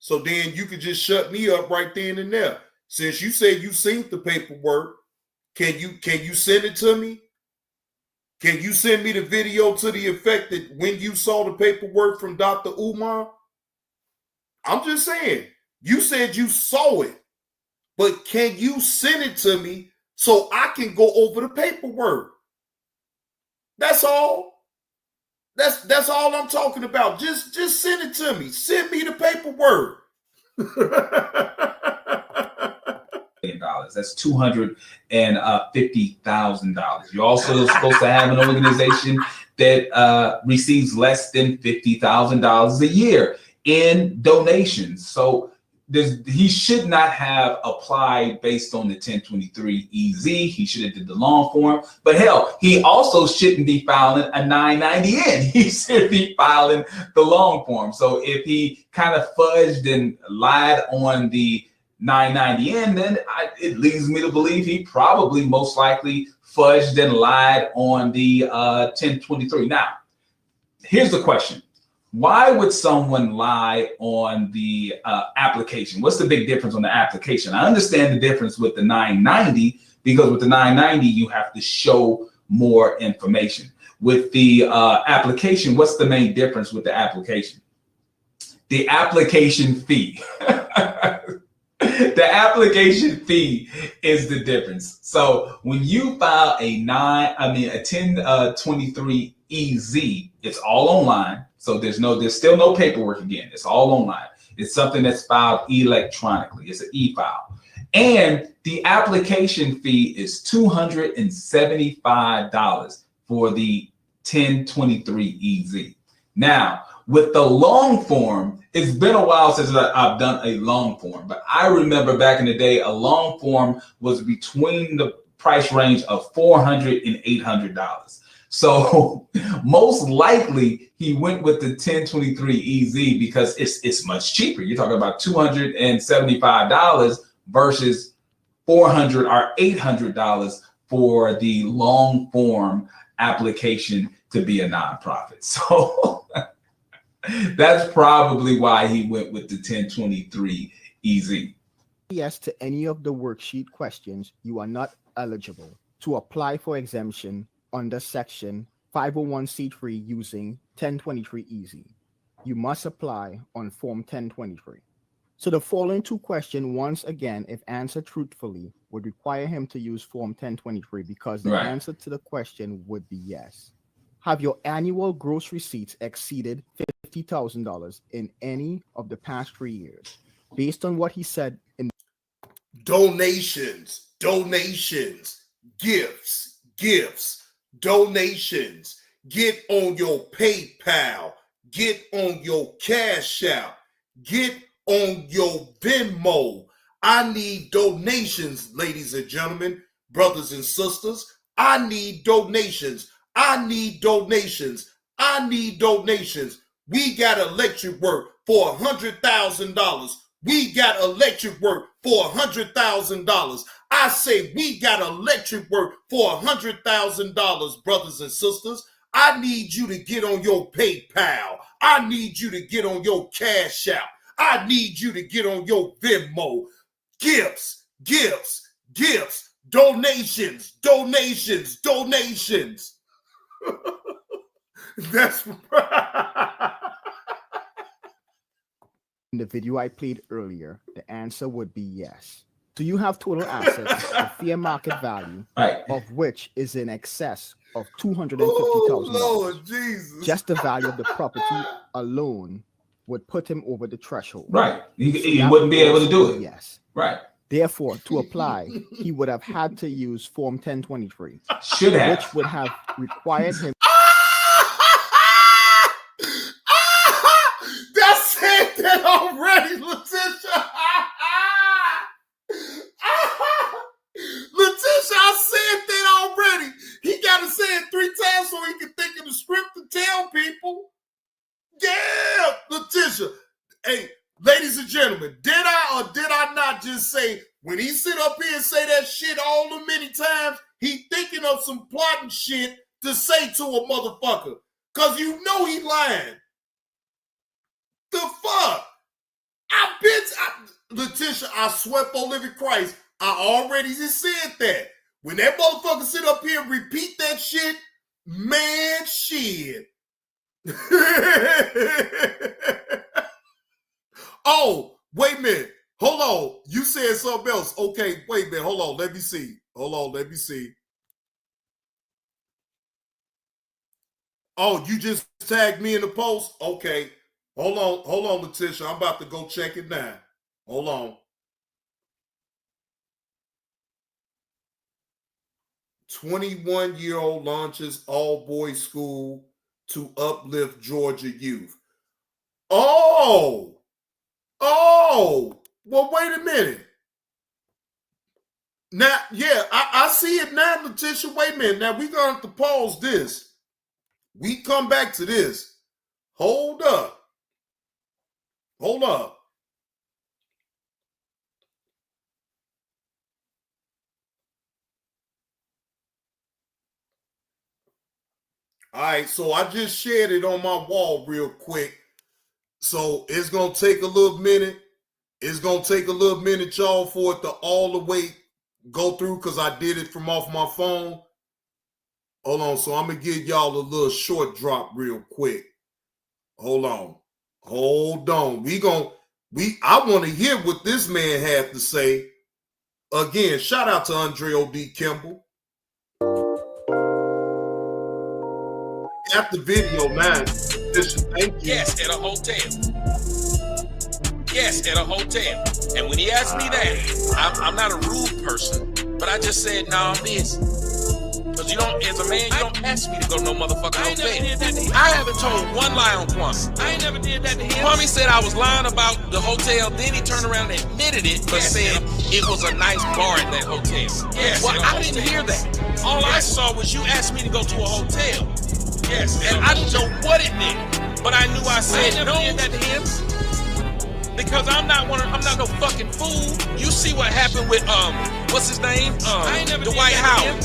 Speaker 13: So then you could just shut me up right then and there. Since you said you seen the paperwork, can you send it to me? Can you send me the video to the effect that when you saw the paperwork from Dr. Umar? I'm just saying, you said you saw it, but can you send it to me so I can go over the paperwork? That's all. That's all I'm talking about. Just send it to me. Send me the paperwork.
Speaker 15: That's $250,000. You're also supposed to have an organization that receives less than $50,000 a year in donations. So he should not have applied based on the 1023 EZ. He should have did the long form. But hell, he also shouldn't be filing a 990N. He should be filing the long form. So if he kind of fudged and lied on the 990N, then it leads me to believe he probably most likely fudged and lied on the 1023. Now, here's the question. Why would someone lie on the application? What's the big difference on the application? I understand the difference with the 990 because with the 990, you have to show more information. With the application, what's the main difference with the application? The application fee. The application fee is the difference. So when you file a 1023 EZ, it's all online. So there's still no paperwork again. It's all online. It's something that's filed electronically. It's an e-file. And the application fee is $275 for the 1023 EZ. Now, with the long form, it's been a while since I've done a long form, but I remember back in the day, a long form was between the price range of $400 and $800. So most likely he went with the 1023 EZ because it's much cheaper. You're talking about $275 versus $400 or $800 for the long form application to be a nonprofit. So that's probably why he went with the 1023 EZ.
Speaker 16: Yes to any of the worksheet questions, you are not eligible to apply for exemption under section 501c3 using 1023 EZ. You must apply on form 1023. So the following two questions, once again, if answered truthfully, would require him to use form 1023 because the answer to the question would be yes. Have your annual gross receipts exceeded $50,000 in any of the past 3 years? Based on what he said in
Speaker 13: donations, gifts, donations, get on your PayPal, get on your Cash App, get on your Venmo. I need donations, ladies and gentlemen, brothers and sisters. I need donations. I need donations. We got electric work for $100,000. We got electric work for $100,000. I say we got electric work for $100,000, brothers and sisters. I need you to get on your PayPal. I need you to get on your Cash App. I need you to get on your Venmo. Gifts, donations. That's
Speaker 16: in the video I played earlier, the answer would be yes. Do you have total assets of fair market value, of which is in excess of $250,000?
Speaker 13: Lord Jesus.
Speaker 16: Just the value of the property alone would put him over the threshold.
Speaker 15: Right. He wouldn't be able to do it.
Speaker 16: Yes.
Speaker 15: Right.
Speaker 16: Therefore, to apply, he would have had to use Form 1023.
Speaker 15: Should have.
Speaker 16: Which would have required him.
Speaker 13: That said that already, Letitia. Letitia, I said that already. He got to say it 3 times so he can think of the script to tell people. Yeah, Letitia. Hey, ladies and gentlemen, did I or did I not just say when he sit up here and say that shit all the many times, he thinking of some plotting shit to say to a motherfucker? Because you know he lying. The fuck? Letitia, I swear for living Christ, I already just said that. When that motherfucker sit up here and repeat that shit, man, shit. Oh, wait a minute. Hold on. You said something else. Okay, wait a minute. Hold on. Let me see. Hold on. Let me see. Oh, you just tagged me in the post? Okay. Hold on, Letitia. I'm about to go check it now. Hold on. 21-year-old launches all-boys school to uplift Georgia youth. Oh, well, wait a minute. Now, yeah, I see it now, Letitia. Wait a minute. Now, we're going to have to pause this. We come back to this. Hold up. Hold up. All right, so I just shared it on my wall real quick. So it's going to take a little minute. It's going to take a little minute, y'all, for it to all the way go through because I did it from off my phone. Hold on. So I'm going to give y'all a little short drop real quick. Hold on. I want to hear what this man had to say. Again, shout out to Andre O.D. Kimball. Got the video now. Thank you.
Speaker 18: Yes, at a hotel. Yes, at a hotel. And when he asked me that, I'm not a rude person, but I just said, nah, I'm this. Because you don't, as a man, you don't ask me to go to no motherfucking hotel. I haven't told one lie on Kwame. I ain't never did that to him. Kwame said I was lying about the hotel, then he turned around and admitted it, but said it was a nice bar at that hotel. Yes, well, I didn't hear that. All I saw was you asked me to go to a hotel. Yes, and I didn't know what it meant, but I knew I said no. Did that to him because I'm not no fucking fool. You see what happened with what's his name? Dwight Howard.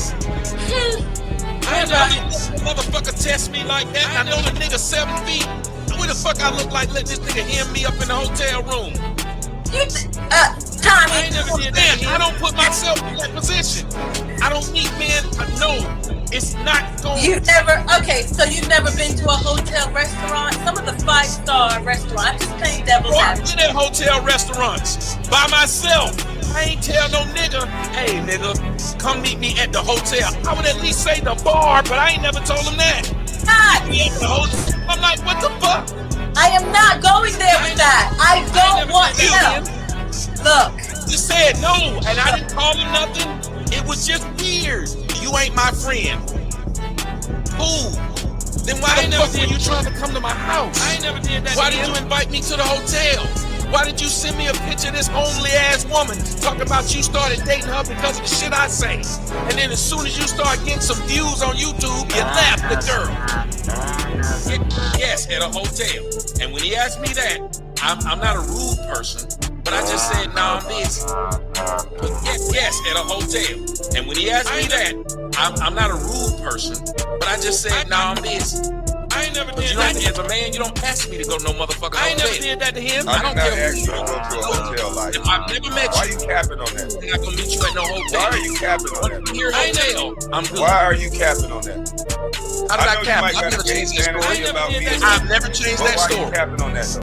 Speaker 18: I didn't motherfucker test me like that. I know the nigga 7 feet. What the fuck I look like? Let this nigga hem me up in the hotel room. Tommy. I ain't never did that. I don't put myself in that position. I don't need men. No. It's not going.
Speaker 19: You've never, okay, so you've never been to a hotel restaurant? Some of the 5-star restaurants, I'm just playing devil's advocate.
Speaker 18: I've been at hotel restaurants by myself. I ain't tell no nigga, hey nigga, come meet me at the hotel. I would at least say the bar, but I ain't never told him that. I'm like, what the fuck?
Speaker 19: I am not going there with that. I don't want to. Look.
Speaker 18: You said no, and I didn't call him nothing. It was just weird. You ain't my friend. Who? Then why the fuck were you trying to come to my house? I ain't never did that. Why did you invite me to the hotel? Why did you send me a picture of this homely ass woman talking about you started dating her because of the shit I say? And then as soon as you start getting some views on YouTube, you left the girl. Yes, at a hotel. And when he asked me that, I'm not a rude person, but I just said, nah, I'm busy. Yes, at a hotel. And when he asked me that, I'm not a rude person, but I just said, nah, I'm busy. I ain't never did that. As a man, you don't ask me to go to no motherfucking hotel. I ain't never did that to him. I don't care who you are. I've never met you.
Speaker 20: Why are you capping on that?
Speaker 18: I'm not gonna meet you at no hotel.
Speaker 20: Why are you capping on that?
Speaker 18: I ain't I'm good.
Speaker 20: Why are you capping on that?
Speaker 18: How did I cap? I've never changed that story. I've never changed that story.
Speaker 20: Why are you capping on that though?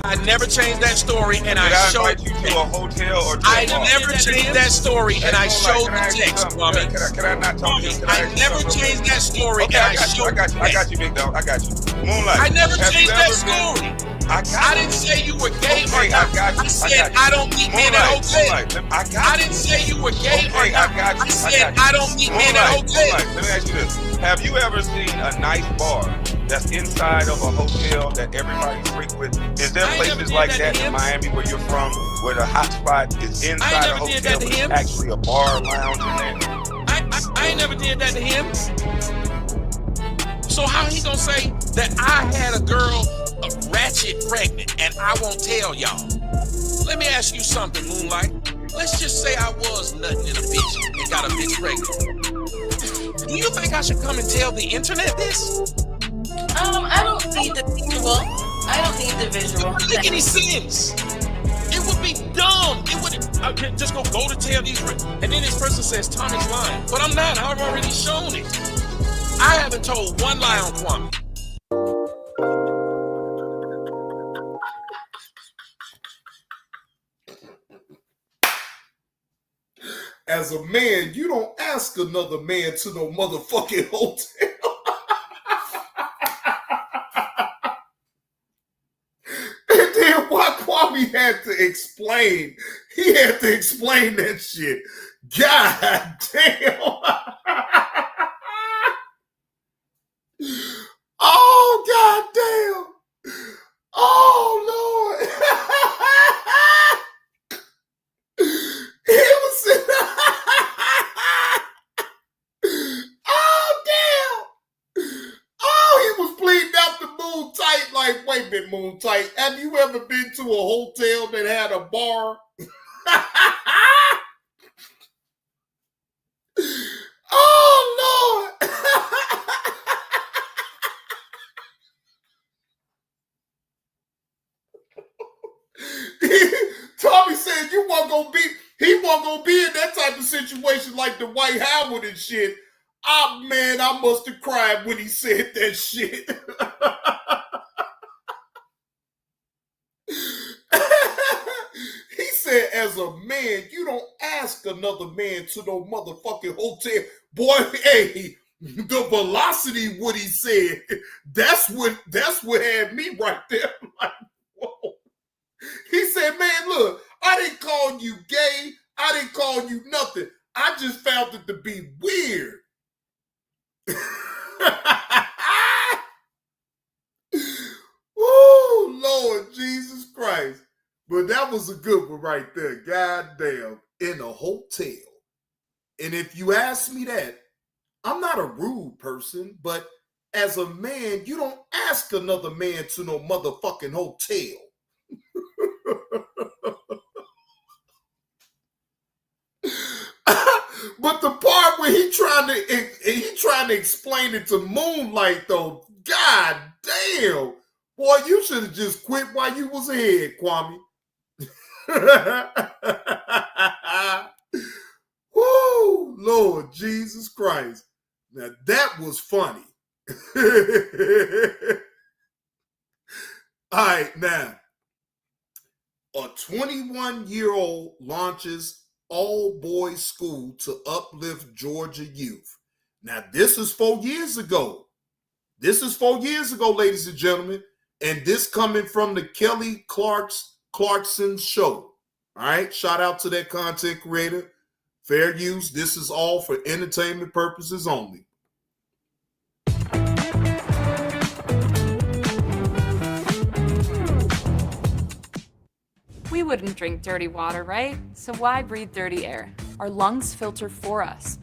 Speaker 18: I never changed that story, and I
Speaker 20: Did
Speaker 18: showed.
Speaker 20: invite you to a hotel or to
Speaker 18: I
Speaker 20: a bar?
Speaker 18: never changed that story, and I showed the text, Kwame.
Speaker 20: Can I not talk to you?
Speaker 18: I never changed that story,
Speaker 20: Okay,
Speaker 18: and
Speaker 20: I got you, big dog. I got you. Moonlight.
Speaker 18: I never
Speaker 20: have
Speaker 18: changed
Speaker 20: you
Speaker 18: that
Speaker 20: ever been-
Speaker 18: story.
Speaker 20: I
Speaker 18: didn't say you were gay or
Speaker 20: Okay,
Speaker 18: not.
Speaker 20: I got you.
Speaker 18: I said I don't meet men at hotels. I didn't say you were gay or not. I said I don't meet men at hotels.
Speaker 20: Let me ask you this. Have you ever seen a nice bar that's inside of a hotel that everybody frequents? Is there places like that in Miami where you're from where the hot spot is inside a hotel but it's actually a bar lounge in there?
Speaker 18: I ain't never did that to him. So how he gonna say that I had a girl ratchet pregnant and I won't tell y'all? Let me ask you something, Moonlight. Let's just say I was nutting in a bitch and got a bitch pregnant. Do you think I should come and tell the internet this?
Speaker 19: I don't need the visual. I don't need the visual.
Speaker 18: It wouldn't make any sense. It would be dumb. It would just go to tell these, and then this person says Tommy's lying, but I'm not. I've already shown it. I haven't told one lie on Kwame.
Speaker 13: As a man, you don't ask another man to no motherfucking hotel. And then why Kwame had to explain, he had to explain that shit. God damn. Oh, God damn. Oh, Lord. He was sitting. Oh, damn. Oh, he was bleeding out the moon tight. Like, wait a minute, moon tight. Have you ever been to a hotel that had a bar? Oh, Lord. Tommy said he wasn't gonna be in that type of situation like the White Howard and shit. Ah, man, I must have cried when he said that shit. He said, as a man, you don't ask another man to no motherfucking hotel. Boy, hey, the velocity, what he said, that's what had me right there. Like, whoa. He said, man, look, I didn't call you gay. I didn't call you nothing. I just found it to be weird. Oh, Lord Jesus Christ. But that was a good one right there. God damn. In a hotel. And if you ask me that, I'm not a rude person, but as a man, you don't ask another man to no motherfucking hotel. But the part where he trying to explain it to Moonlight though, God damn, boy, you should have just quit while you was ahead, Kwame. Woo, Lord Jesus Christ. Now that was funny. All right, now a 21-year-old launches all-boys school to uplift Georgia youth. Now, this is 4 years ago. This is 4 years ago, ladies and gentlemen. And this coming from the Kelly Clarkson show. All right, shout out to that content creator. Fair use. This is all for entertainment purposes only.
Speaker 21: We wouldn't drink dirty water, right? So why breathe dirty air? Our lungs filter for us.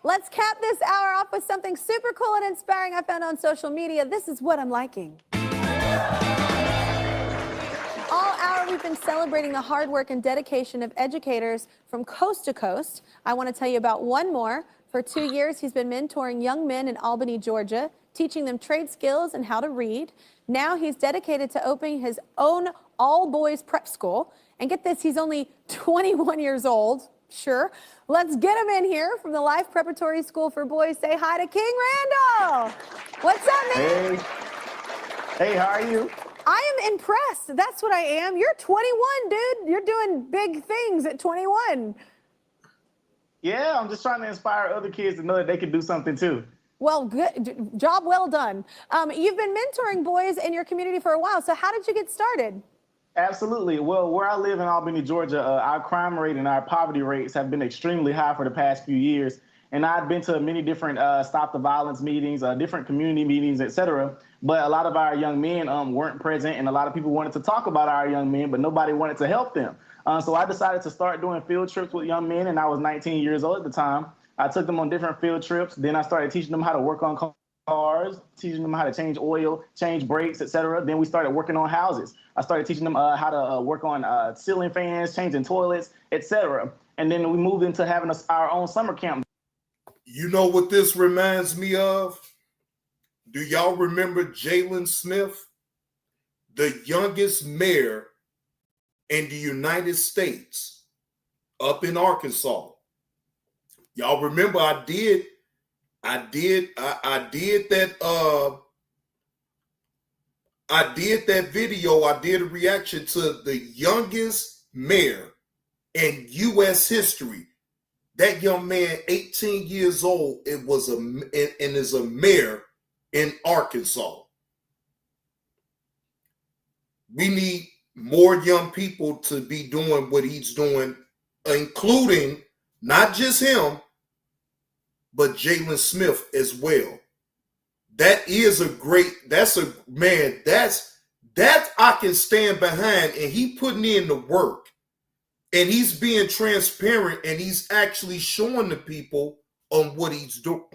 Speaker 22: Let's cap this hour off with something super cool and inspiring I found on social media. This is what I'm liking. All hour we've been celebrating the hard work and dedication of educators from coast to coast. I want to tell you about one more. For 2 years, he's been mentoring young men in Albany, Georgia, teaching them trade skills and how to read. Now he's dedicated to opening his own all-boys prep school. And get this, he's only 21 years old. Sure. Let's get him in here from the Life Preparatory School for Boys. Say hi to King Randall. What's up, man?
Speaker 23: Hey. Hey, how are you?
Speaker 22: I am impressed. That's what I am. You're 21, dude. You're doing big things at 21.
Speaker 1: Yeah, I'm just trying to inspire other kids to know that they can do something too.
Speaker 22: Well, good job, well done. You've been mentoring boys in your community for a while. So how did you get started?
Speaker 1: Absolutely. Well, where I live in Albany, Georgia, our crime rate and our poverty rates have been extremely high for the past few years. And I've been to many different Stop the Violence meetings, different community meetings, etc. But a lot of our young men weren't present, and a lot of people wanted to talk about our young men, but nobody wanted to help them. So I decided to start doing field trips with young men, and I was 19 years old at the time. I took them on different field trips. Then I started teaching them how to work on cars, teaching them how to change oil, change brakes, etc. Then we started working on houses. I started teaching them how to work on ceiling fans, changing toilets, etc. And then we moved into having our own summer camp.
Speaker 13: You know what this reminds me of? Do y'all remember Jalen Smith, the youngest mayor in the United States up in Arkansas? Y'all remember I did that video. I did a reaction to the youngest mayor in U.S. history. That young man, 18 years old, is a mayor in Arkansas. We need more young people to be doing what he's doing, including not just him, but Jalen Smith as well. That I can stand behind, and he putting in the work. And he's being transparent, and he's actually showing the people on what he's doing.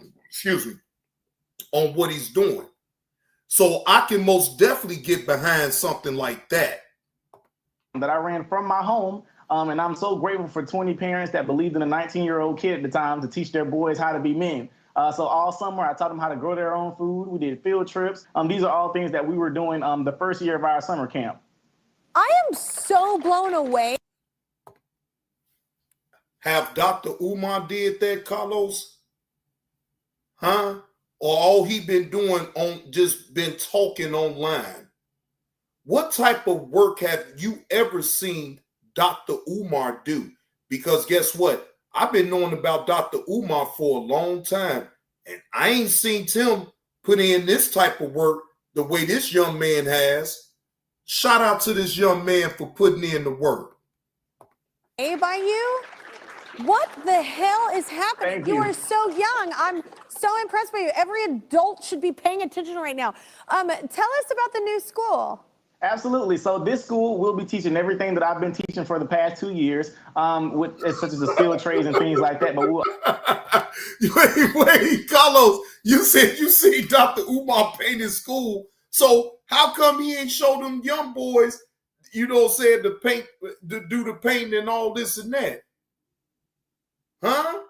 Speaker 13: On what he's doing. So I can most definitely get behind something like that.
Speaker 1: That I ran from my home, and I'm so grateful for 20 parents that believed in a 19-year-old kid at the time to teach their boys how to be men. So all summer, I taught them how to grow their own food. We did field trips. These are all things that we were doing the first year of our summer camp.
Speaker 22: I am so blown away.
Speaker 13: Have Dr. Umar did that, Carlos? Huh? Or all he been doing just been talking online? What type of work have you ever seen Dr. Umar do? Because guess what? I've been knowing about Dr. Umar for a long time, and I ain't seen him put in this type of work the way this young man has. Shout out to this young man for putting in the work.
Speaker 22: By you? What the hell is happening? You are so young. I'm so impressed by you. Every adult should be paying attention right now. Tell us about the new school.
Speaker 1: Absolutely. So this school will be teaching everything that I've been teaching for the past 2 years, such as the skill trades and things like that. But we'll...
Speaker 13: Wait, Carlos, you said you see Dr. Umar paint his school. So how come he ain't show them young boys, said to paint, to do the painting and all this and that? Huh?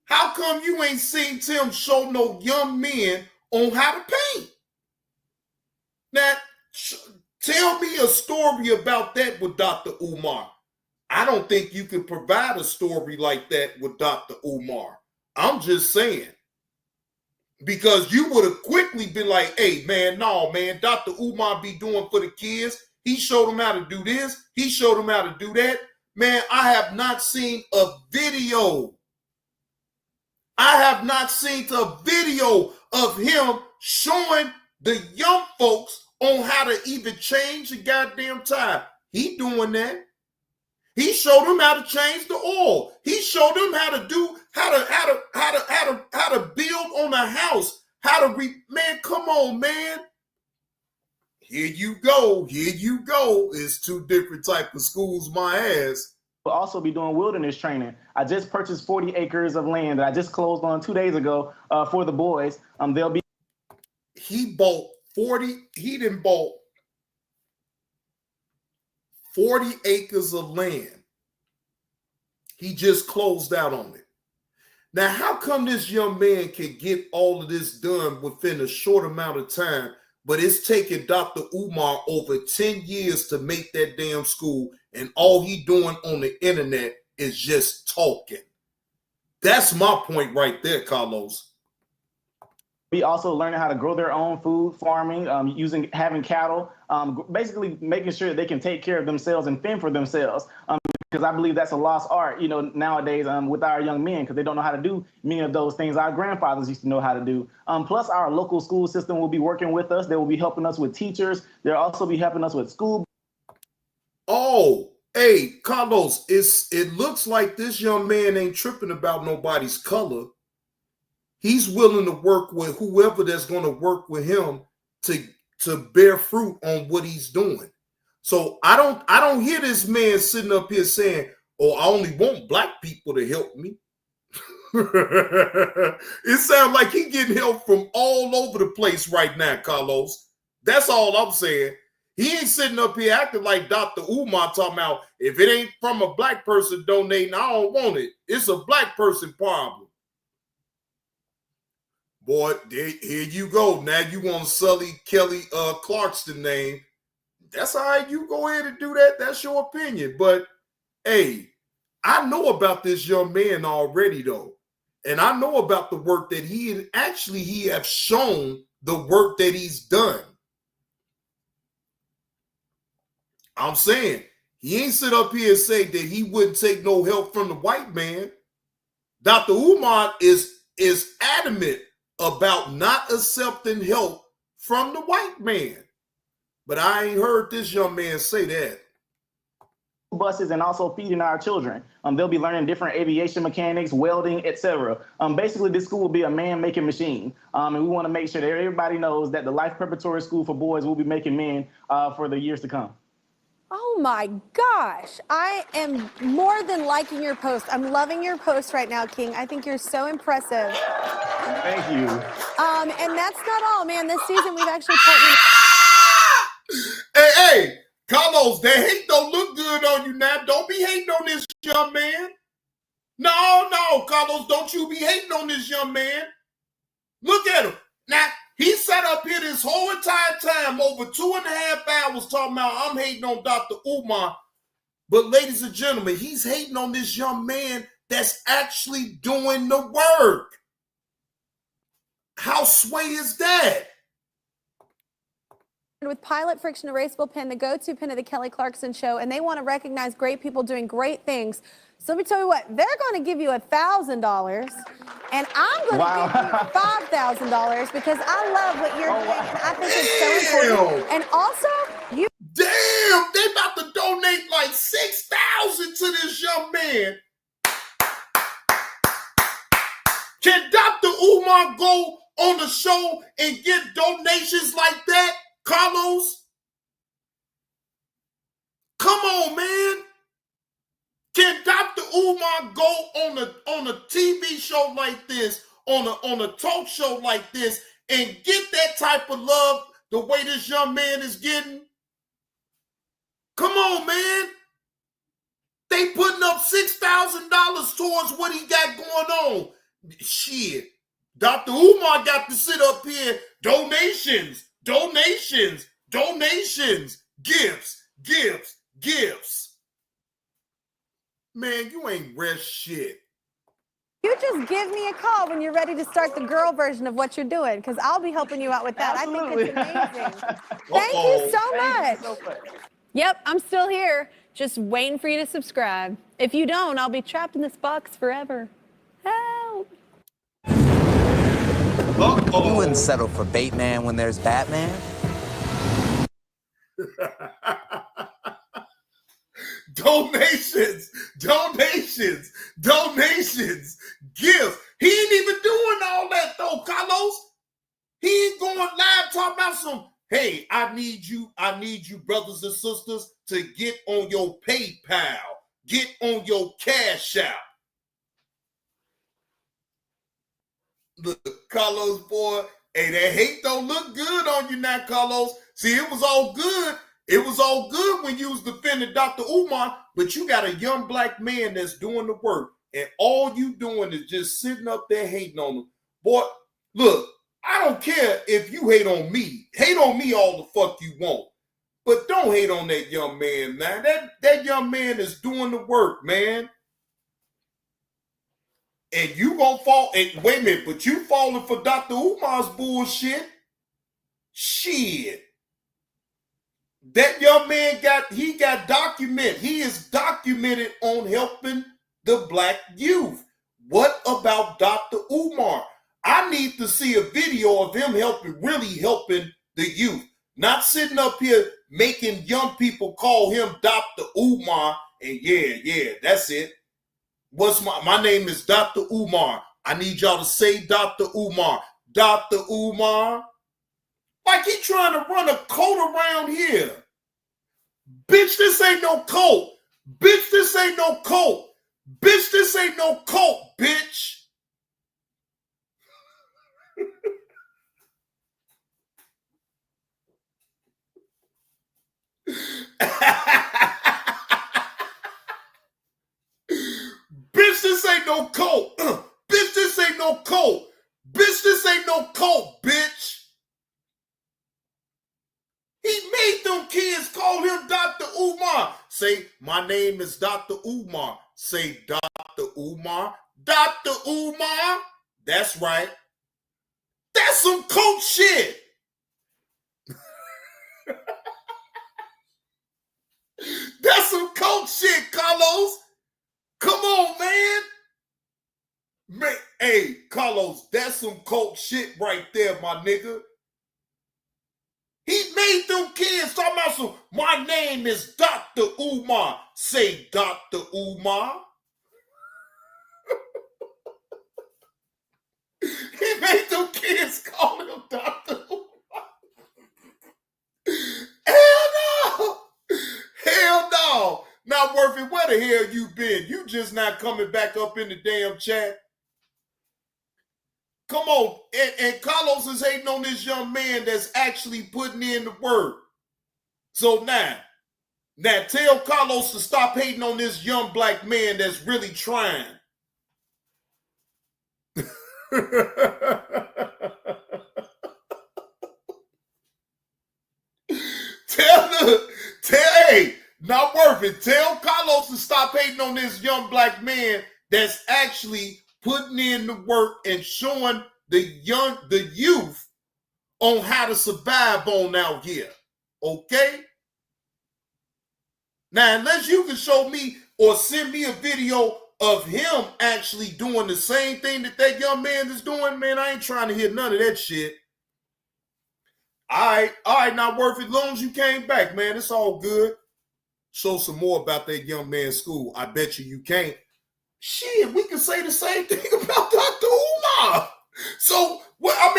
Speaker 13: How come you ain't seen Tim show no young men on how to paint? Now, tell me a story about that with Dr. Umar. I don't think you can provide a story like that with Dr. Umar. I'm just saying. Because you would have quickly been like, hey, man, no, man, Dr. Umar be doing for the kids. He showed them how to do this. He showed them how to do that. Man, I have not seen a video. I have not seen a video of him showing the young folks on how to even change the goddamn tire. He doing that. He showed them how to change the oil. He showed them how to do how to build on a house. Man, come on, man. Here you go. Here you go. It's two different type of schools, my ass.
Speaker 1: We'll also be doing wilderness training. I just purchased 40 acres of land that I just closed on 2 days ago for the boys. They'll be.
Speaker 13: He bought 40. He done bought 40 acres of land. He just closed out on it. Now, how come this young man can get all of this done within a short amount of time, but it's taken Dr. Umar over 10 years to make that damn school, and all he doing on the internet is just talking? That's my point right there, Carlos.
Speaker 1: be also learning how to grow their own food, farming, having cattle, basically making sure that they can take care of themselves and fend for themselves. Because I believe that's a lost art, nowadays with our young men, because they don't know how to do many of those things our grandfathers used to know how to do. Plus, our local school system will be working with us. They will be helping us with teachers. They'll also be helping us with school.
Speaker 13: Oh, hey, Carlos, it looks like this young man ain't tripping about nobody's color. He's willing to work with whoever that's going to work with him to bear fruit on what he's doing. So I don't hear this man sitting up here saying, "Oh, I only want black people to help me." It sounds like he getting help from all over the place right now, Carlos. That's all I'm saying. He ain't sitting up here acting like Dr. Umar talking about, if it ain't from a black person donating, I don't want it. It's a black person problem. Boy, here you go. Now you want to sully Kelly Clarkston name. That's all right. You go ahead and do that. That's your opinion. But, hey, I know about this young man already, though. And I know about the work that he have shown the work that he's done. I'm saying, he ain't sit up here and say that he wouldn't take no help from the white man. Dr. Umar is adamant about not accepting help from the white man. But I ain't heard this young man say that.
Speaker 1: Buses and also feeding our children. They'll be learning different aviation mechanics, welding, etc. Basically, this school will be a man-making machine. And we want to make sure that everybody knows that the Life Preparatory School for Boys will be making men for the years to come.
Speaker 22: Oh my gosh, I am more than liking your post. I'm loving your post right now, King. I think you're so impressive.
Speaker 1: Thank you.
Speaker 22: And that's not all, man. This season we've actually partnered.
Speaker 13: Hey, Carlos, that hate don't look good on you now. Don't be hating on this young man. No, Carlos, don't you be hating on this young man. Look at him. Now, he sat up here this whole entire time, over 2.5 hours, talking about I'm hating on Dr. Umar. But ladies and gentlemen, he's hating on this young man that's actually doing the work. How sway is that?
Speaker 22: With Pilot Friction Erasable Pen, the go-to pen of the Kelly Clarkson Show, and they want to recognize great people doing great things. So let me tell you what, they're going to give you $1,000, and I'm going to give you $5,000 because I love what you're doing, and I think it's so important. And also, you...
Speaker 13: Damn, they about to donate like $6,000 to this young man. Can Dr. Umar go on the show and get donations like that? Carlos, come on, man. Can Dr. Umar go on a TV show like this, on a talk show like this, and get that type of love the way this young man is getting? Come on, man. They putting up $6,000 towards what he got going on. Shit. Dr. Umar got to sit up here, donations, gifts. Man, you ain't rest shit.
Speaker 22: You just give me a call when you're ready to start the girl version of what you're doing, because I'll be helping you out with that. Absolutely. I think it's amazing. Thank you so much. Yep, I'm still here, just waiting for you to subscribe. If you don't, I'll be trapped in this box forever. Help!
Speaker 3: You wouldn't settle for Bateman when there's Batman.
Speaker 13: Donations, gifts. He ain't even doing all that though, Carlos. He ain't going live talking about some, hey, I need you brothers and sisters to get on your PayPal, get on your Cash App. Look, Carlos, boy, hey, that hate don't look good on you now, Carlos. See, it was all good. It was all good when you was defending Dr. Umar, but you got a young black man that's doing the work, and all you doing is just sitting up there hating on him. Boy, look, I don't care if you hate on me. Hate on me all the fuck you want. But don't hate on that young man, man. That young man is doing the work, man. And you gonna fall, and wait a minute, but you falling for Dr. Umar's bullshit. Shit. That young man got documented. He is documented on helping the black youth. What about Dr. Umar? I need to see a video of him really helping the youth. Not sitting up here making young people call him Dr. Umar. And yeah, that's it. My name is Dr. Umar. I need y'all to say Dr. Umar. Dr. Umar. Like he trying to run a cult around here. Bitch, this ain't no cult. Bitch, this ain't no cult. Bitch, this ain't no cult, bitch. Bitch, this ain't no cult. Bitch, this ain't no cult. Bitch, this ain't no cult, bitch. He made them kids call him Dr. Umar. Say, my name is Dr. Umar. Say, Dr. Umar. Dr. Umar. That's right. That's some cult shit. That's some cult shit, Carlos. Come on, man. Hey, Carlos, that's some cult shit right there, my nigga. He made them kids talking about some, my name is Dr. Umar. Say Dr. Umar. He made them kids call him Dr. Umar. Hell no. Hell no. Not worth it. Where the hell you been? You just not coming back up in the damn chat. Come on. And Carlos is hating on this young man that's actually putting in the work. So now tell Carlos to stop hating on this young black man that's really trying. Hey, not worth it. Tell Carlos to stop hating on this young black man that's actually putting in the work and showing the youth on how to survive on out here. Okay? Now, unless you can show me or send me a video of him actually doing the same thing that young man is doing, man, I ain't trying to hear none of that shit. All right, not worth it. As long as you came back, man, it's all good. Show some more about that young man's school. I bet you can't. Shit, we can say the same thing about Dr. Umar. So, well, I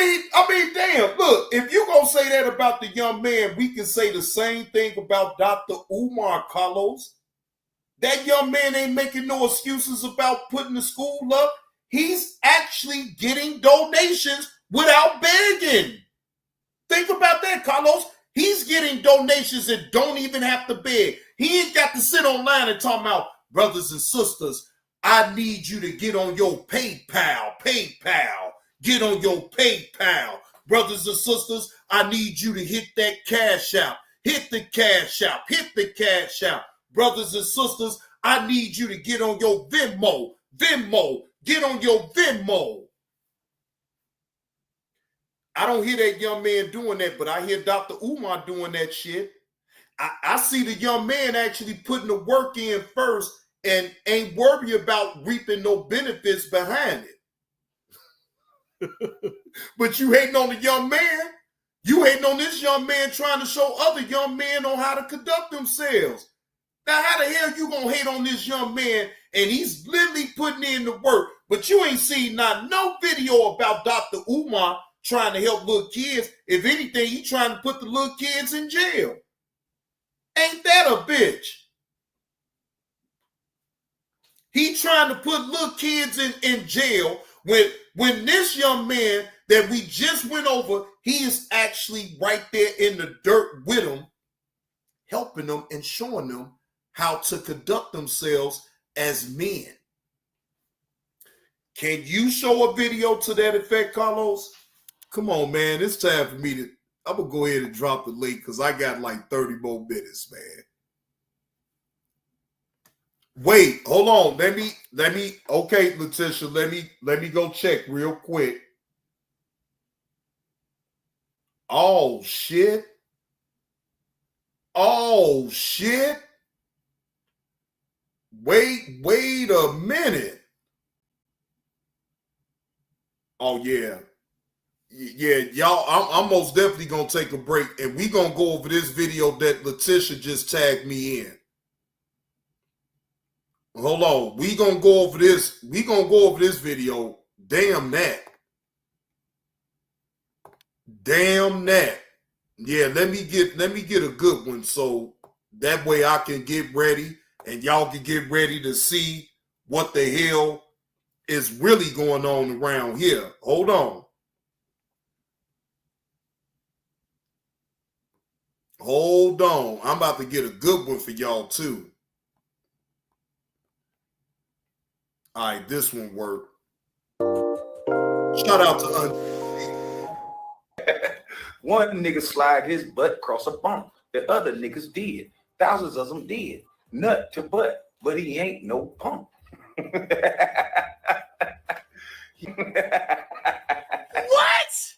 Speaker 13: mean, damn, look, if you're going to say that about the young man, we can say the same thing about Dr. Umar, Carlos. That young man ain't making no excuses about putting the school up. He's actually getting donations without begging. Think about that, Carlos. He's getting donations and don't even have to beg. He ain't got to sit online and talk about, brothers and sisters, I need you to get on your PayPal. Get on your PayPal. Brothers and sisters, I need you to hit that cash out. Hit the cash out. Hit the cash out. Brothers and sisters, I need you to get on your Venmo. Get on your Venmo. I don't hear that young man doing that, but I hear Dr. Umar doing that shit. I see the young man actually putting the work in first and ain't worried about reaping no benefits behind it. But you hating on the young man. You hating on this young man trying to show other young men on how to conduct themselves. Now, how the hell you gonna hate on this young man and he's literally putting in the work, but you ain't seen no video about Dr. Umar trying to help little kids. If anything, he trying to put the little kids in jail. Ain't that a bitch? He trying to put little kids in jail when this young man that we just went over, he is actually right there in the dirt with them, helping them and showing them how to conduct themselves as men. Can you show a video to that effect, Carlos? Come on, man. It's time for me to, I'm going to go ahead and drop the link because I got like 30 more minutes, man. Wait, hold on. Let me. Okay, Letitia, let me go check real quick. Oh shit. Oh shit. Wait a minute. Oh yeah. Yeah, y'all, I'm most definitely gonna take a break and we gonna go over this video that Letitia just tagged me in. Hold on, we gonna go over this. We gonna go over this video. Damn that. Damn that. Yeah, let me get a good one so that way I can get ready and y'all can get ready to see what the hell is really going on around here. Hold on. Hold on. I'm about to get a good one for y'all too. All right, this one worked. Shout out to
Speaker 2: One nigga slide his butt across a bump. The other niggas did. Thousands of them did. Nut to butt, but he ain't no punk.
Speaker 18: What?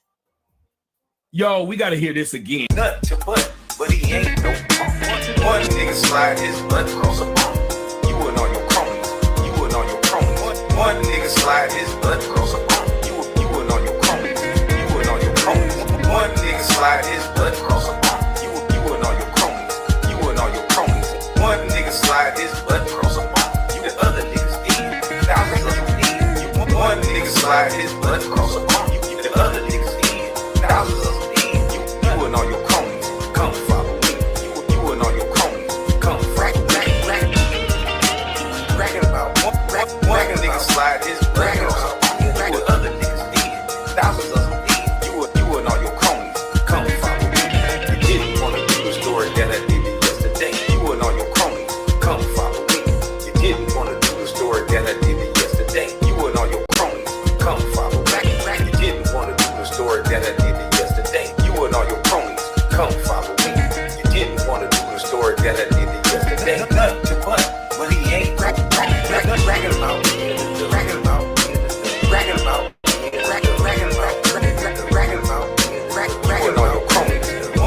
Speaker 2: Yo, we gotta hear this again. Nut to butt, but he ain't no punk. One nigga slide his butt across a bump. You and all your cronies. You and all your cronies. One nigga slide his butt across a bump. You and all your cronies. You and all your cronies. One nigga slide his butt across a bump. You and all your cronies. You and all your cronies. One nigga slide his butt across a bump. You the other niggas did. Thousands of them did. One nigga slide his butt across a bump. You the other niggas did. Thousands of them did. You and all your cronies. Come follow me. You and all your cronies. Come bragging about one nigga slide his butt across a bump. You the other niggas did. Thousands of them did. You and all your cronies. Come follow me. You didn't want to do the story that I did yesterday. You and all your cronies. Come follow me. You didn't want to do the story that I did yesterday. You and all your cronies. Come follow me. You didn't want to do the story that I did yesterday. You and all your cronies. Come follow me. You didn't want to do the story that I did yesterday. Nut to butt, but he ain't bragging about.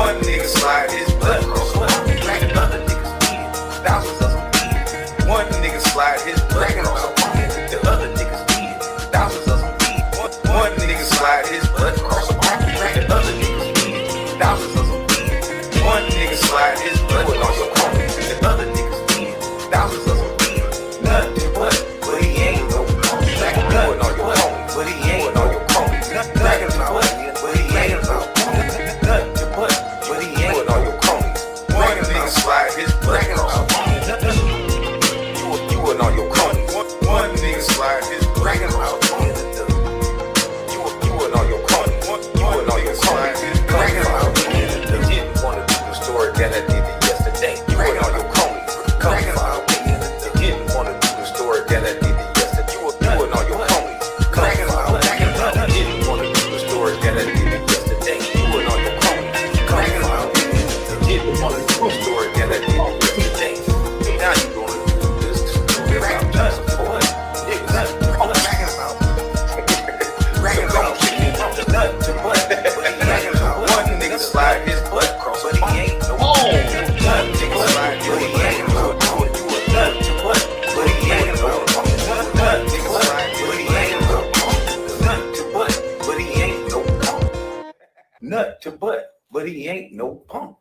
Speaker 2: One nigga slide his butt across the bump. The other niggas did. Thousands of them did. One nigga slide his butt across the bump. The other niggas did. Thousands of them did. One nigga slide his butt across the bump. The other niggas did. Thousands of them did. One nigga slide his butt across the bump. The other niggas did. Thousands of them did. Nut to butt, but he ain't no punk. You and all your homies, but he ain't no cronies. Bragging about it, but he ain't no punk. Nut to butt, but he ain't no your cronies. One nigga slide his butt across the bump. You and all your cronies. One nigga slide his bragging about you and all your cronies. You and all your cronies. Bragging about you didn't want to do the story that I did yesterday. You and all your cronies. Bragging about you didn't want to do the story that I did yesterday. You and all your cronies. Bragging about you didn't want to do the story that I did yesterday. You and all your cronies. Bragging about you didn't want to do the story that I did yesterday. Now you gonna do this story about just boy. Niggas bragging about nut to butt, but he ain't no one nigga slide his butt across, but he ain't no nut to slide, but he ain't no you a nut to butt, but he ain't no nut to slide, but he ain't no nut to butt, but he ain't no punk. Nut to butt, but he ain't no punk.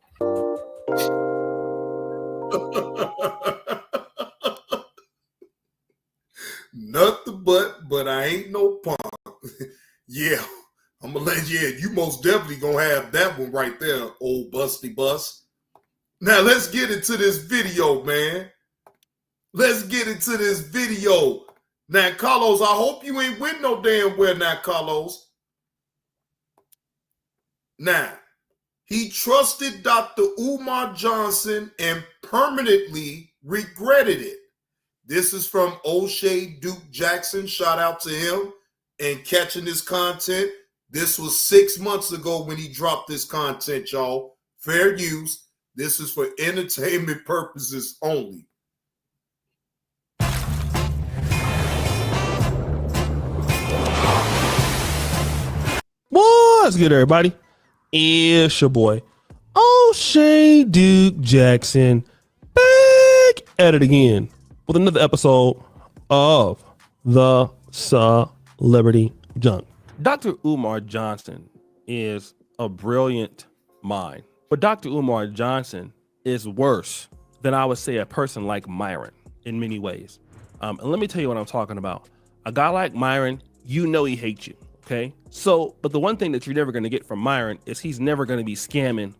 Speaker 13: Nut the butt, but I ain't no punk. Yeah, I'm gonna let you most definitely gonna have that one right there, old busty bus. Now let's get into this video, man. Let's get into this video. Now, Carlos, I hope you ain't went no damn where now, Carlos. Now, he trusted Dr. Umar Johnson and permanently regretted it. This is from O'Shea Duke Jackson. Shout out to him and catching this content. This was 6 months ago when he dropped this content, y'all. Fair use. This is for entertainment purposes only.
Speaker 5: What's good, everybody? It's your boy, O'Shea Duke Jackson, back at it again with another episode of the Celebrity Junk. Dr. Umar Johnson is a brilliant mind, but Dr. Umar Johnson is worse than, I would say, a person like Myron in many ways. And let me tell you what I'm talking about. A guy like Myron, you know he hates you, okay? So, but the one thing that you're never going to get from Myron is he's never going to be scamming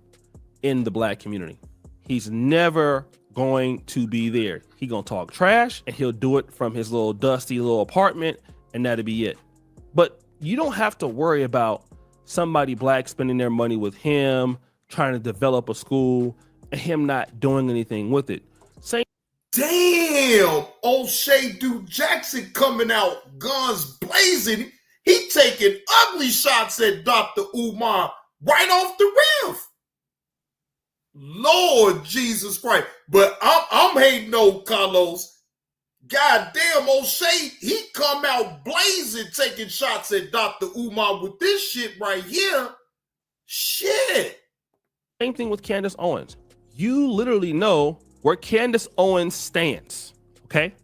Speaker 5: in the black community. He's never going to be there. He gonna talk trash and he'll do it from his little dusty little apartment, and that'll be it. But you don't have to worry about somebody black spending their money with him, trying to develop a school, and him not doing anything with it. Same.
Speaker 13: Damn, O'Shea Duke Jackson coming out guns blazing. He taking ugly shots at Dr. Umar right off the riff. Lord Jesus Christ. But I'm hating no Carlos. God damn, O'Shea, he come out blazing taking shots at Dr. Umar with this shit right here. Shit.
Speaker 5: Same thing with Candace Owens. You literally know where Candace Owens stands, okay?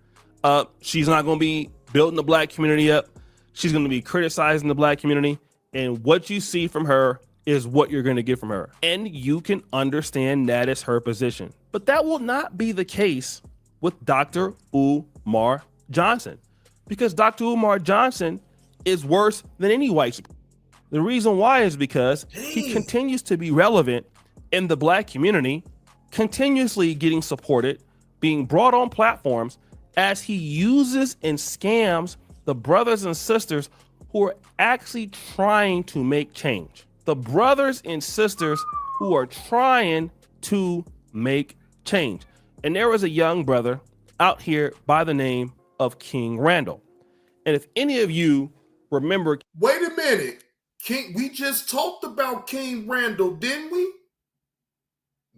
Speaker 5: She's not going to be building the black community up. She's going to be criticizing the black community. And what you see from her is what you're going to get from her. And you can understand that is her position. But that will not be the case with Dr. Umar Johnson, because Dr. Umar Johnson is worse than any white supremacist. The reason why is because he continues to be relevant in the black community, continuously getting supported, being brought on platforms as he uses and scams the brothers and sisters who are actually trying to make change. The brothers and sisters who are trying to make change. And there was a young brother out here by the name of King Randall. And if any of you remember...
Speaker 13: Wait a minute. We just talked about King Randall, didn't we?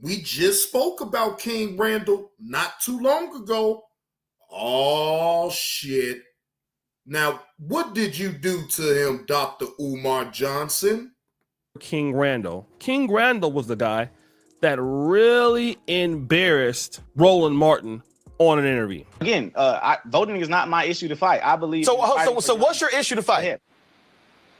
Speaker 13: We just spoke about King Randall not too long ago. Oh, shit. Now, what did you do to him, Dr. Umar Johnson?
Speaker 5: King Randall. King Randall was the guy that really embarrassed Roland Martin on an interview.
Speaker 1: Again, voting is not my issue to fight. I believe.
Speaker 9: So what's your issue to fight?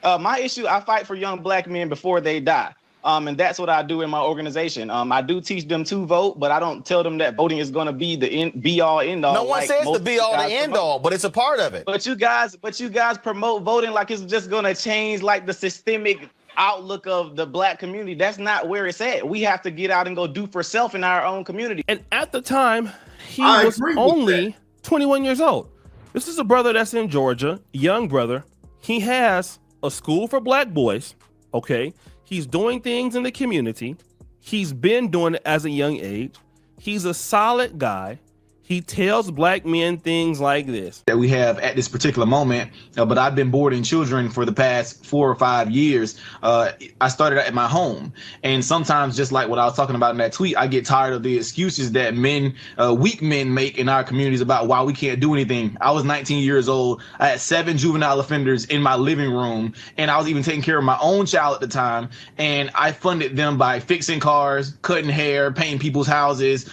Speaker 1: My issue, I fight for young black men before they die. And that's what I do in my organization. I do teach them to vote, but I don't tell them that voting is going to be the be all end all.
Speaker 9: No one says the be all the end all, but it's a part of it.
Speaker 1: But you guys promote voting like it's just going to change like the systemic outlook of the black community. That's not where it's at. We have to get out and go do for self in our own community.
Speaker 5: And at the time, he was only 21 years old. This is a brother that's in Georgia, young brother. He has a school for black boys, okay? He's doing things in the community. He's been doing it as a young age. He's a solid guy. He tells black men things like this.
Speaker 1: That we have at this particular moment, but I've been boarding children for the past 4 or 5 years. I started at my home. And sometimes, just like what I was talking about in that tweet, I get tired of the excuses that weak men make in our communities about why we can't do anything. I was 19 years old. I had 7 juvenile offenders in my living room, and I was even taking care of my own child at the time. And I funded them by fixing cars, cutting hair, painting people's houses,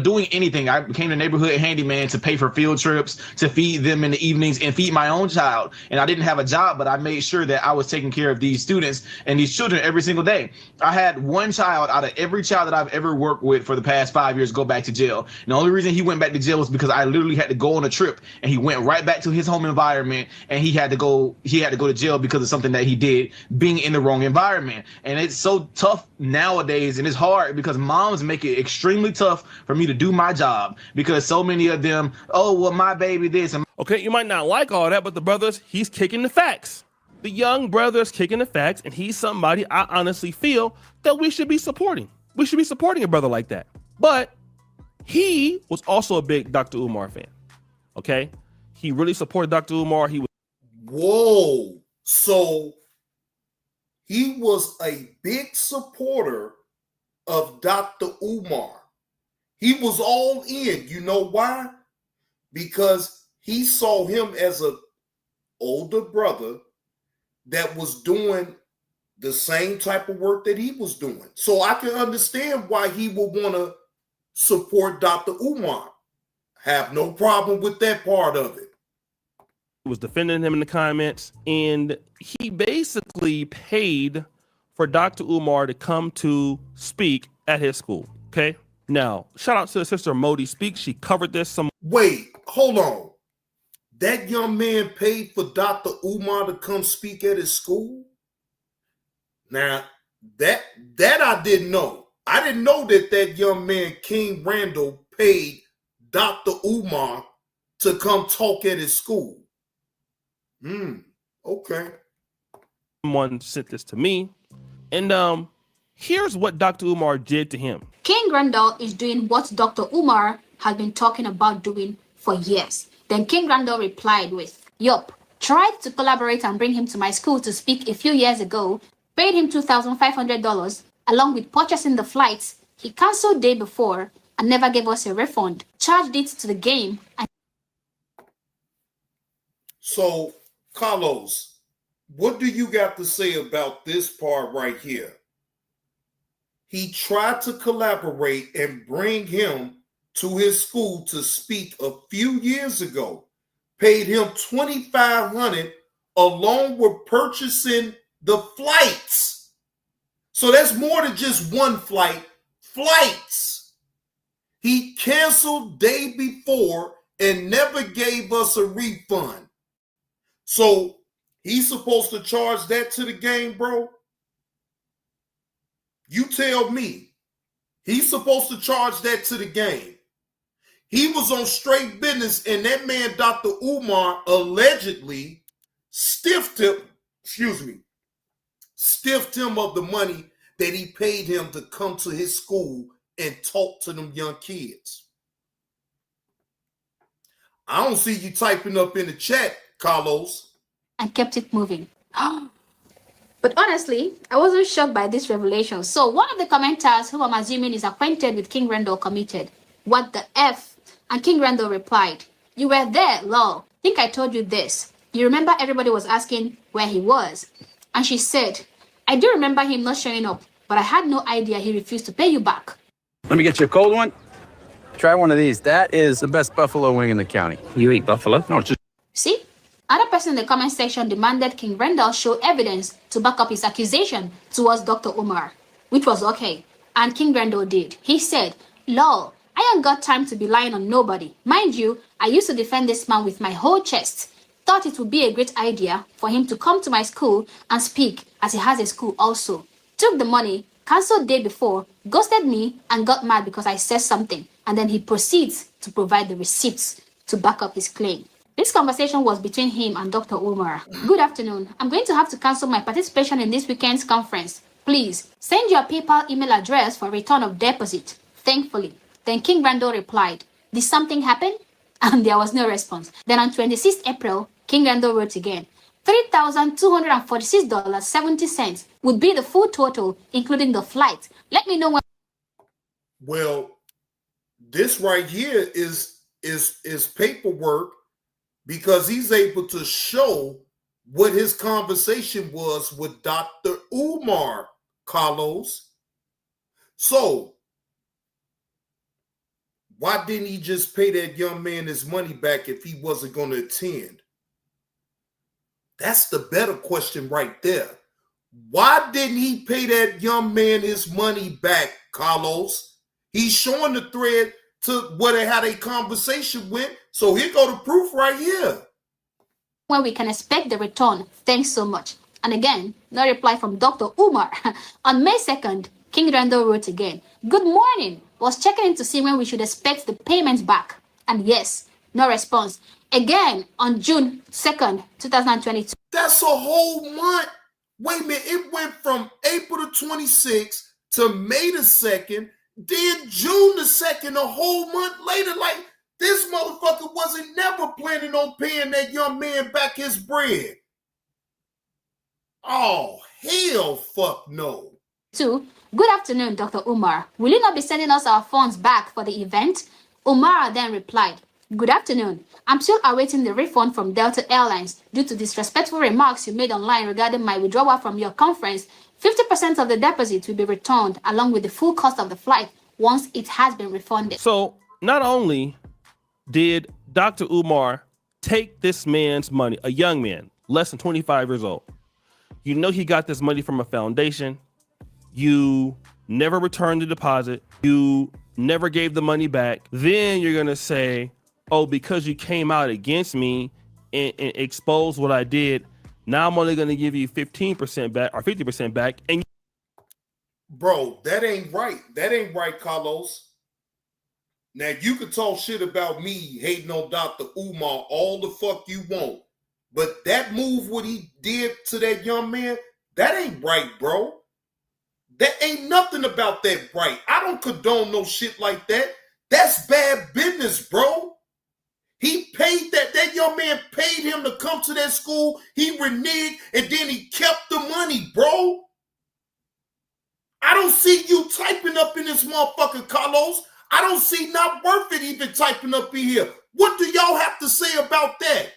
Speaker 1: doing anything. I became a neighborhood handyman to pay for field trips, to feed them in the evenings, and feed my own child. And I didn't have a job, but I made sure that I was taking care of these students and these children every single day. I had one child out of every child that I've ever worked with for the past 5 years go back to jail. And the only reason he went back to jail was because I literally had to go on a trip, and he went right back to his home environment, and he had to go to jail because of something that he did, being in the wrong environment. And it's so tough nowadays, and it's hard because moms make it extremely tough for me to do my job, because so many of them, oh, well, my baby this. And
Speaker 5: okay, you might not like all that, but the brothers, he's kicking the facts. The young brother's kicking the facts, and he's somebody I honestly feel that we should be supporting. We should be supporting a brother like that. But he was also a big Dr. Umar fan, okay? He really supported Dr. Umar.
Speaker 13: Whoa. So he was a big supporter of Dr. Umar. He was all in. You know why? Because he saw him as an older brother that was doing the same type of work that he was doing. So I can understand why he would want to support Dr. Umar. Have no problem with that part of it.
Speaker 5: Was defending him in the comments, and he basically paid for Dr. Umar to come to speak at his school. Okay. Now, shout out to the sister Modi Speaks. She covered this some.
Speaker 13: Wait, hold on. That young man paid for Dr. Umar to come speak at his school? Now, that I didn't know. I didn't know that young man, King Randall, paid Dr. Umar to come talk at his school. Okay.
Speaker 5: Someone sent this to me, and here's what Dr. Umar did to him.
Speaker 6: King Randall is doing what Dr. Umar has been talking about doing for years. Then King Randall replied with, yup, tried to collaborate and bring him to my school to speak a few years ago, paid him $2,500 along with purchasing the flights. He canceled day before and never gave us a refund, charged it to the game.
Speaker 13: So, Carlos, what do you got to say about this part right here? He tried to collaborate and bring him to his school to speak a few years ago, paid him $2,500 along with purchasing the flights. So that's more than just one flight, flights. He canceled day before and never gave us a refund. So he's supposed to charge that to the game, bro? You tell me. He's supposed to charge that to the game. He was on straight business, and that man, Dr. Umar, allegedly stiffed him of the money that he paid him to come to his school and talk to them young kids. I don't see you typing up in the chat, Carlos.
Speaker 6: And kept it moving. But honestly, I wasn't shocked by this revelation. So one of the commenters, who I'm assuming is acquainted with King Randall, commented, "What the F?" And King Randall replied, "You were there, lol. Think I told you this. You remember everybody was asking where he was?" And she said, "I do remember him not showing up, but I had no idea he refused to pay you back."
Speaker 11: Let me get you a cold one. Try one of these. That is the best buffalo wing in the county. You eat buffalo? No, it's just...
Speaker 6: See? Another person in the comment section demanded King Randall show evidence to back up his accusation towards Dr. Umar, which was okay. And King Randall did. He said, "Lol, I ain't got time to be lying on nobody. Mind you, I used to defend this man with my whole chest. Thought it would be a great idea for him to come to my school and speak, as he has a school also. Took the money, cancelled day before, ghosted me, and got mad because I said something. And then he proceeds to provide the receipts to back up his claim." This conversation was between him and Dr. Umar. "Good afternoon. I'm going to have to cancel my participation in this weekend's conference. Please send your PayPal email address for return of deposit. Thankfully." Then King Randall replied, "Did something happen?" And there was no response. Then on 26th April, King Randall wrote again, $3,246.70 would be the full total, including the flight. Let me know when.
Speaker 13: Well, this right here is paperwork, because he's able to show what his conversation was with Dr. Umar, Carlos. So, why didn't he just pay that young man his money back if he wasn't going to attend? That's the better question right there. Why didn't he pay that young man his money back, Carlos? He's showing the thread to what they had a conversation with. So here go the proof right here.
Speaker 6: When we can expect the return. Thanks so much. And again, no reply from Dr. Umar. On May 2nd, King Randall wrote again, "Good morning. Was checking in to see when we should expect the payments back." And yes, no response. Again, on June 2nd, 2022.
Speaker 13: That's a whole month. Wait a minute. It went from April the 26th to May the 2nd, then June the 2nd, a whole month later. Like, this motherfucker wasn't never planning on paying that young man back his bread. Oh, hell fuck no.
Speaker 6: 2. Good afternoon, Dr. Umar. Will you not be sending us our funds back for the event? Umar then replied, "Good afternoon. I'm still awaiting the refund from Delta Airlines due to disrespectful remarks you made online regarding my withdrawal from your conference 50% of the deposit will be returned along with the full cost of the flight once it has been refunded.
Speaker 5: So not only did Dr. Umar take this man's money, a young man, less than 25 years old. You know he got this money from a foundation. You never returned the deposit. You never gave the money back. Then you're going to say, oh, because you came out against me and exposed what I did, now I'm only going to give you 15% back or 50% back. And
Speaker 13: bro, that ain't right. That ain't right, Carlos. Now, you can talk shit about me hating on Dr. Umar all the fuck you want. But that move, what he did to that young man, that ain't right, bro. That ain't nothing about that right. I don't condone no shit like that. That's bad business, bro. He paid that young man paid him to come to that school. He reneged and then he kept the money, bro. I don't see you typing up in this motherfucker, Carlos. I don't see not worth it even typing up in here. What do y'all have to say about that?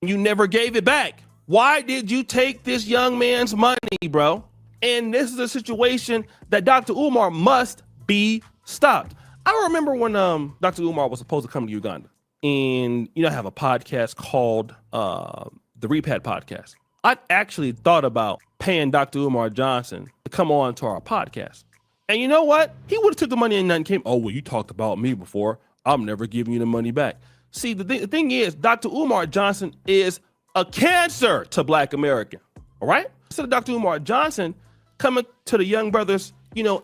Speaker 5: you never gave it back. Why did you take this young man's money, bro? And this is a situation that Dr. Umar must be stopped. I remember when Dr. Umar was supposed to come to Uganda, and I have a podcast called the Repad Podcast. I actually thought about paying Dr. Umar Johnson to come on to our podcast. And you know what? He would have took the money and nothing came. Oh, well, you talked about me before. I'm never giving you the money back. See, the thing is, Dr. Umar Johnson is a cancer to Black America. All right? So Dr. Umar Johnson coming to the young brothers,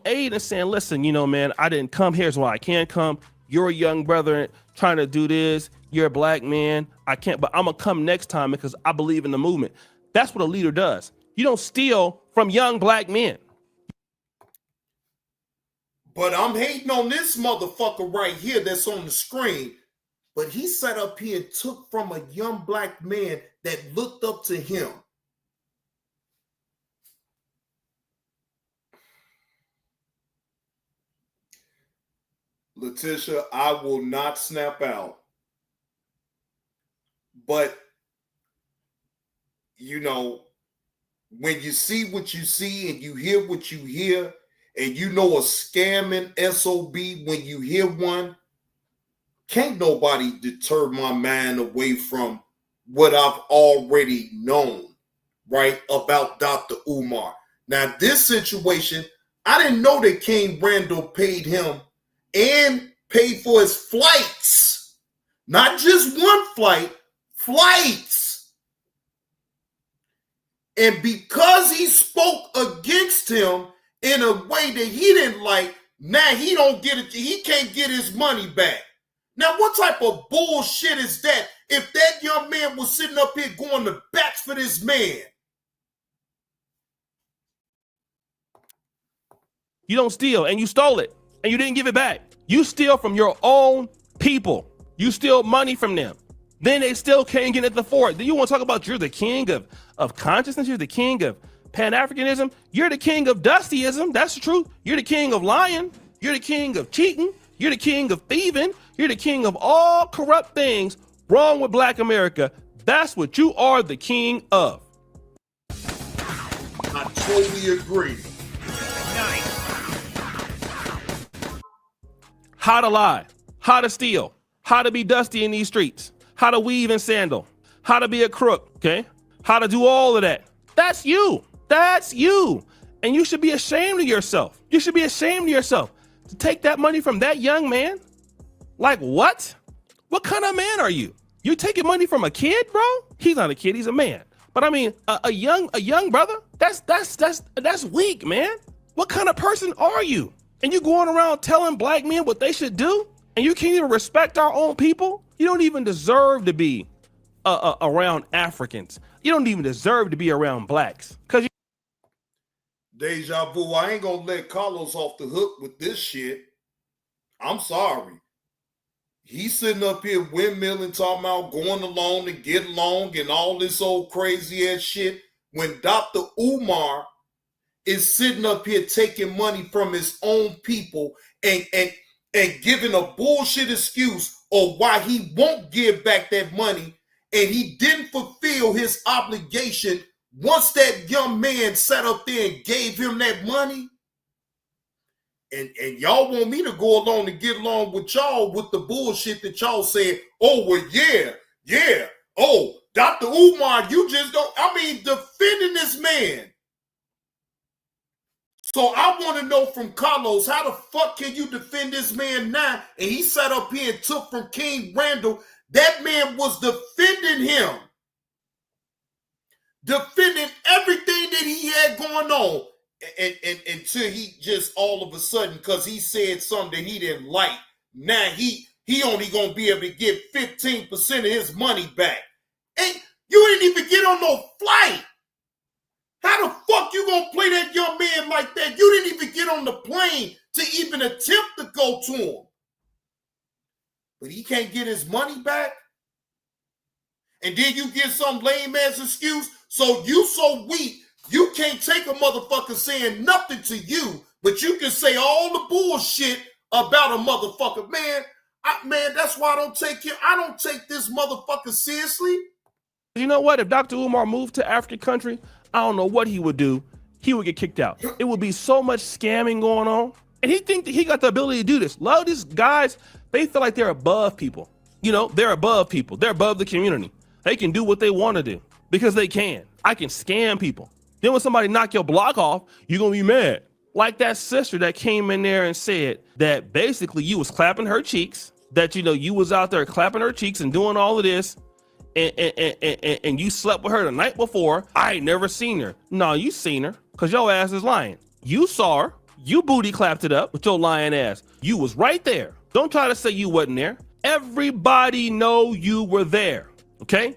Speaker 5: aid and saying, listen, man, I didn't come. Here's why I can't come. You're a young brother trying to do this. You're a Black man. I can't, but I'm going to come next time because I believe in the movement. That's what a leader does. You don't steal from young Black men.
Speaker 13: But I'm hating on this motherfucker right here that's on the screen. But he sat up here and took from a young Black man that looked up to him. Letitia, I will not snap out. But, when you see what you see and you hear what you hear, and a scamming SOB when you hear one, can't nobody deter my mind away from what I've already known, right, about Dr. Umar. Now, this situation, I didn't know that King Randall paid him and paid for his flights. Not just one flight, flights. And because he spoke against him in a way that he didn't like, now he don't get it. He can't get his money back. Now, what type of bullshit is that? If that young man was sitting up here going to bats for this man.
Speaker 5: You don't steal, and you stole it, and you didn't give it back. You steal from your own people. You steal money from them. Then they still can't get at the fort. Then you want to talk about you're the king of consciousness? You're the king of Pan-Africanism? You're the king of dustyism. That's the truth. You're the king of lying. You're the king of cheating. You're the king of thieving. You're the king of all corrupt things wrong with Black America. That's what you are the king of.
Speaker 13: I totally agree.
Speaker 5: How to lie, how to steal, how to be dusty in these streets, how to weave and sandal, how to be a crook, okay? How to do all of that. That's you. That's you. And you should be ashamed of yourself. You should be ashamed of yourself to take that money from that young man. Like what? What kind of man are you? You taking money from a kid, bro? He's not a kid, he's a man. But I mean, a young brother, that's weak, man. What kind of person are you? And you going around telling Black men what they should do? And you can't even respect our own people? You don't even deserve to be around Africans. You don't even deserve to be around Blacks.
Speaker 13: Deja vu, I ain't gonna let Carlos off the hook with this shit. I'm sorry. He's sitting up here windmilling, talking about going along and get along and all this old crazy ass shit. When Dr. Umar is sitting up here taking money from his own people and giving a bullshit excuse of why he won't give back that money, and he didn't fulfill his obligation once that young man sat up there and gave him that money, and y'all want me to go along and get along with y'all with the bullshit that y'all said, oh, well, yeah. Oh, Dr. Umar, you just don't, defending this man. So I want to know from Carlos, how the fuck can you defend this man now? And he sat up here and took from King Randall. That man was defending him. Defending everything that he had going on. And until he just all of a sudden, because he said something that he didn't like, now he only going to be able to get 15% of his money back. And you didn't even get on no flight. How the fuck you gonna play that young man like that? You didn't even get on the plane to even attempt to go to him. But he can't get his money back? And then you get some lame ass excuse. So you so weak, you can't take a motherfucker saying nothing to you, but you can say all the bullshit about a motherfucker. Man, that's why I don't take this motherfucker seriously.
Speaker 5: You know what? If Dr. Umar moved to African country, I don't know what he would do. He would get kicked out. It would be so much scamming going on. And he think that he got the ability to do this. A lot of these guys, they feel like they're above people. You know, they're above people. They're above the community. They can do what they want to do because they can. I can scam people. Then when somebody knock your block off, you're going to be mad. Like that sister that came in there and said that basically you was clapping her cheeks, that, you know, you was out there clapping her cheeks and doing all of this. And you slept with her the night before. I ain't never seen her. No, you seen her because your ass is lying. You saw her. You booty clapped it up with your lying ass. You was right there. Don't try to say you wasn't there. Everybody know you were there, okay?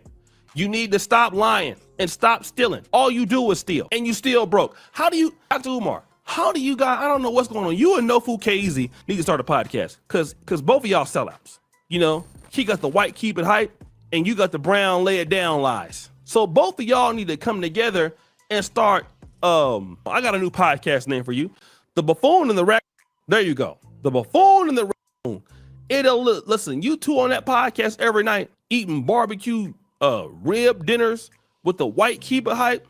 Speaker 5: You need to stop lying and stop stealing. All you do is steal, and you still broke. How do you, Dr. Umar, how do you guys, I don't know what's going on. You and No Food KZ need to start a podcast because both of y'all sellouts. You know, he got the white keep it hype, and you got the brown lay it down lies. So both of y'all need to come together and start, I got a new podcast name for you. The Buffoon and the Raccoon. There you go. The Buffoon and the Raccoon. Listen, you two on that podcast every night, eating barbecue rib dinners with the white keep it hype.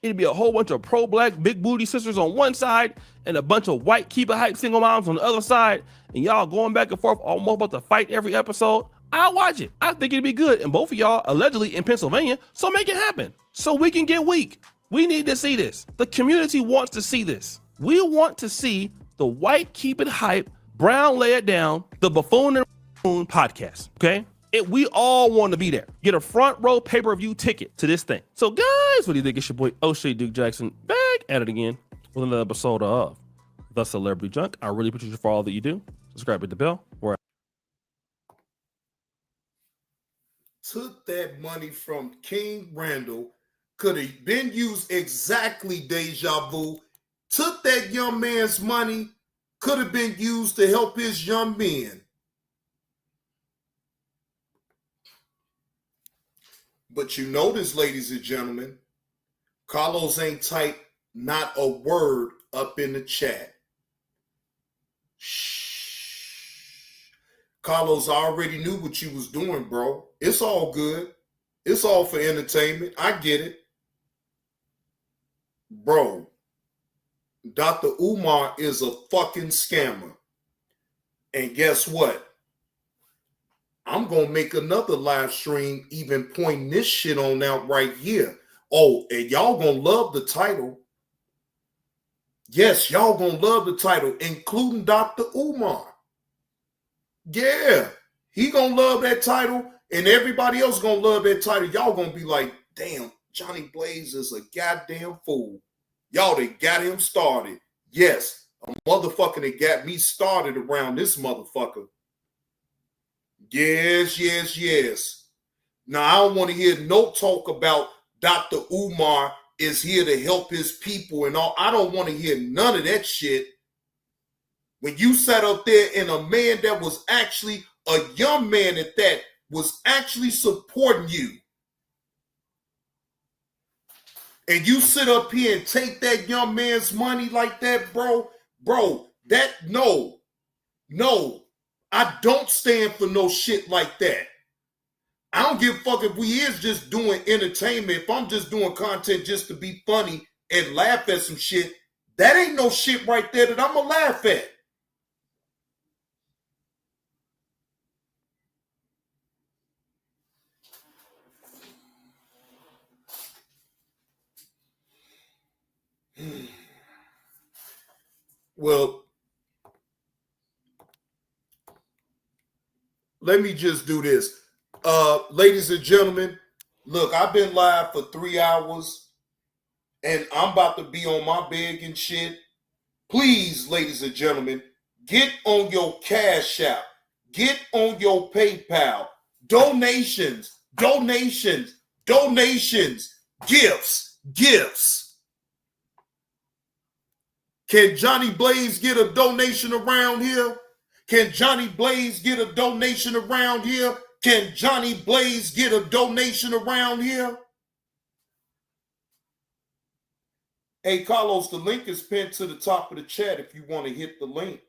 Speaker 5: It'd be a whole bunch of pro-black big booty sisters on one side and a bunch of white keep it hype single moms on the other side. And y'all going back and forth almost about to fight every episode. I'll watch it. I think it'd be good. And both of y'all allegedly in Pennsylvania, so make it happen. So we can get weak. We need to see this. The community wants to see this. We want to see the white keep it hype, brown lay it down, the Buffoon and Raccoon podcast, okay? We all want to be there. Get a front row pay-per-view ticket to this thing. So guys, what do you think? It's your boy O'Shea Duke Jackson back at it again with another episode of The Celebrity Junk. I really appreciate you for all that you do. Subscribe, hit the bell.
Speaker 13: Took that money from King Randall, could have been used exactly, deja vu. Took that young man's money, could have been used to help his young men. But you notice, ladies and gentlemen, Carlos ain't typed not a word up in the chat. Shh. Carlos, I already knew what you was doing, bro. It's all good. It's all for entertainment. I get it. Bro, Dr. Umar is a fucking scammer. And guess what? I'm going to make another live stream even pointing this shit on out right here. Oh, and y'all going to love the title. Yes, y'all going to love the title, including Dr. Umar. Yeah, he gonna love that title, and everybody else gonna love that title. Y'all gonna be like, damn, Johnny Blaze is a goddamn fool. Y'all that got him started. Yes, a motherfucker that got me started around this motherfucker. Yes. Now, I don't want to hear no talk about Dr. Umar is here to help his people and all. I don't want to hear none of that shit. When you sat up there and a man that was actually a young man at that was actually supporting you. And you sit up here and take that young man's money like that, bro, no, I don't stand for no shit like that. I don't give a fuck if we is just doing entertainment. If I'm just doing content just to be funny and laugh at some shit, that ain't no shit right there that I'm gonna laugh at. Well, let me just do this. Ladies and gentlemen, look, I've been live for 3 hours and I'm about to be on my bed and shit. Please, ladies and gentlemen, get on your Cash App. Get on your PayPal. Donations, donations, donations, gifts, gifts. Can Johnny Blaze get a donation around here? Can Johnny Blaze get a donation around here? Can Johnny Blaze get a donation around here? Hey, Carlos, the link is pinned to the top of the chat if you want to hit the link.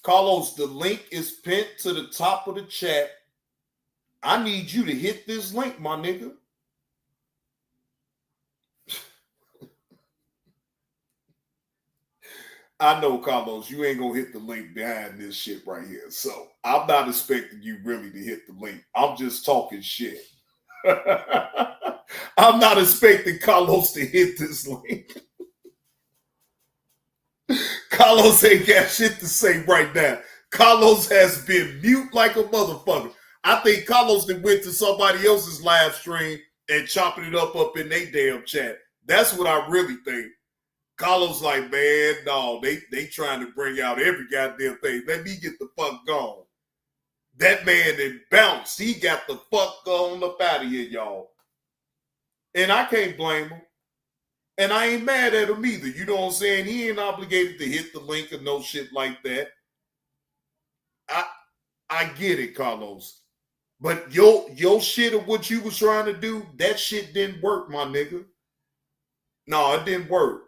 Speaker 13: Carlos, the link is pinned to the top of the chat. I need you to hit this link, my nigga. I know, Carlos, you ain't gonna hit the link behind this shit right here. So I'm not expecting you really to hit the link. I'm just talking shit. I'm not expecting Carlos to hit this link. Carlos ain't got shit to say right now. Carlos has been mute like a motherfucker. I think Carlos then went to somebody else's live stream and chopping it up in their damn chat. That's what I really think. Carlos like, man, no, they trying to bring out every goddamn thing. Let me get the fuck gone. That man then bounced. He got the fuck gone up out of here, y'all. And I can't blame him. And I ain't mad at him either. You know what I'm saying? He ain't obligated to hit the link or no shit like that. I get it, Carlos. But your shit of what you was trying to do, that shit didn't work, my nigga. No, it didn't work.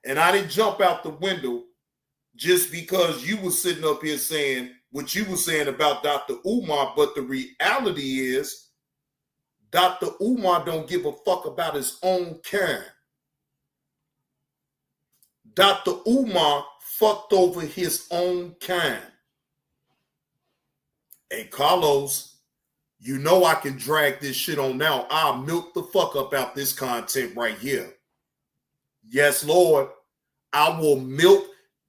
Speaker 13: And I didn't jump out the window just because you were sitting up here saying what you were saying about Dr. Umar. But the reality is Dr. Umar don't give a fuck about his own kind. Dr. Umar fucked over his own kind. And Carlos, you know I can drag this shit on now. I'll milk the fuck up out this content right here. Yes, Lord. I will milk,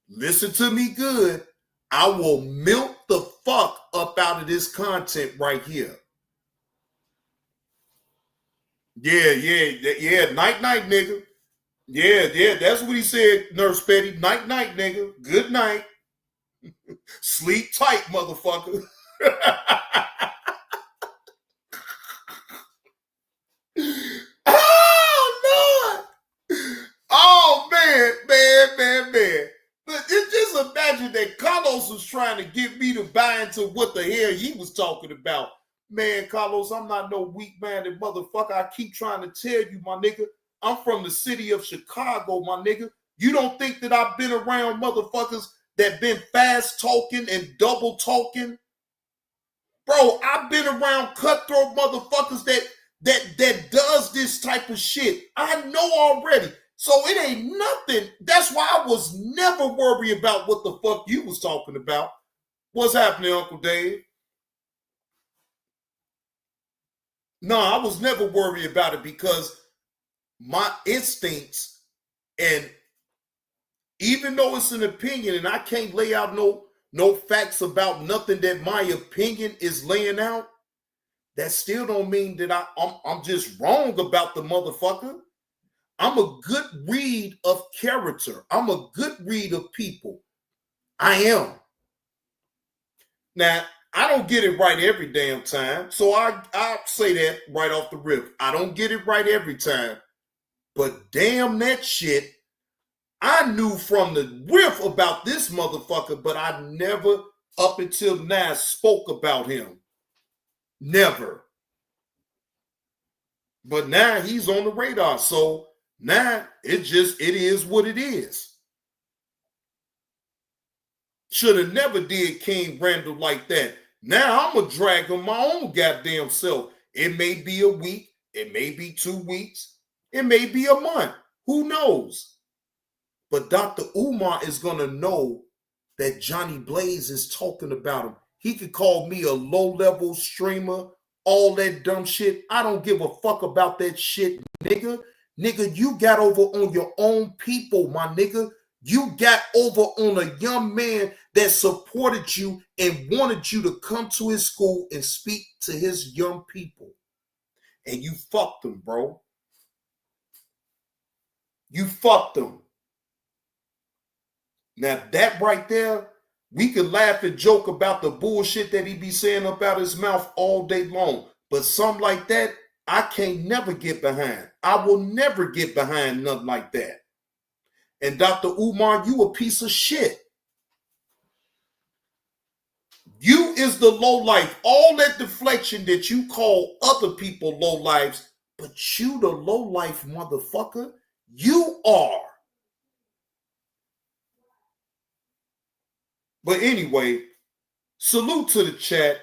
Speaker 13: listen to me good. I will milk the fuck up out of this content right here. Yeah. Night, nigga. Yeah, that's what he said, Nurse Petty. Night, nigga. Good night. Sleep tight, motherfucker. Oh, Lord. Oh, man. But just imagine that Carlos was trying to get me to buy into what the hell he was talking about. Man, Carlos, I'm not no weak-minded motherfucker. I keep trying to tell you, my nigga, I'm from the city of Chicago, my nigga. You don't think that I've been around motherfuckers that been fast talking and double talking? Bro, I've been around cutthroat motherfuckers that does this type of shit. I know already. So it ain't nothing. That's why I was never worried about what the fuck you was talking about. What's happening, Uncle Dave? No, I was never worried about it because my instincts, and even though it's an opinion and I can't lay out no facts about nothing that my opinion is laying out, that still don't mean that I'm just wrong about the motherfucker. I'm a good read of character. I'm a good read of people. I am. Now, I don't get it right every damn time. So I say that right off the rip. I don't get it right every time. But damn that shit, I knew from the riff about this motherfucker, but I never, up until now, spoke about him. Never. But now he's on the radar. So now it is what it is. Should have never did King Randall like that. Now I'm going to drag him my own goddamn self. It may be a week. It may be 2 weeks. It may be a month. Who knows? But Dr. Umar is going to know that Johnny Blaze is talking about him. He could call me a low-level streamer, all that dumb shit. I don't give a fuck about that shit, nigga. Nigga, you got over on your own people, my nigga. You got over on a young man that supported you and wanted you to come to his school and speak to his young people. And you fucked him, bro. You fucked him. Now that right there, we could laugh and joke about the bullshit that he be saying up out his mouth all day long. But something like that, I can't never get behind. I will never get behind nothing like that. And Dr. Umar, you a piece of shit. You is the low life. All that deflection that you call other people low lives, but you the low life motherfucker. You are. But anyway, salute to the chat.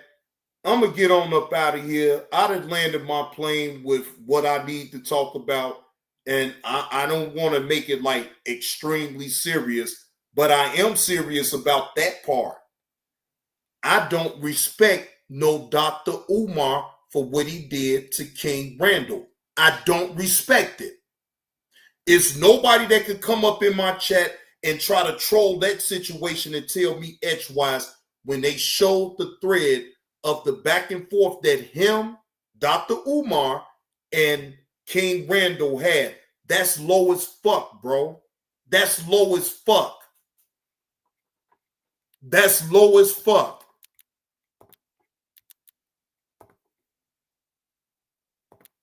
Speaker 13: I'm going to get on up out of here. I done landed my plane with what I need to talk about. And I don't want to make it like extremely serious, but I am serious about that part. I don't respect no Dr. Umar for what he did to King Randall. I don't respect it. It's nobody that could come up in my chat and try to troll that situation and tell me edgewise when they showed the thread of the back and forth that him, Dr. Umar, and King Randall had. That's low as fuck, bro. That's low as fuck. That's low as fuck.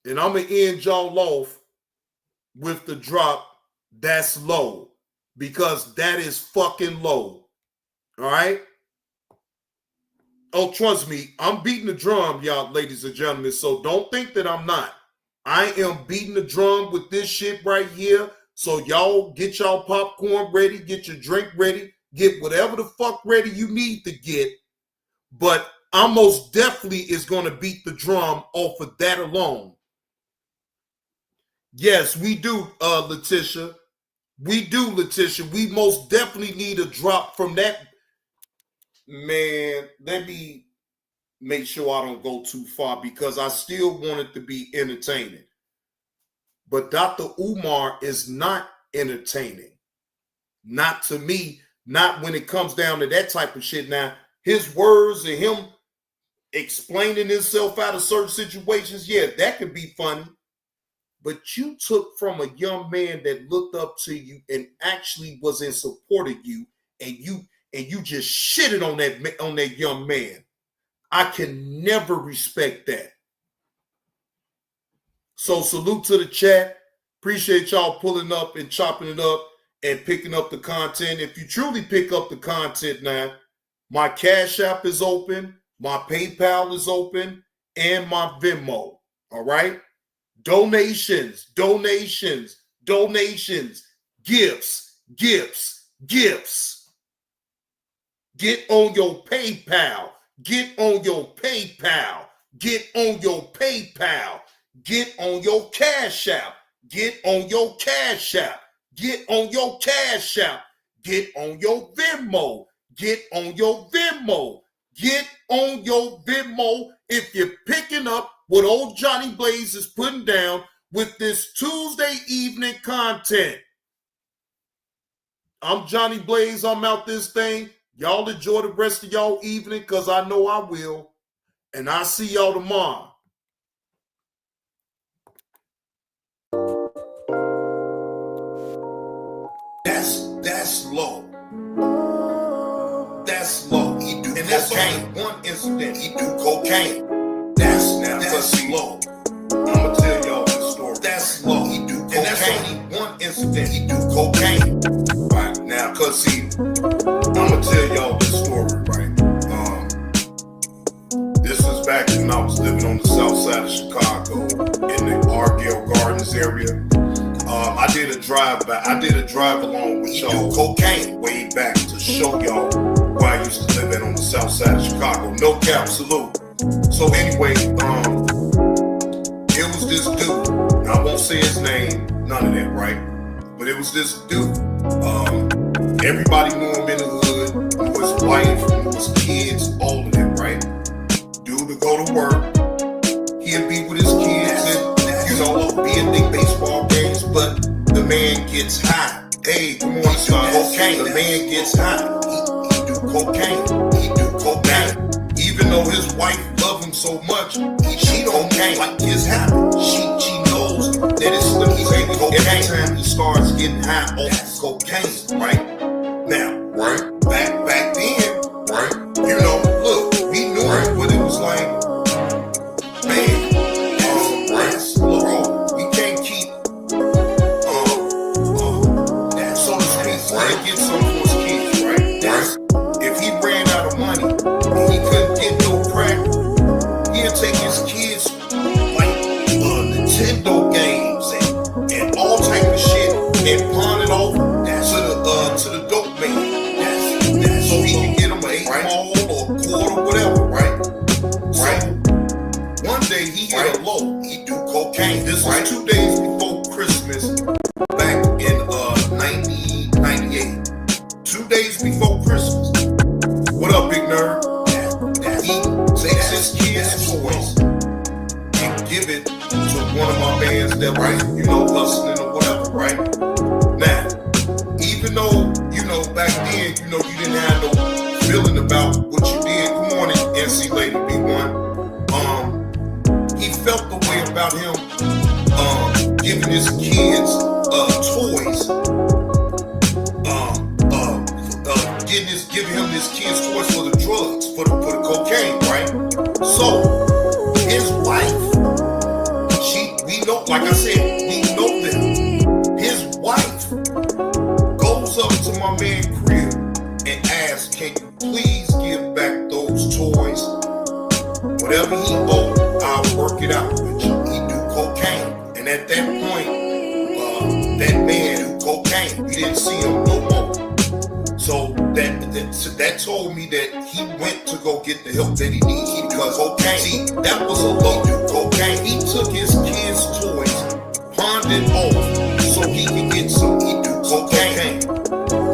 Speaker 13: And I'm going to end y'all off with the drop, that's low. Because that is fucking low. All right? Oh, trust me, I'm beating the drum, y'all, ladies and gentlemen. So don't think that I'm not. I am beating the drum with this shit right here. So y'all get y'all popcorn ready, get your drink ready, get whatever the fuck ready you need to get. But I most definitely is going to beat the drum off of that alone. Yes, we do, Letitia. We do, Letitia. We most definitely need a drop from that. Man, let me make sure I don't go too far because I still want it to be entertaining. But Dr. Umar is not entertaining. Not to me, not when it comes down to that type of shit. Now, his words and him explaining himself out of certain situations, yeah, that could be funny. But you took from a young man that looked up to you and actually was in support of you, and you just shitted on that young man. I can never respect that. So salute to the chat. Appreciate y'all pulling up and chopping it up and picking up the content. If you truly pick up the content now, my Cash App is open, my PayPal is open, and my Venmo. All right? Donations, donations, donations, gifts, gifts, gifts. Get on your PayPal. Get on your PayPal. Get on your PayPal. Get on your Cash App. Get on your Cash App. Get on your Cash App. Get on your Venmo. Get on your Venmo. Get on your Venmo if you're picking up what old Johnny Blaze is putting down with this Tuesday evening content. I'm Johnny Blaze. I'm out this thing. Y'all enjoy the rest of y'all evening because I know I will. And I'll see y'all tomorrow. That's low. That's low. He do and that's only one incident. He do cocaine. That's low. I'ma tell y'all the story. That's low. He do cocaine. And that's only one incident. He do cocaine. Right now, cause see, I'ma tell y'all this story, right? This was back when I was living on the south side of Chicago in the Argyle Gardens area. I did a drive along with y'all cocaine way back to show y'all where I used to live at on the south side of Chicago. No cap, salute. So anyway, it was this dude. I won't say his name, none of that, right? But it was this dude. Everybody knew him in the hood, knew his wife, knew his kids, all of that, right? Dude would go to work, he'd be with his kids and, you know, be at the baseball games, but the man gets high. Hey, good morning, son. Cocaine. The man gets high. He do cocaine. He do cocaine. Even though his wife loved him so much, she don't like his habit. She knows that it's cocaine. Every time he starts getting high off cocaine, right? Now, right? Back then, right? You know, look, we knew it, but it was like, man, bro, we can't keep, so to speak, to get some for his kids, right? That's, if he ran out of money and he couldn't get no crack, he'd take his kids like Nintendo games and all type of shit and pawn it off to the dope man. So he can get him an 8-ball or a quarter, whatever, right? So one day he hit a low. He do cocaine. This was 2 days before Christmas, back in 1998. 2 days before Christmas. What up, big nerd? He takes his kids' toys and give it to one of my bands that was, you know, hustling or whatever, right? Now, even though, you know, back then, you know, you didn't have no feeling about what you did. Good morning, NC Lady B1. He felt the way about him giving his kids toys. Giving him his kids toys for the drugs, for the cocaine, right? So his wife, we know, like I said, we know them. His wife goes up to my man crib and asks, can you please give back those toys? Whatever he owed, I'll work it out with you. He do cocaine. And at that point, that man do cocaine. We didn't see him no more. So that told me that he went to go get the help that he needed because cocaine. See, that was a low do cocaine. He took his kids' toys, pawned it off so he could get some. He do cocaine.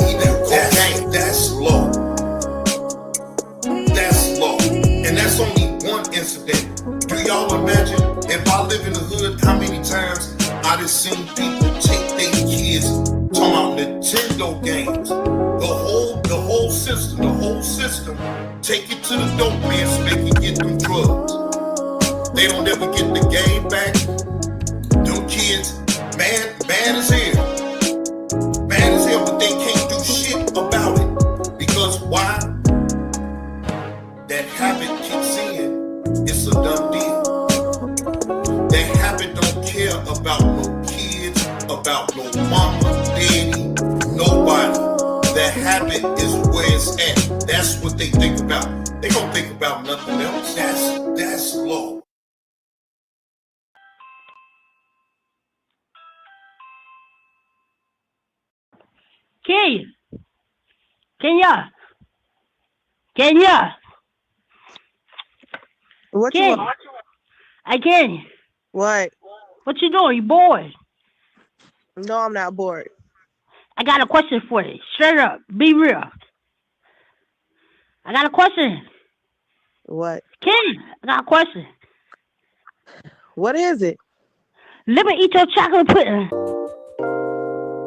Speaker 13: He do cocaine. That's low. That's low. And that's only one incident. Do y'all imagine if I live in the hood, how many times I done seen people take their kids, talking about Nintendo games, the whole system, take it to the dope man so they can get them drugs. They don't ever get the game back. Them kids, mad as hell, but they can't do shit about it. Because why? That habit kicks in. It's a done deal. That habit don't care about no kids, about no mama, daddy, nobody. That habit is where it's at. That's what they think about. They don't think about nothing else. That's low.
Speaker 4: Kenya.
Speaker 8: What
Speaker 4: Ken,
Speaker 8: you want?
Speaker 4: I can.
Speaker 8: What?
Speaker 4: What you doing? You bored?
Speaker 8: No, I'm not bored.
Speaker 4: I got a question for you. Straight up. Be real. I got a question.
Speaker 8: What?
Speaker 4: Ken, I got a question.
Speaker 8: What is it?
Speaker 4: Let me eat your chocolate pudding.